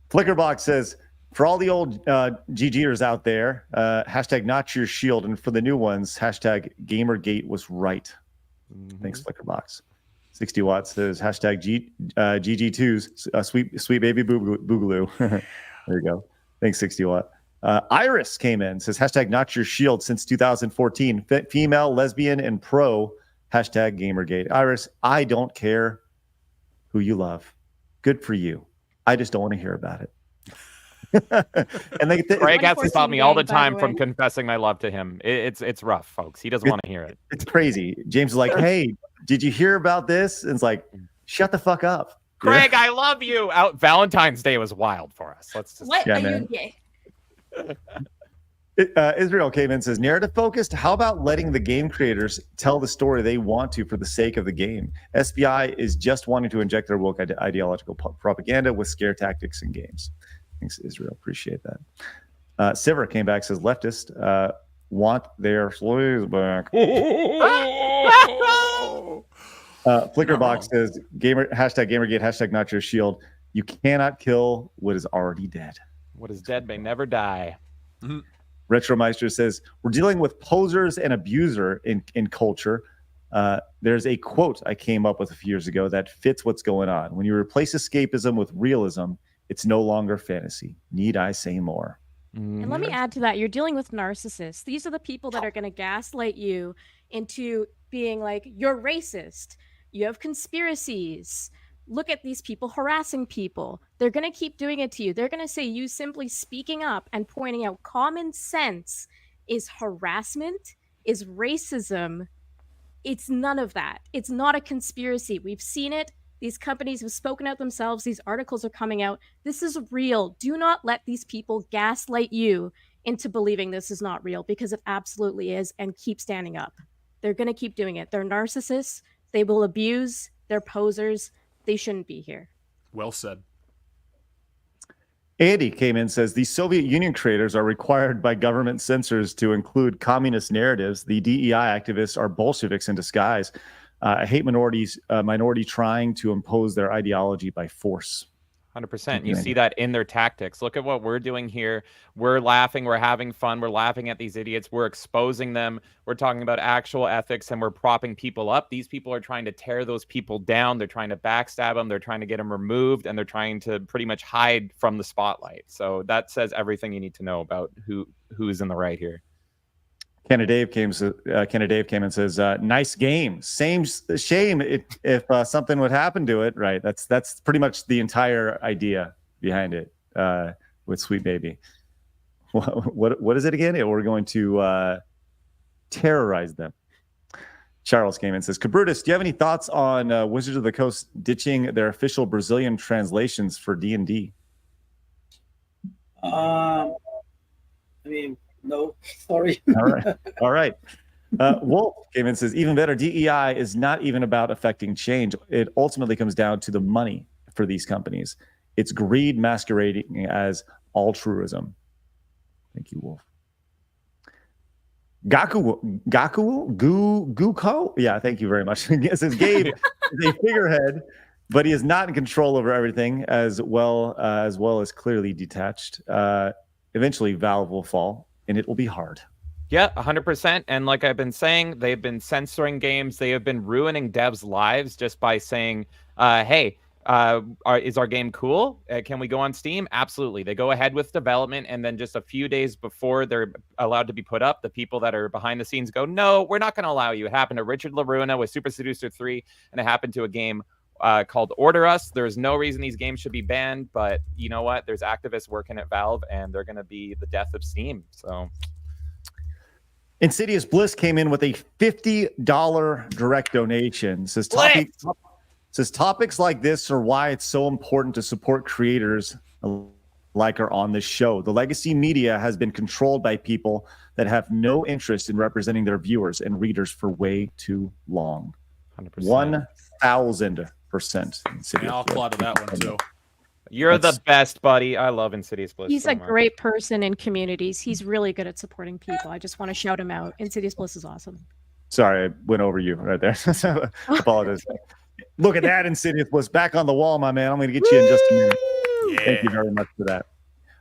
Flickerbox says, for all the old GGers out there, hashtag not your shield. And for the new ones, hashtag Gamergate was right. Thanks, Flickerbox. 60 Watts says, hashtag GG2s, sweet baby boogaloo. There you go. Thanks, 60 Watt. Iris came in, says, hashtag not your shield since 2014. Female, lesbian, and pro, hashtag Gamergate. Iris, I don't care who you love. Good for you. I just don't want to hear about it. And Greg has to stop me all the time from confessing my love to him. It's rough, folks. He doesn't want to hear it. It's crazy. James is like, hey, did you hear about this? And it's like, shut the fuck up. Greg, I love you. Valentine's Day was wild for us. Let's just What are you gay? Israel came in and says, narrative focused. How about letting the game creators tell the story they want to for the sake of the game? SBI is just wanting to inject their woke ideological propaganda with scare tactics in games. Thanks, Israel. Appreciate that. Siver came back, says, leftist want their slaves back. Flickerbox says, hashtag Gamergate, hashtag not your shield. You cannot kill what is already dead. What is dead may never die. Retromeister says, we're dealing with posers and abuser in culture. There's a quote I came up with a few years ago that fits what's going on. When you replace escapism with realism, it's no longer fantasy. Need I say more? And let me add to that, you're dealing with narcissists. These are the people that are going to gaslight you into being like, you're racist. You have conspiracies. Look at these people harassing people. They're going to keep doing it to you. They're going to say you simply speaking up and pointing out common sense is harassment, is racism. It's none of that. It's not a conspiracy. We've seen it. These companies have spoken out themselves. These articles are coming out. This is real. Do not let these people gaslight you into believing this is not real, because it absolutely is, and keep standing up. They're going to keep doing it. They're narcissists. They will abuse. They're posers. They shouldn't be here. Well said. Andy came in and says, the Soviet Union creators are required by government censors to include communist narratives. The DEI activists are Bolsheviks in disguise. I hate minority trying to impose their ideology by force. 100%. You see that in their tactics. Look at what we're doing here. We're laughing. We're having fun. We're laughing at these idiots. We're exposing them. We're talking about actual ethics, and we're propping people up. These people are trying to tear those people down. They're trying to backstab them. They're trying to get them removed, and they're trying to pretty much hide from the spotlight. So that says everything you need to know about who's in the right here. Kenna Dave came and says, nice game. Shame if something would happen to it. Right. That's pretty much the entire idea behind it with Sweet Baby. What is it again? We're going to terrorize them. Charles came in and says, Kabrutus, do you have any thoughts on Wizards of the Coast ditching their official Brazilian translations for D&D? I mean, no, sorry. All right. Wolf came in and says, even better, DEI is not even about affecting change. It ultimately comes down to the money for these companies. It's greed masquerading as altruism. Thank you, Wolf. Guko? Yeah, thank you very much. It says Gabe is a figurehead, but he is not in control over everything, as well as clearly detached. Eventually, Valve will fall, and it will be hard. Yeah, 100%. And like I've been saying, they've been censoring games. They have been ruining devs' lives just by saying, hey, is our game cool? Can we go on Steam? Absolutely. They go ahead with development, and then just a few days before they're allowed to be put up, the people that are behind the scenes go, no, we're not going to allow you. It happened to Richard LaRuna with Super Seducer 3, and it happened to a game called Order Us. There's no reason these games should be banned, but you know what? There's activists working at Valve, and they're going to be the death of Steam. So... Insidious Bliss came in with a $50 direct donation. Says topics like this are why it's so important to support creators like are on this show. The legacy media has been controlled by people that have no interest in representing their viewers and readers for way too long. 100%. 1,000%. I'll applaud to that one too. You're the best, buddy. I love Insidious Bliss. He's so a much. great person in communities. He's really good at supporting people. I just want to shout him out. Insidious Bliss is awesome. Sorry, I went over you right there. Apologies. Look at that, Insidious Bliss. Back on the wall, my man. I'm going to get you in just a minute. Yeah. Thank you very much for that.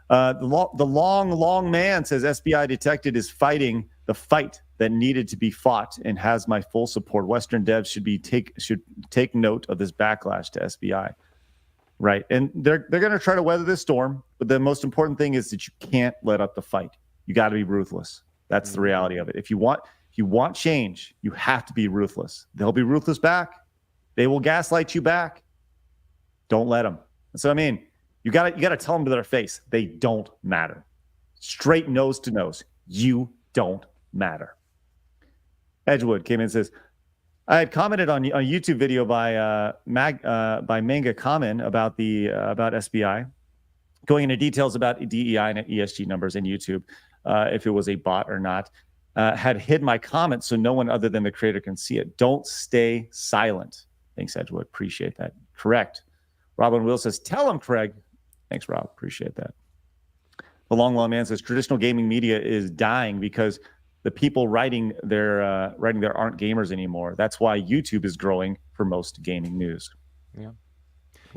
The long man says SBI Detected is fighting the fight that needed to be fought and has my full support. Western devs should take note of this backlash to SBI. Right. And they're going to try to weather this storm. But the most important thing is that you can't let up the fight. You got to be ruthless. That's the reality of it. If you want change, you have to be ruthless. They'll be ruthless back. They will gaslight you back. Don't let them. So, I mean, you got to tell them to their face. They don't matter. Straight nose to nose. You don't matter. Edgewood came in and says, I had commented on a YouTube video by Manga Common about about SBI, going into details about DEI and ESG numbers in YouTube, if it was a bot or not. Had hid my comment so no one other than the creator can see it. Don't stay silent. Thanks, Edgewood. Appreciate that. Correct. Robin Will says, tell him, Craig. Thanks, Rob. Appreciate that. The Long Man says, traditional gaming media is dying because the people writing there aren't gamers anymore. That's why YouTube is growing for most gaming news. Yeah.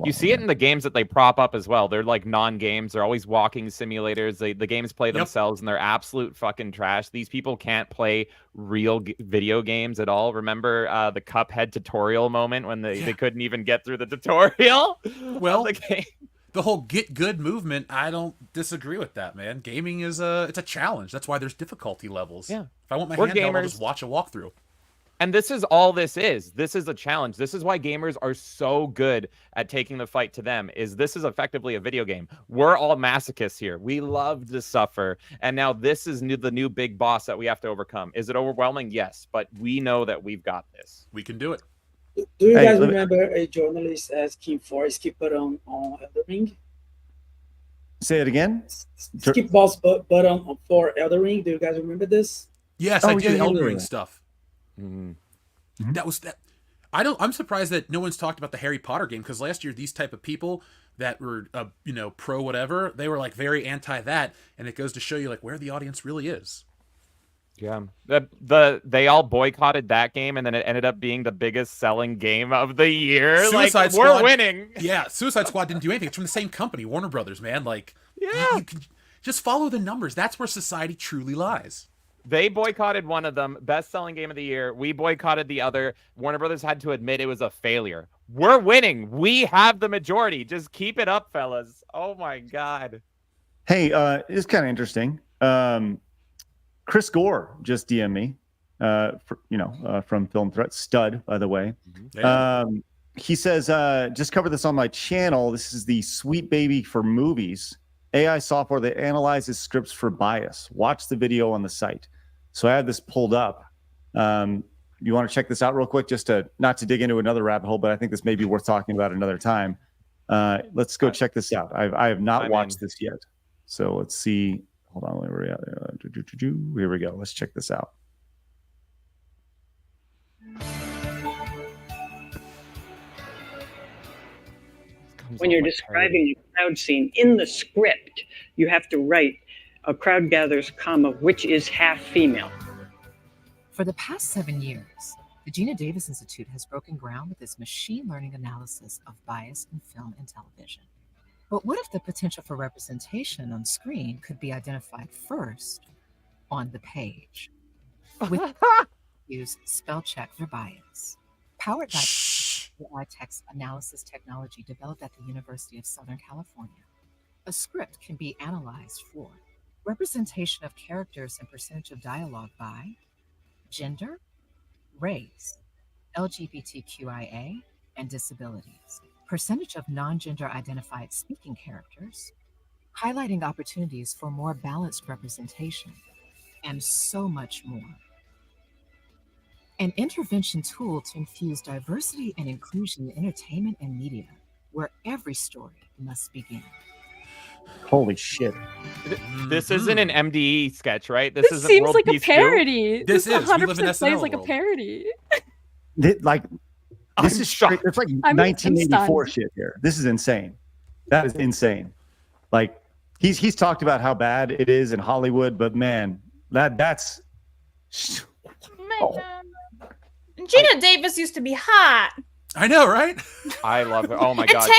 You see it in the games that they prop up as well. They're like non-games. They're always walking simulators. The games play themselves, and they're absolute fucking trash. These people can't play real video games at all. Remember the Cuphead tutorial moment when they couldn't even get through the tutorial? Well, the whole get good movement, I don't disagree with that, man. Gaming is it's a challenge. That's why there's difficulty levels. Yeah. If I want my We're handheld, I'll gamers. just watch a walkthrough. And this is all this is. This is a challenge. This is why gamers are so good at taking the fight to them. This is effectively a video game. We're all masochists here. We love to suffer. And now this is the new big boss that we have to overcome. Is it overwhelming? Yes. But we know that we've got this. We can do it. Do you guys remember a journalist asking for a skip button on Elden Ring? Say it again? Skip boss button for Elden Ring. Do you guys remember this? Yes, I do the Elden Ring stuff. Mm-hmm. That was that. I'm surprised that no one's talked about the Harry Potter game, because last year these type of people that were pro whatever, they were like very anti that, and it goes to show you like where the audience really is. Yeah, they all boycotted that game, and then it ended up being the biggest selling game of the year. Suicide Squad, we're Squad, winning. Yeah, Suicide Squad didn't do anything. It's from the same company, Warner Brothers, man. Like, yeah, you can just follow the numbers. That's where society truly lies. They boycotted one of them, best-selling game of the year. We boycotted the other. Warner Brothers had to admit it was a failure. We're winning. We have the majority. Just keep it up, fellas. Oh my god. Hey, it's kind of interesting. Chris Gore just DM'd me, from Film Threat, stud, by the way. He says, just covered this on my channel. This is the Sweet Baby for Movies, AI software that analyzes scripts for bias. Watch the video on the site. So I have this pulled up. You want to check this out real quick, just to not to dig into another rabbit hole, but I think this may be worth talking about another time. Let's go check this out. I have not watched this yet. So let's see. Hold on, where are we at? Here we go. Let's check this out. when you're describing a crowd scene in the script, you have to write a crowd gathers, comma, which is half female. For the past 7 years, the Gina Davis Institute has broken ground with its machine learning analysis of bias in film and television. But what if the potential for representation on screen could be identified first on the page? With use spell check for bias. Powered by AI text analysis technology developed at the University of Southern California, a script can be analyzed for representation of characters and percentage of dialogue by gender, race, LGBTQIA, and disabilities, percentage of non-gender identified speaking characters, highlighting opportunities for more balanced representation, and so much more. An intervention tool to infuse diversity and inclusion in entertainment and media, where every story must begin. Holy shit. This isn't an MDE sketch, right? This isn't seems World like a Peace parody. This is. We live in 100% SNL plays like a world. parody. Like, this is straight, it's like I'm 1984 stunned. shit here. This is insane. That is insane. Like, he's talked about how bad it is in Hollywood, but man, that's Gina Davis used to be hot. I know, right? I love it. Oh my It god!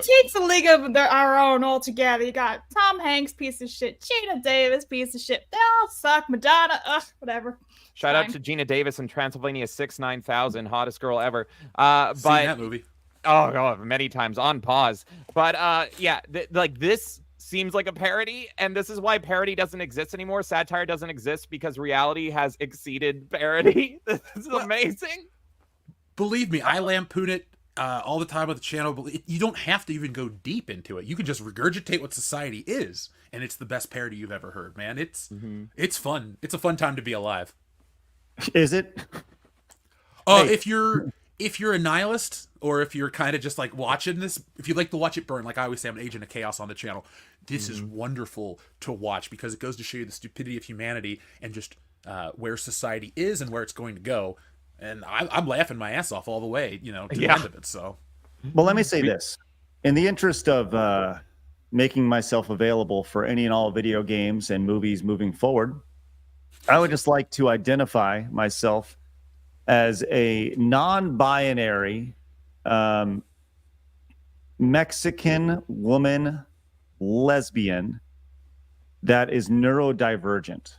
takes a league of our own altogether. You got Tom Hanks, piece of shit. Gina Davis, piece of shit. They all suck. Madonna, whatever. Shout out Fine. to Gina Davis in Transylvania 69000, hottest girl ever. Seen that movie. Oh god, many times on pause. But yeah, like this seems like a parody, and this is why parody doesn't exist anymore. Satire doesn't exist because reality has exceeded parody. This is amazing. Believe me, I lampoon it all the time on the channel. But you don't have to even go deep into it. You can just regurgitate what society is, and it's the best parody you've ever heard, man. It's fun. It's a fun time to be alive. Is it? Oh, if you're a nihilist, or if you're kind of just like watching this, if you like to watch it burn, like I always say, I'm an agent of chaos on the channel. This is wonderful to watch because it goes to show you the stupidity of humanity and just where society is and where it's going to go. And I'm laughing my ass off all the way, to the end of it. So, well, let me say this: in the interest of making myself available for any and all video games and movies moving forward, I would just like to identify myself as a non-binary Mexican woman lesbian that is neurodivergent.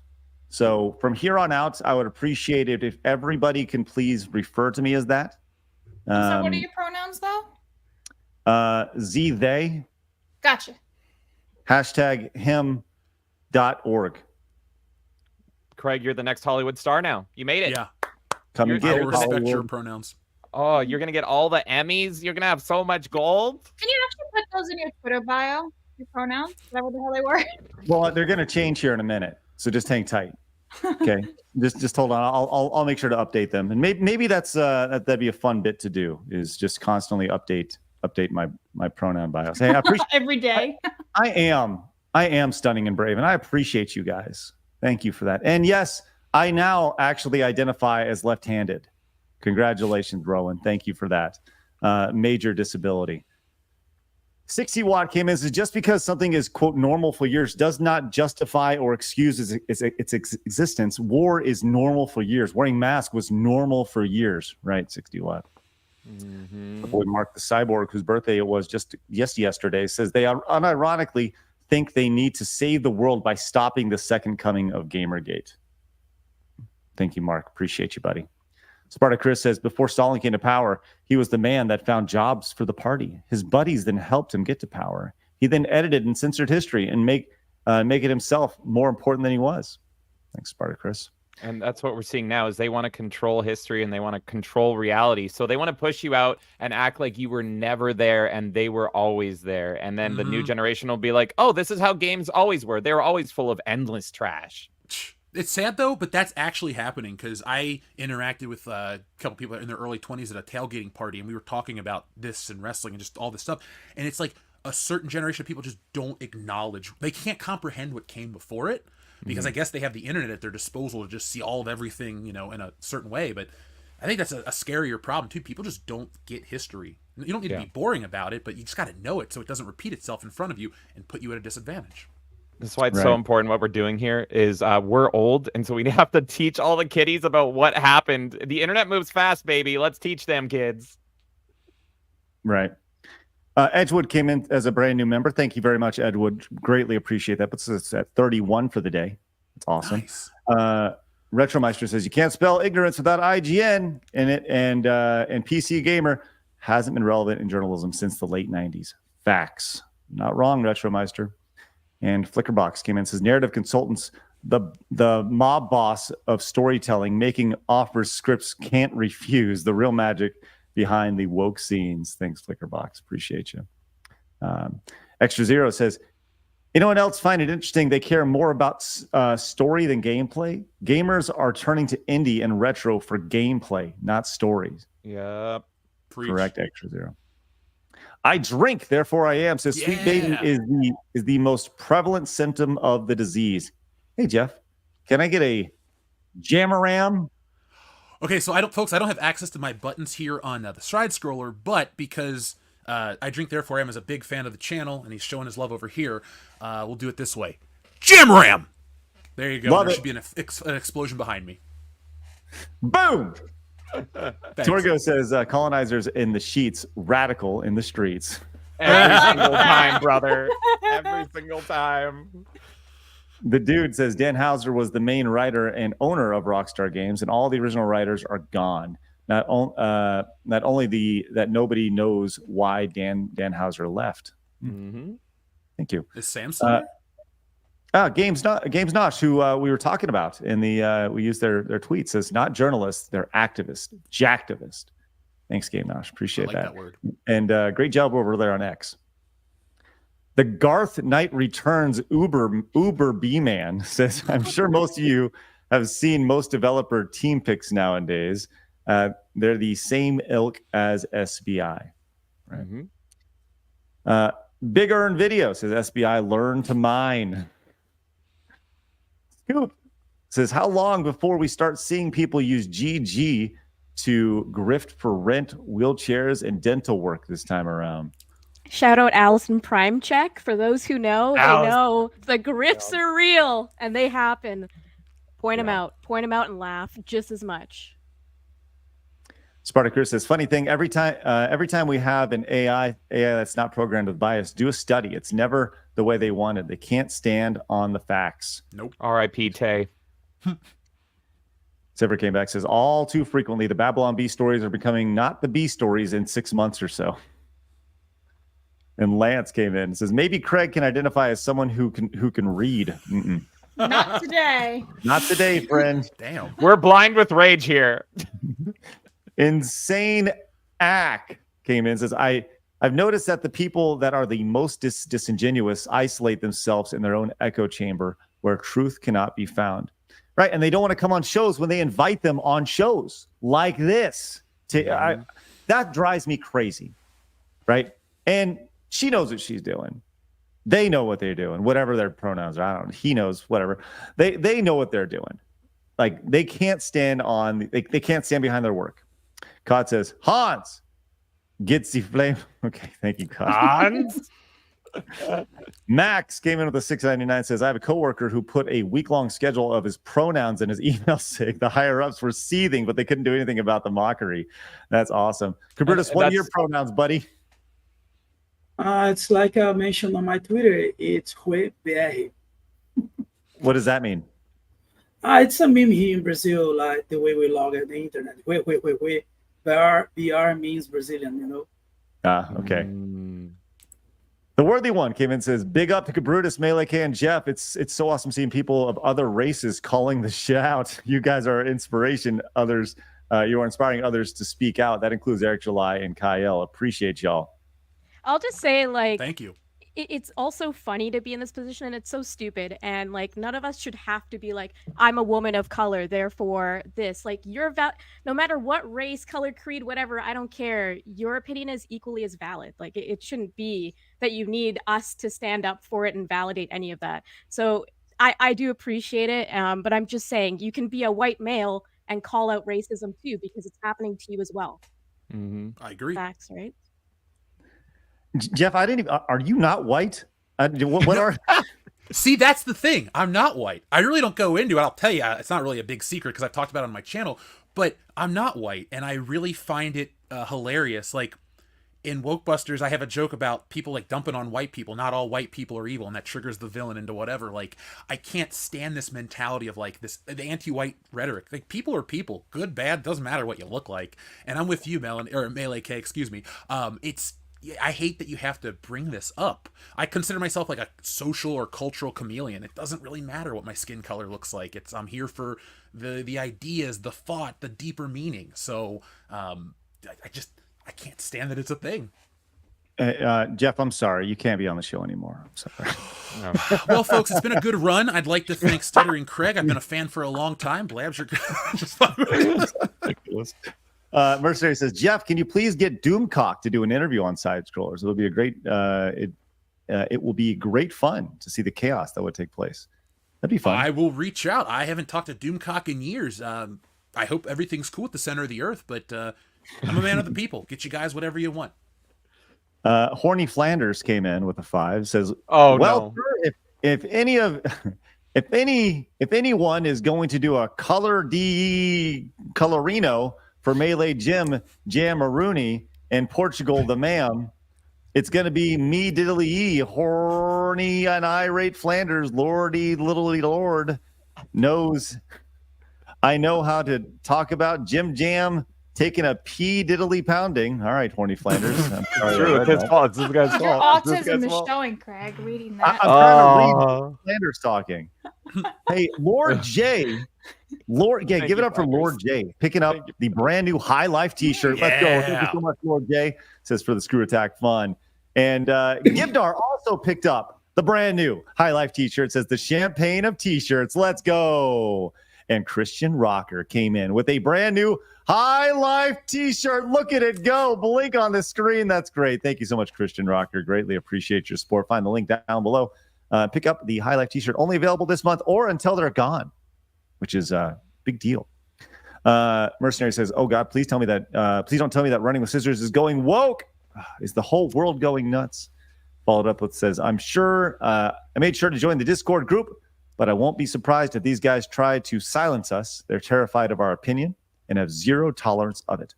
So from here on out, I would appreciate it if everybody can please refer to me as that. So what are your pronouns, though? Z, they. Gotcha. #him.org. Craig, you're the next Hollywood star now. You made it. Yeah. Come and I get will it, respect your Hollywood. pronouns. Oh, you're gonna get all the Emmys. You're gonna have so much gold. Can you actually put those in your Twitter bio? Your pronouns? Is that what the hell they were? Well, they're going to change here in a minute, so just hang tight. Okay, just hold on. I'll make sure to update them, and maybe that'd be a fun bit to do. Is just constantly update my pronoun bios. Hey, I appreciate Every day. I am stunning and brave, and I appreciate you guys. Thank you for that. And yes, I now actually identify as left-handed. Congratulations, Rowan. Thank you for that. Major disability. 60 Watt came in and says, just because something is, quote, normal for years does not justify or excuse its existence. War is normal for years. Wearing masks was normal for years, right? 60 Watt. The boy Mark the Cyborg, whose birthday it was just yesterday, says they unironically think they need to save the world by stopping the second coming of Gamergate. Thank you, Mark. Appreciate you, buddy. Sparta Chris says, before Stalin came to power, he was the man that found jobs for the party. His buddies then helped him get to power. He then edited and censored history and make it himself more important than he was. Thanks, Sparta Chris. And that's what we're seeing now is they want to control history and they want to control reality. So they want to push you out and act like you were never there and they were always there. And then the new generation will be like, oh, this is how games always were. They were always full of endless trash. It's sad though, but that's actually happening because I interacted with a couple people in their early 20s at a tailgating party, and we were talking about this and wrestling and just all this stuff. And it's like a certain generation of people just don't acknowledge, they can't comprehend what came before it because I guess they have the internet at their disposal to just see all of everything, in a certain way. But I think that's a scarier problem too. People just don't get history. You don't need to be boring about it, but you just got to know it so it doesn't repeat itself in front of you and put you at a disadvantage. That's why it's so important what we're doing here is we're old, and so we have to teach all the kiddies about what happened. The internet moves fast, baby. Let's teach them kids. Right. Edgewood came in as a brand new member. Thank you very much, Edgewood. Greatly appreciate that. Puts us at 31 for the day. That's awesome. Nice. Retromeister says you can't spell ignorance without IGN in it, and PC Gamer hasn't been relevant in journalism since the late 90s. Facts. Not wrong, Retromeister. And Flickerbox came in and says narrative consultants, the mob boss of storytelling, making offers scripts can't refuse. The real magic behind the woke scenes. Thanks, Flickerbox. Appreciate you. Extra Zero says, anyone else find it interesting? They care more about story than gameplay. Gamers are turning to indie and retro for gameplay, not stories. Yep. Correct, Extra Zero. I drink, therefore I am. Says sweet baby is the most prevalent symptom of the disease. Hey Jeff, can I get a Jamaram? Okay, so I don't have access to my buttons here on the Stride Scroller, but because I drink, therefore I am, is a big fan of the channel, and he's showing his love over here, we'll do it this way. Jamaram! There you go. Love there it. should be an explosion behind me. Boom! Torgo says colonizers in the sheets, radical in the streets. Every single time, brother. Every single time. The dude says Dan Houser was the main writer and owner of Rockstar Games, and all the original writers are gone. Not only that nobody knows why Dan Houser left. Mm-hmm. Thank you. Is Sam still Games Nosh, who we were talking about in the we used their tweets, says not journalists, they're activists, jacktivists. Thanks, Game Nosh. Appreciate that word. And great job over there on X. The Garth Knight Returns Uber B-Man says, I'm sure most of you have seen most developer team picks nowadays. They're the same ilk as SBI. Right? Mm-hmm. Big Earn Video says SBI learn to mine. Scoop says, how long before we start seeing people use GG to grift for rent, wheelchairs, and dental work this time around? Shout out Allison Prime Check. For those who know, they know the grifts are real and they happen. Point them out and laugh just as much. Spartacus says, funny thing, every time we have an AI that's not programmed with bias, do a study. It's never the way they wanted. They can't stand on the facts. Nope. R.I.P. Tay. Sever came back, says, all too frequently, the Babylon Bee stories are becoming not the Bee stories in 6 months or so. And Lance came in and says, maybe Craig can identify as someone who can read. Mm-mm. Not today. Not today, friend. Damn. We're blind with rage here. Insane Ack came in and says, I've noticed that the people that are the most disingenuous isolate themselves in their own echo chamber where truth cannot be found. Right? And they don't want to come on shows when they invite them on shows like this. That drives me crazy. Right? And she knows what she's doing. They know what they're doing, whatever their pronouns are. I don't know. He knows, whatever. They know what they're doing. Like, they can't stand behind their work. Cod says, Hans, gets the flame. Okay, thank you, Cod. Hans? Max came in with a $6.99, says, I have a coworker who put a week-long schedule of his pronouns in his email sig. The higher-ups were seething, but they couldn't do anything about the mockery. That's awesome. Kabrutus, what are your pronouns, buddy? It's like I mentioned on my Twitter. It's BR. What does that mean? It's a meme here in Brazil, like the way we log at the internet. BR means Brazilian, you know? Okay. The Worthy One came in and says, big up to Kabrutus, Melee and Jeff. It's so awesome seeing people of other races calling the shit out. You guys are inspiration. You are inspiring others to speak out. That includes Eric July and Kyle. Appreciate y'all. I'll just say, like, thank you. It's also funny to be in this position, and it's so stupid. And like, none of us should have to be like, I'm a woman of color, therefore this. Like, no matter what race, color, creed, whatever, I don't care. Your opinion is equally as valid. Like, it shouldn't be that you need us to stand up for it and validate any of that. So I do appreciate it, but I'm just saying, you can be a white male and call out racism too, because it's happening to you as well. I agree. Facts, right? Jeff, I didn't even. Are you not white? What are? See, that's the thing. I'm not white. I really don't go into it. I'll tell you, it's not really a big secret because I've talked about it on my channel, but I'm not white, and I really find it hilarious. Like, in Wokebusters, I have a joke about people like dumping on white people. Not all white people are evil, and that triggers the villain into whatever. Like, I can't stand this mentality of like the anti-white rhetoric. Like, people are people, good, bad, doesn't matter what you look like. And I'm with you, Melee K, excuse me. I hate that you have to bring this up. I consider myself like a social or cultural chameleon. It doesn't really matter what my skin color looks like. I'm here for the ideas, the thought, the deeper meaning. So I can't stand that it's a thing. Jeff, I'm sorry. You can't be on the show anymore. I'm sorry. Well, folks, it's been a good run. I'd like to thank Stuttering Craig. I've been a fan for a long time. Blabs, you're just ridiculous. Mercenary says, Jeff, can you please get Doomcock to do an interview on Side Scrollers? It'll be a great. It will be great fun to see the chaos that would take place. That'd be fun. I will reach out. I haven't talked to Doomcock in years. I hope everything's cool at the center of the earth, but I'm a man of the people. Get you guys whatever you want. Horny Flanders came in with a 5. Says, "Oh well, no! Sir, if anyone is going to do a colorino for Melee Jim Jammaruni and Portugal the Ma'am, it's going to be me diddly horny and irate Flanders, lordy littly lord knows I know how to talk about Jim Jam taking a pee diddly pounding. All right, Horny Flanders. I'm sorry. True, it's his fault. It's this guy's Your fault. autism is showing, Craig, reading that. I'm trying to read Flanders talking. Hey, Lord J. Give it up for Lord J. Picking up the brand new High Life t-shirt. Let's go. Thank you so much, Lord J. Says for the Screw Attack fun. And Gibdar also picked up the brand new High Life t-shirt. Says the champagne of t-shirts. Let's go. And Christian Rocker came in with a brand new High Life t-shirt. Look at it go. Blink on the screen. That's great. Thank you so much, Christian Rocker. Greatly appreciate your support. Find the link down below. Pick up the High Life t-shirt. Only available this month or until they're gone, which is a big deal. Mercenary says, oh God, please tell me that. Please don't tell me that running with scissors is going woke. Is the whole world going nuts? Followed up with says, I'm sure I made sure to join the Discord group, but I won't be surprised if these guys try to silence us. They're terrified of our opinion and have zero tolerance of it.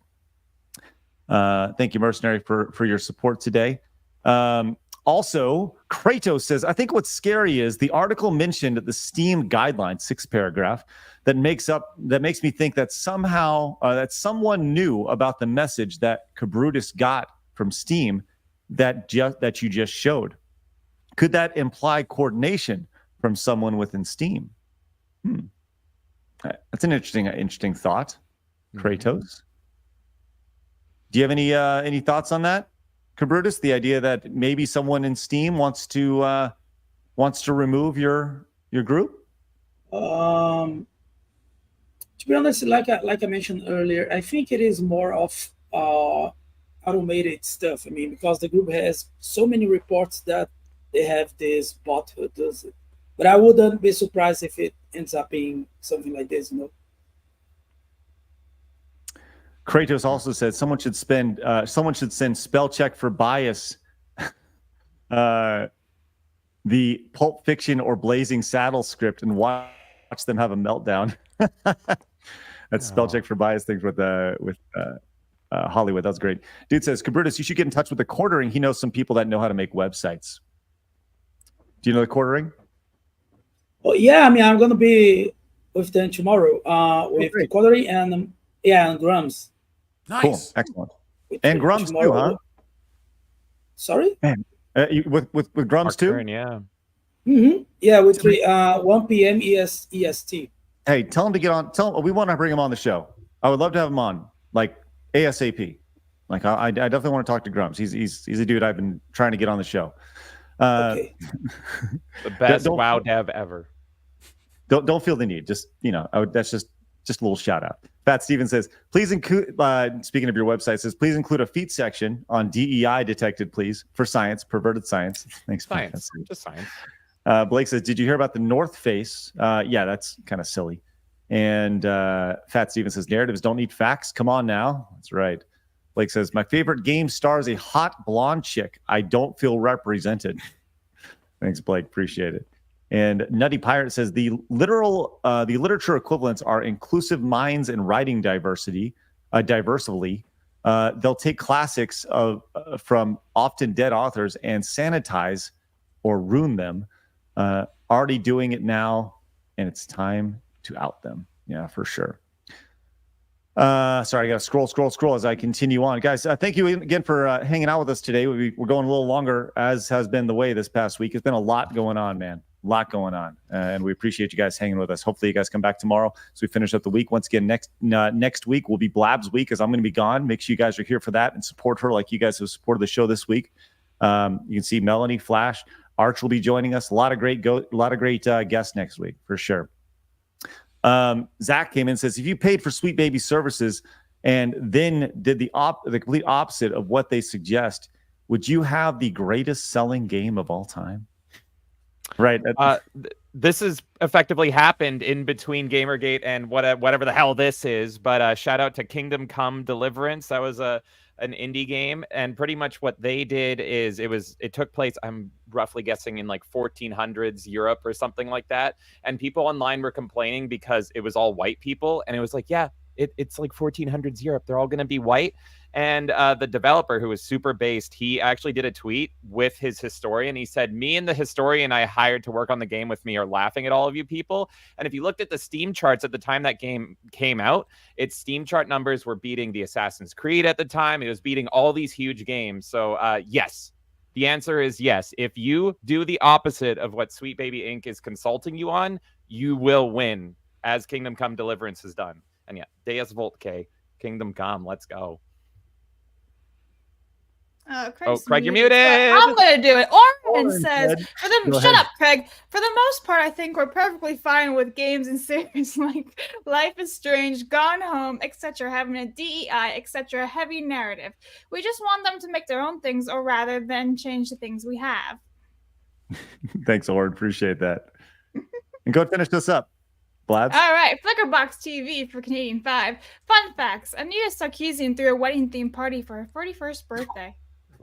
Thank you, Mercenary, for your support today. Also, Kratos says, I think what's scary is the article mentioned the Steam guidelines, 6th paragraph, that makes me think that somehow that someone knew about the message that Kabrutus got from Steam that you just showed. Could that imply coordination from someone within Steam? That's an interesting thought, Kratos. Do you have any thoughts on that, Kabrutus? The idea that maybe someone in Steam wants to remove your group? To be honest, like I mentioned earlier, I think it is more of automated stuff. I mean, because the group has so many reports that they have this bot who does it. But I wouldn't be surprised if it ends up being something like this, you know. Kratos also said someone should send spell check for bias. The Pulp Fiction or Blazing Saddle script and watch them have a meltdown. That's spell check for bias things with Hollywood. That's great. Dude says, Kabrutus, you should get in touch with the Quartering. He knows some people that know how to make websites. Do you know the Quartering? Well, yeah, I mean, I'm going to be with them tomorrow with the Quartering and Grummz. Nice. Cool. Excellent. And Grummz too, huh? Sorry? Man, with Grummz too? Yeah. Mm-hmm. Yeah, with 1 p.m. EST. Hey, tell him to get on. We want to bring him on the show. I would love to have him on, like ASAP. Like I definitely want to talk to Grummz. He's a dude I've been trying to get on the show. Okay. The best WoW dev ever. Don't feel the need. Just that's just a little shout out. Pat Stevens says, please include. Speaking of your website, says please include a feat section on DEI detected, please, for science, perverted science. Thanks, Just science. Blake says, did you hear about the North Face? Yeah, that's kind of silly. And Fat Steven says, narratives don't need facts. Come on now. That's right. Blake says, my favorite game star is a hot blonde chick. I don't feel represented. Thanks, Blake. Appreciate it. And Nutty Pirate says, the literature equivalents are inclusive minds and writing diversity, diversively. They'll take classics from often dead authors and sanitize or ruin them. Already doing it now, and it's time to out them. Yeah, for sure. Sorry, I got to scroll as I continue on. Guys, thank you again for hanging out with us today. We're going a little longer, as has been the way this past week. It's been a lot going on, man. A lot going on. And we appreciate you guys hanging with us. Hopefully you guys come back tomorrow as we finish up the week. Once again, next week will be Blab's week, as I'm going to be gone. Make sure you guys are here for that and support her like you guys have supported the show this week. You can see Melanie, Flash, Arch will be joining us. A lot of great guests next week, for sure. Zach came in and says, if you paid for Sweet Baby services and then did the complete opposite of what they suggest, would you have the greatest selling game of all time? Right. This has effectively happened in between Gamergate and whatever the hell this is. But shout out to Kingdom Come Deliverance. That was an indie game, and pretty much what they did is it took place, I'm roughly guessing, in like 1400s Europe or something like that. And people online were complaining because it was all white people, and it was like, yeah, it's like 1400s Europe. They're all going to be white. And the developer, who was super based, he actually did a tweet with his historian. He said, me and the historian I hired to work on the game with me are laughing at all of you people. And if you looked at the Steam charts at the time that game came out, its Steam chart numbers were beating the Assassin's Creed at the time. It was beating all these huge games. So yes, the answer is yes. If you do the opposite of what Sweet Baby Inc. is consulting you on, you will win, as Kingdom Come Deliverance has done. And yeah, Deus Voltke, Kingdom Come, let's go. Craig, you're muted. I'm gonna do it. Oren says, shut up, Craig. For the most part, I think we're perfectly fine with games and series like Life is Strange, Gone Home, etc., having a DEI, etc., heavy narrative. We just want them to make their own things, or rather than change the things we have. Thanks, Oren. Appreciate that. And go finish this up, Blabs. All right, Flickerbox TV for Canadian 5. Fun facts: Anita Sarkeesian threw a wedding-themed party for her 41st birthday.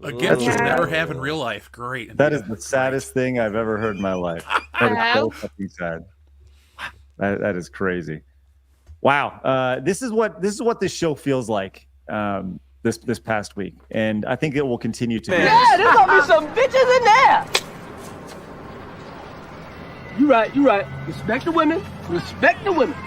Again, she'll never have in real life. Great. That is the saddest thing I've ever heard in my life. That is so fucking sad. That is crazy. Wow. This is what this show feels like this past week, and I think it will continue to. Yeah, there's gonna be some bitches in there. You right. Respect the women. Respect the women.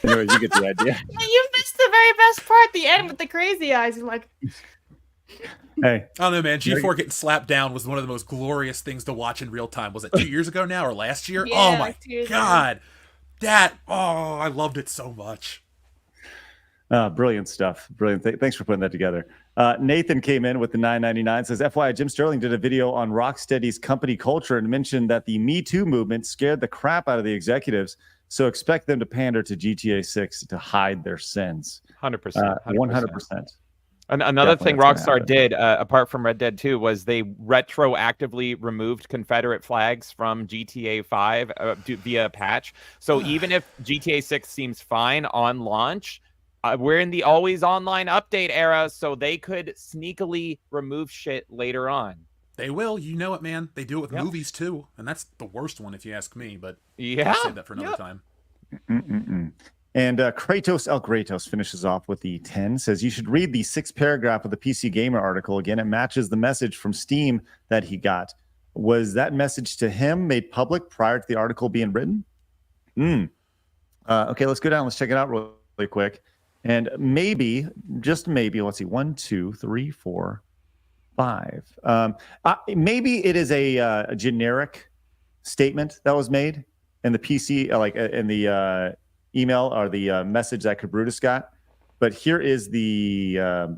Anyway, you get the idea. You missed the very best part, the end with the crazy eyes. You're like, hey. I don't know, man. G4 getting slapped down was one of the most glorious things to watch in real time. Was it 2 years ago now or last year? Yeah, oh my 2 years God. I loved it so much. Brilliant stuff. Brilliant. Thanks for putting that together. Nathan came in with the $9.99, says, FYI, Jim Sterling did a video on Rocksteady's company culture and mentioned that the Me Too movement scared the crap out of the executives. So expect them to pander to GTA 6 to hide their sins. 100%. 100%. Another thing Rockstar did, apart from Red Dead 2, was they retroactively removed Confederate flags from GTA 5 via a patch. So even if GTA 6 seems fine on launch, we're in the always online update era, so they could sneakily remove shit later on. They will, you know it, man. They do it with movies too, and that's the worst one if you ask me. But yeah, I'll save that for another time. And Kratos El Kratos finishes off with the 10. Says you should read the 6th paragraph of the PC Gamer article again. It matches the message from Steam that he got. Was that message to him made public prior to the article being written? Okay, let's go down. Let's check it out really quick. And maybe, just maybe, let's see, 1, 2, 3, 4, 5. Maybe it is a generic statement that was made in the PC, like in the email or the message that Kabrutus got. But here is the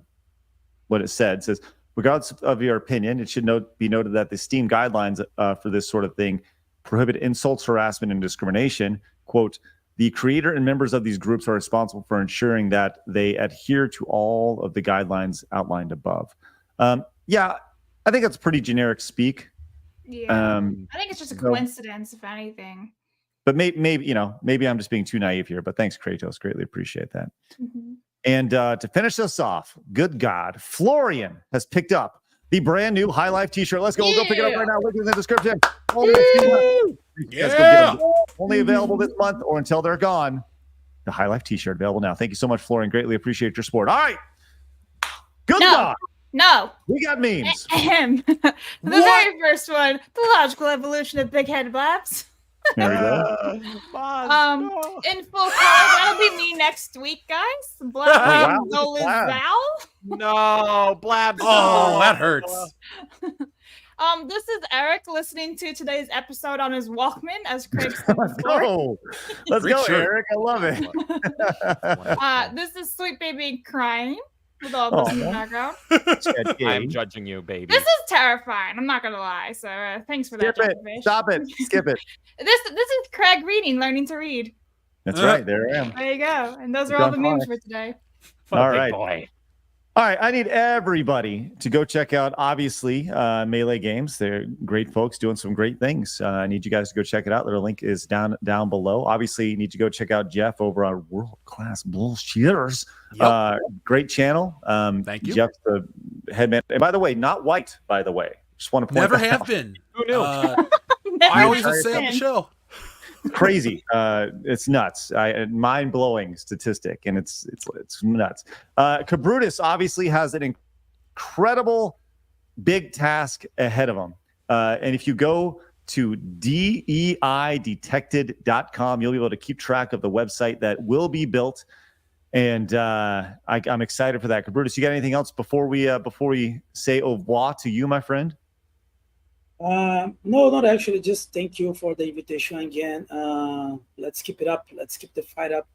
what it said. It says, regardless of your opinion, it should be noted that the Steam guidelines for this sort of thing prohibit insults, harassment, and discrimination. Quote, the creator and members of these groups are responsible for ensuring that they adhere to all of the guidelines outlined above. Yeah, I think that's pretty generic speak. Yeah, I think it's just a coincidence, if anything. But maybe I'm just being too naive here. But thanks, Kratos. Greatly appreciate that. Mm-hmm. And to finish us off, good God, Florian has picked up the brand new High Life T-shirt. Let's go. We'll go pick it up right now. Link in the description. Only available this month or until they're gone. The High Life T-shirt available now. Thank you so much, Florian. Greatly appreciate your support. All right. Good God. No. We got memes. The very first one, the logical evolution of big head blabs. There we go. In full color, that'll be me next week, guys. Blab no Val. No, Blab. Oh, that hurts. This is Eric listening to today's episode on his Walkman, as Craig said before. Let's go, Eric. I love it. This is Sweet Baby crying with all this in the background. I'm judging you, baby. This is terrifying. I'm not gonna lie. So thanks for that. Stop it. Skip it. This is Craig reading, learning to read. That's right. There I am. There you go. And those are all the memes for today. All right. Boy. All right, I need everybody to go check out, obviously, Melee Games. They're great folks doing some great things. I need you guys to go check it out. Their link is down below. Obviously, you need to go check out Jeff over on World Class Bullshitters. Yep. Great channel. Thank you. Jeff's the head man. And by the way, not white, by the way. Just want to point Never that have out. Been. Who knew? I always would say on the show. Crazy. It's nuts. Mind-blowing statistic, and it's nuts. Kabrutus obviously has an incredible big task ahead of him. And if you go to deidetected.com, you'll be able to keep track of the website that will be built. And I'm excited for that. Kabrutus, you got anything else before we say au revoir to you, my friend? No, not actually. Just thank you for the invitation again. Let's keep it up. Let's keep the fight up.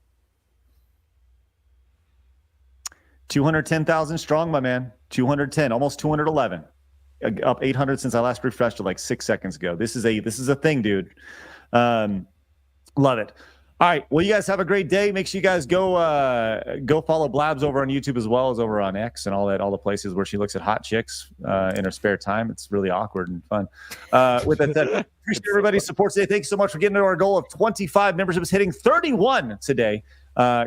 210,000 strong, my man. 210, almost 211. Up 800 since I last refreshed it like 6 seconds ago. This is a thing, dude. Love it. All right. Well, you guys have a great day. Make sure you guys go follow Blabs over on YouTube as well as over on X and all the places where she looks at hot chicks in her spare time. It's really awkward and fun. With that said, appreciate everybody's support today. Thanks so much for getting to our goal of 25 memberships, hitting 31 today.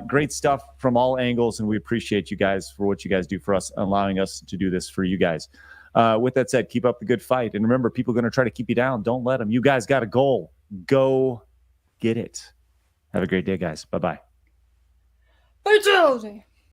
Great stuff from all angles, and we appreciate you guys for what you guys do for us, allowing us to do this for you guys. With that said, keep up the good fight. And remember, people are going to try to keep you down. Don't let them. You guys got a goal. Go get it. Have a great day, guys. Bye-bye. Fatality.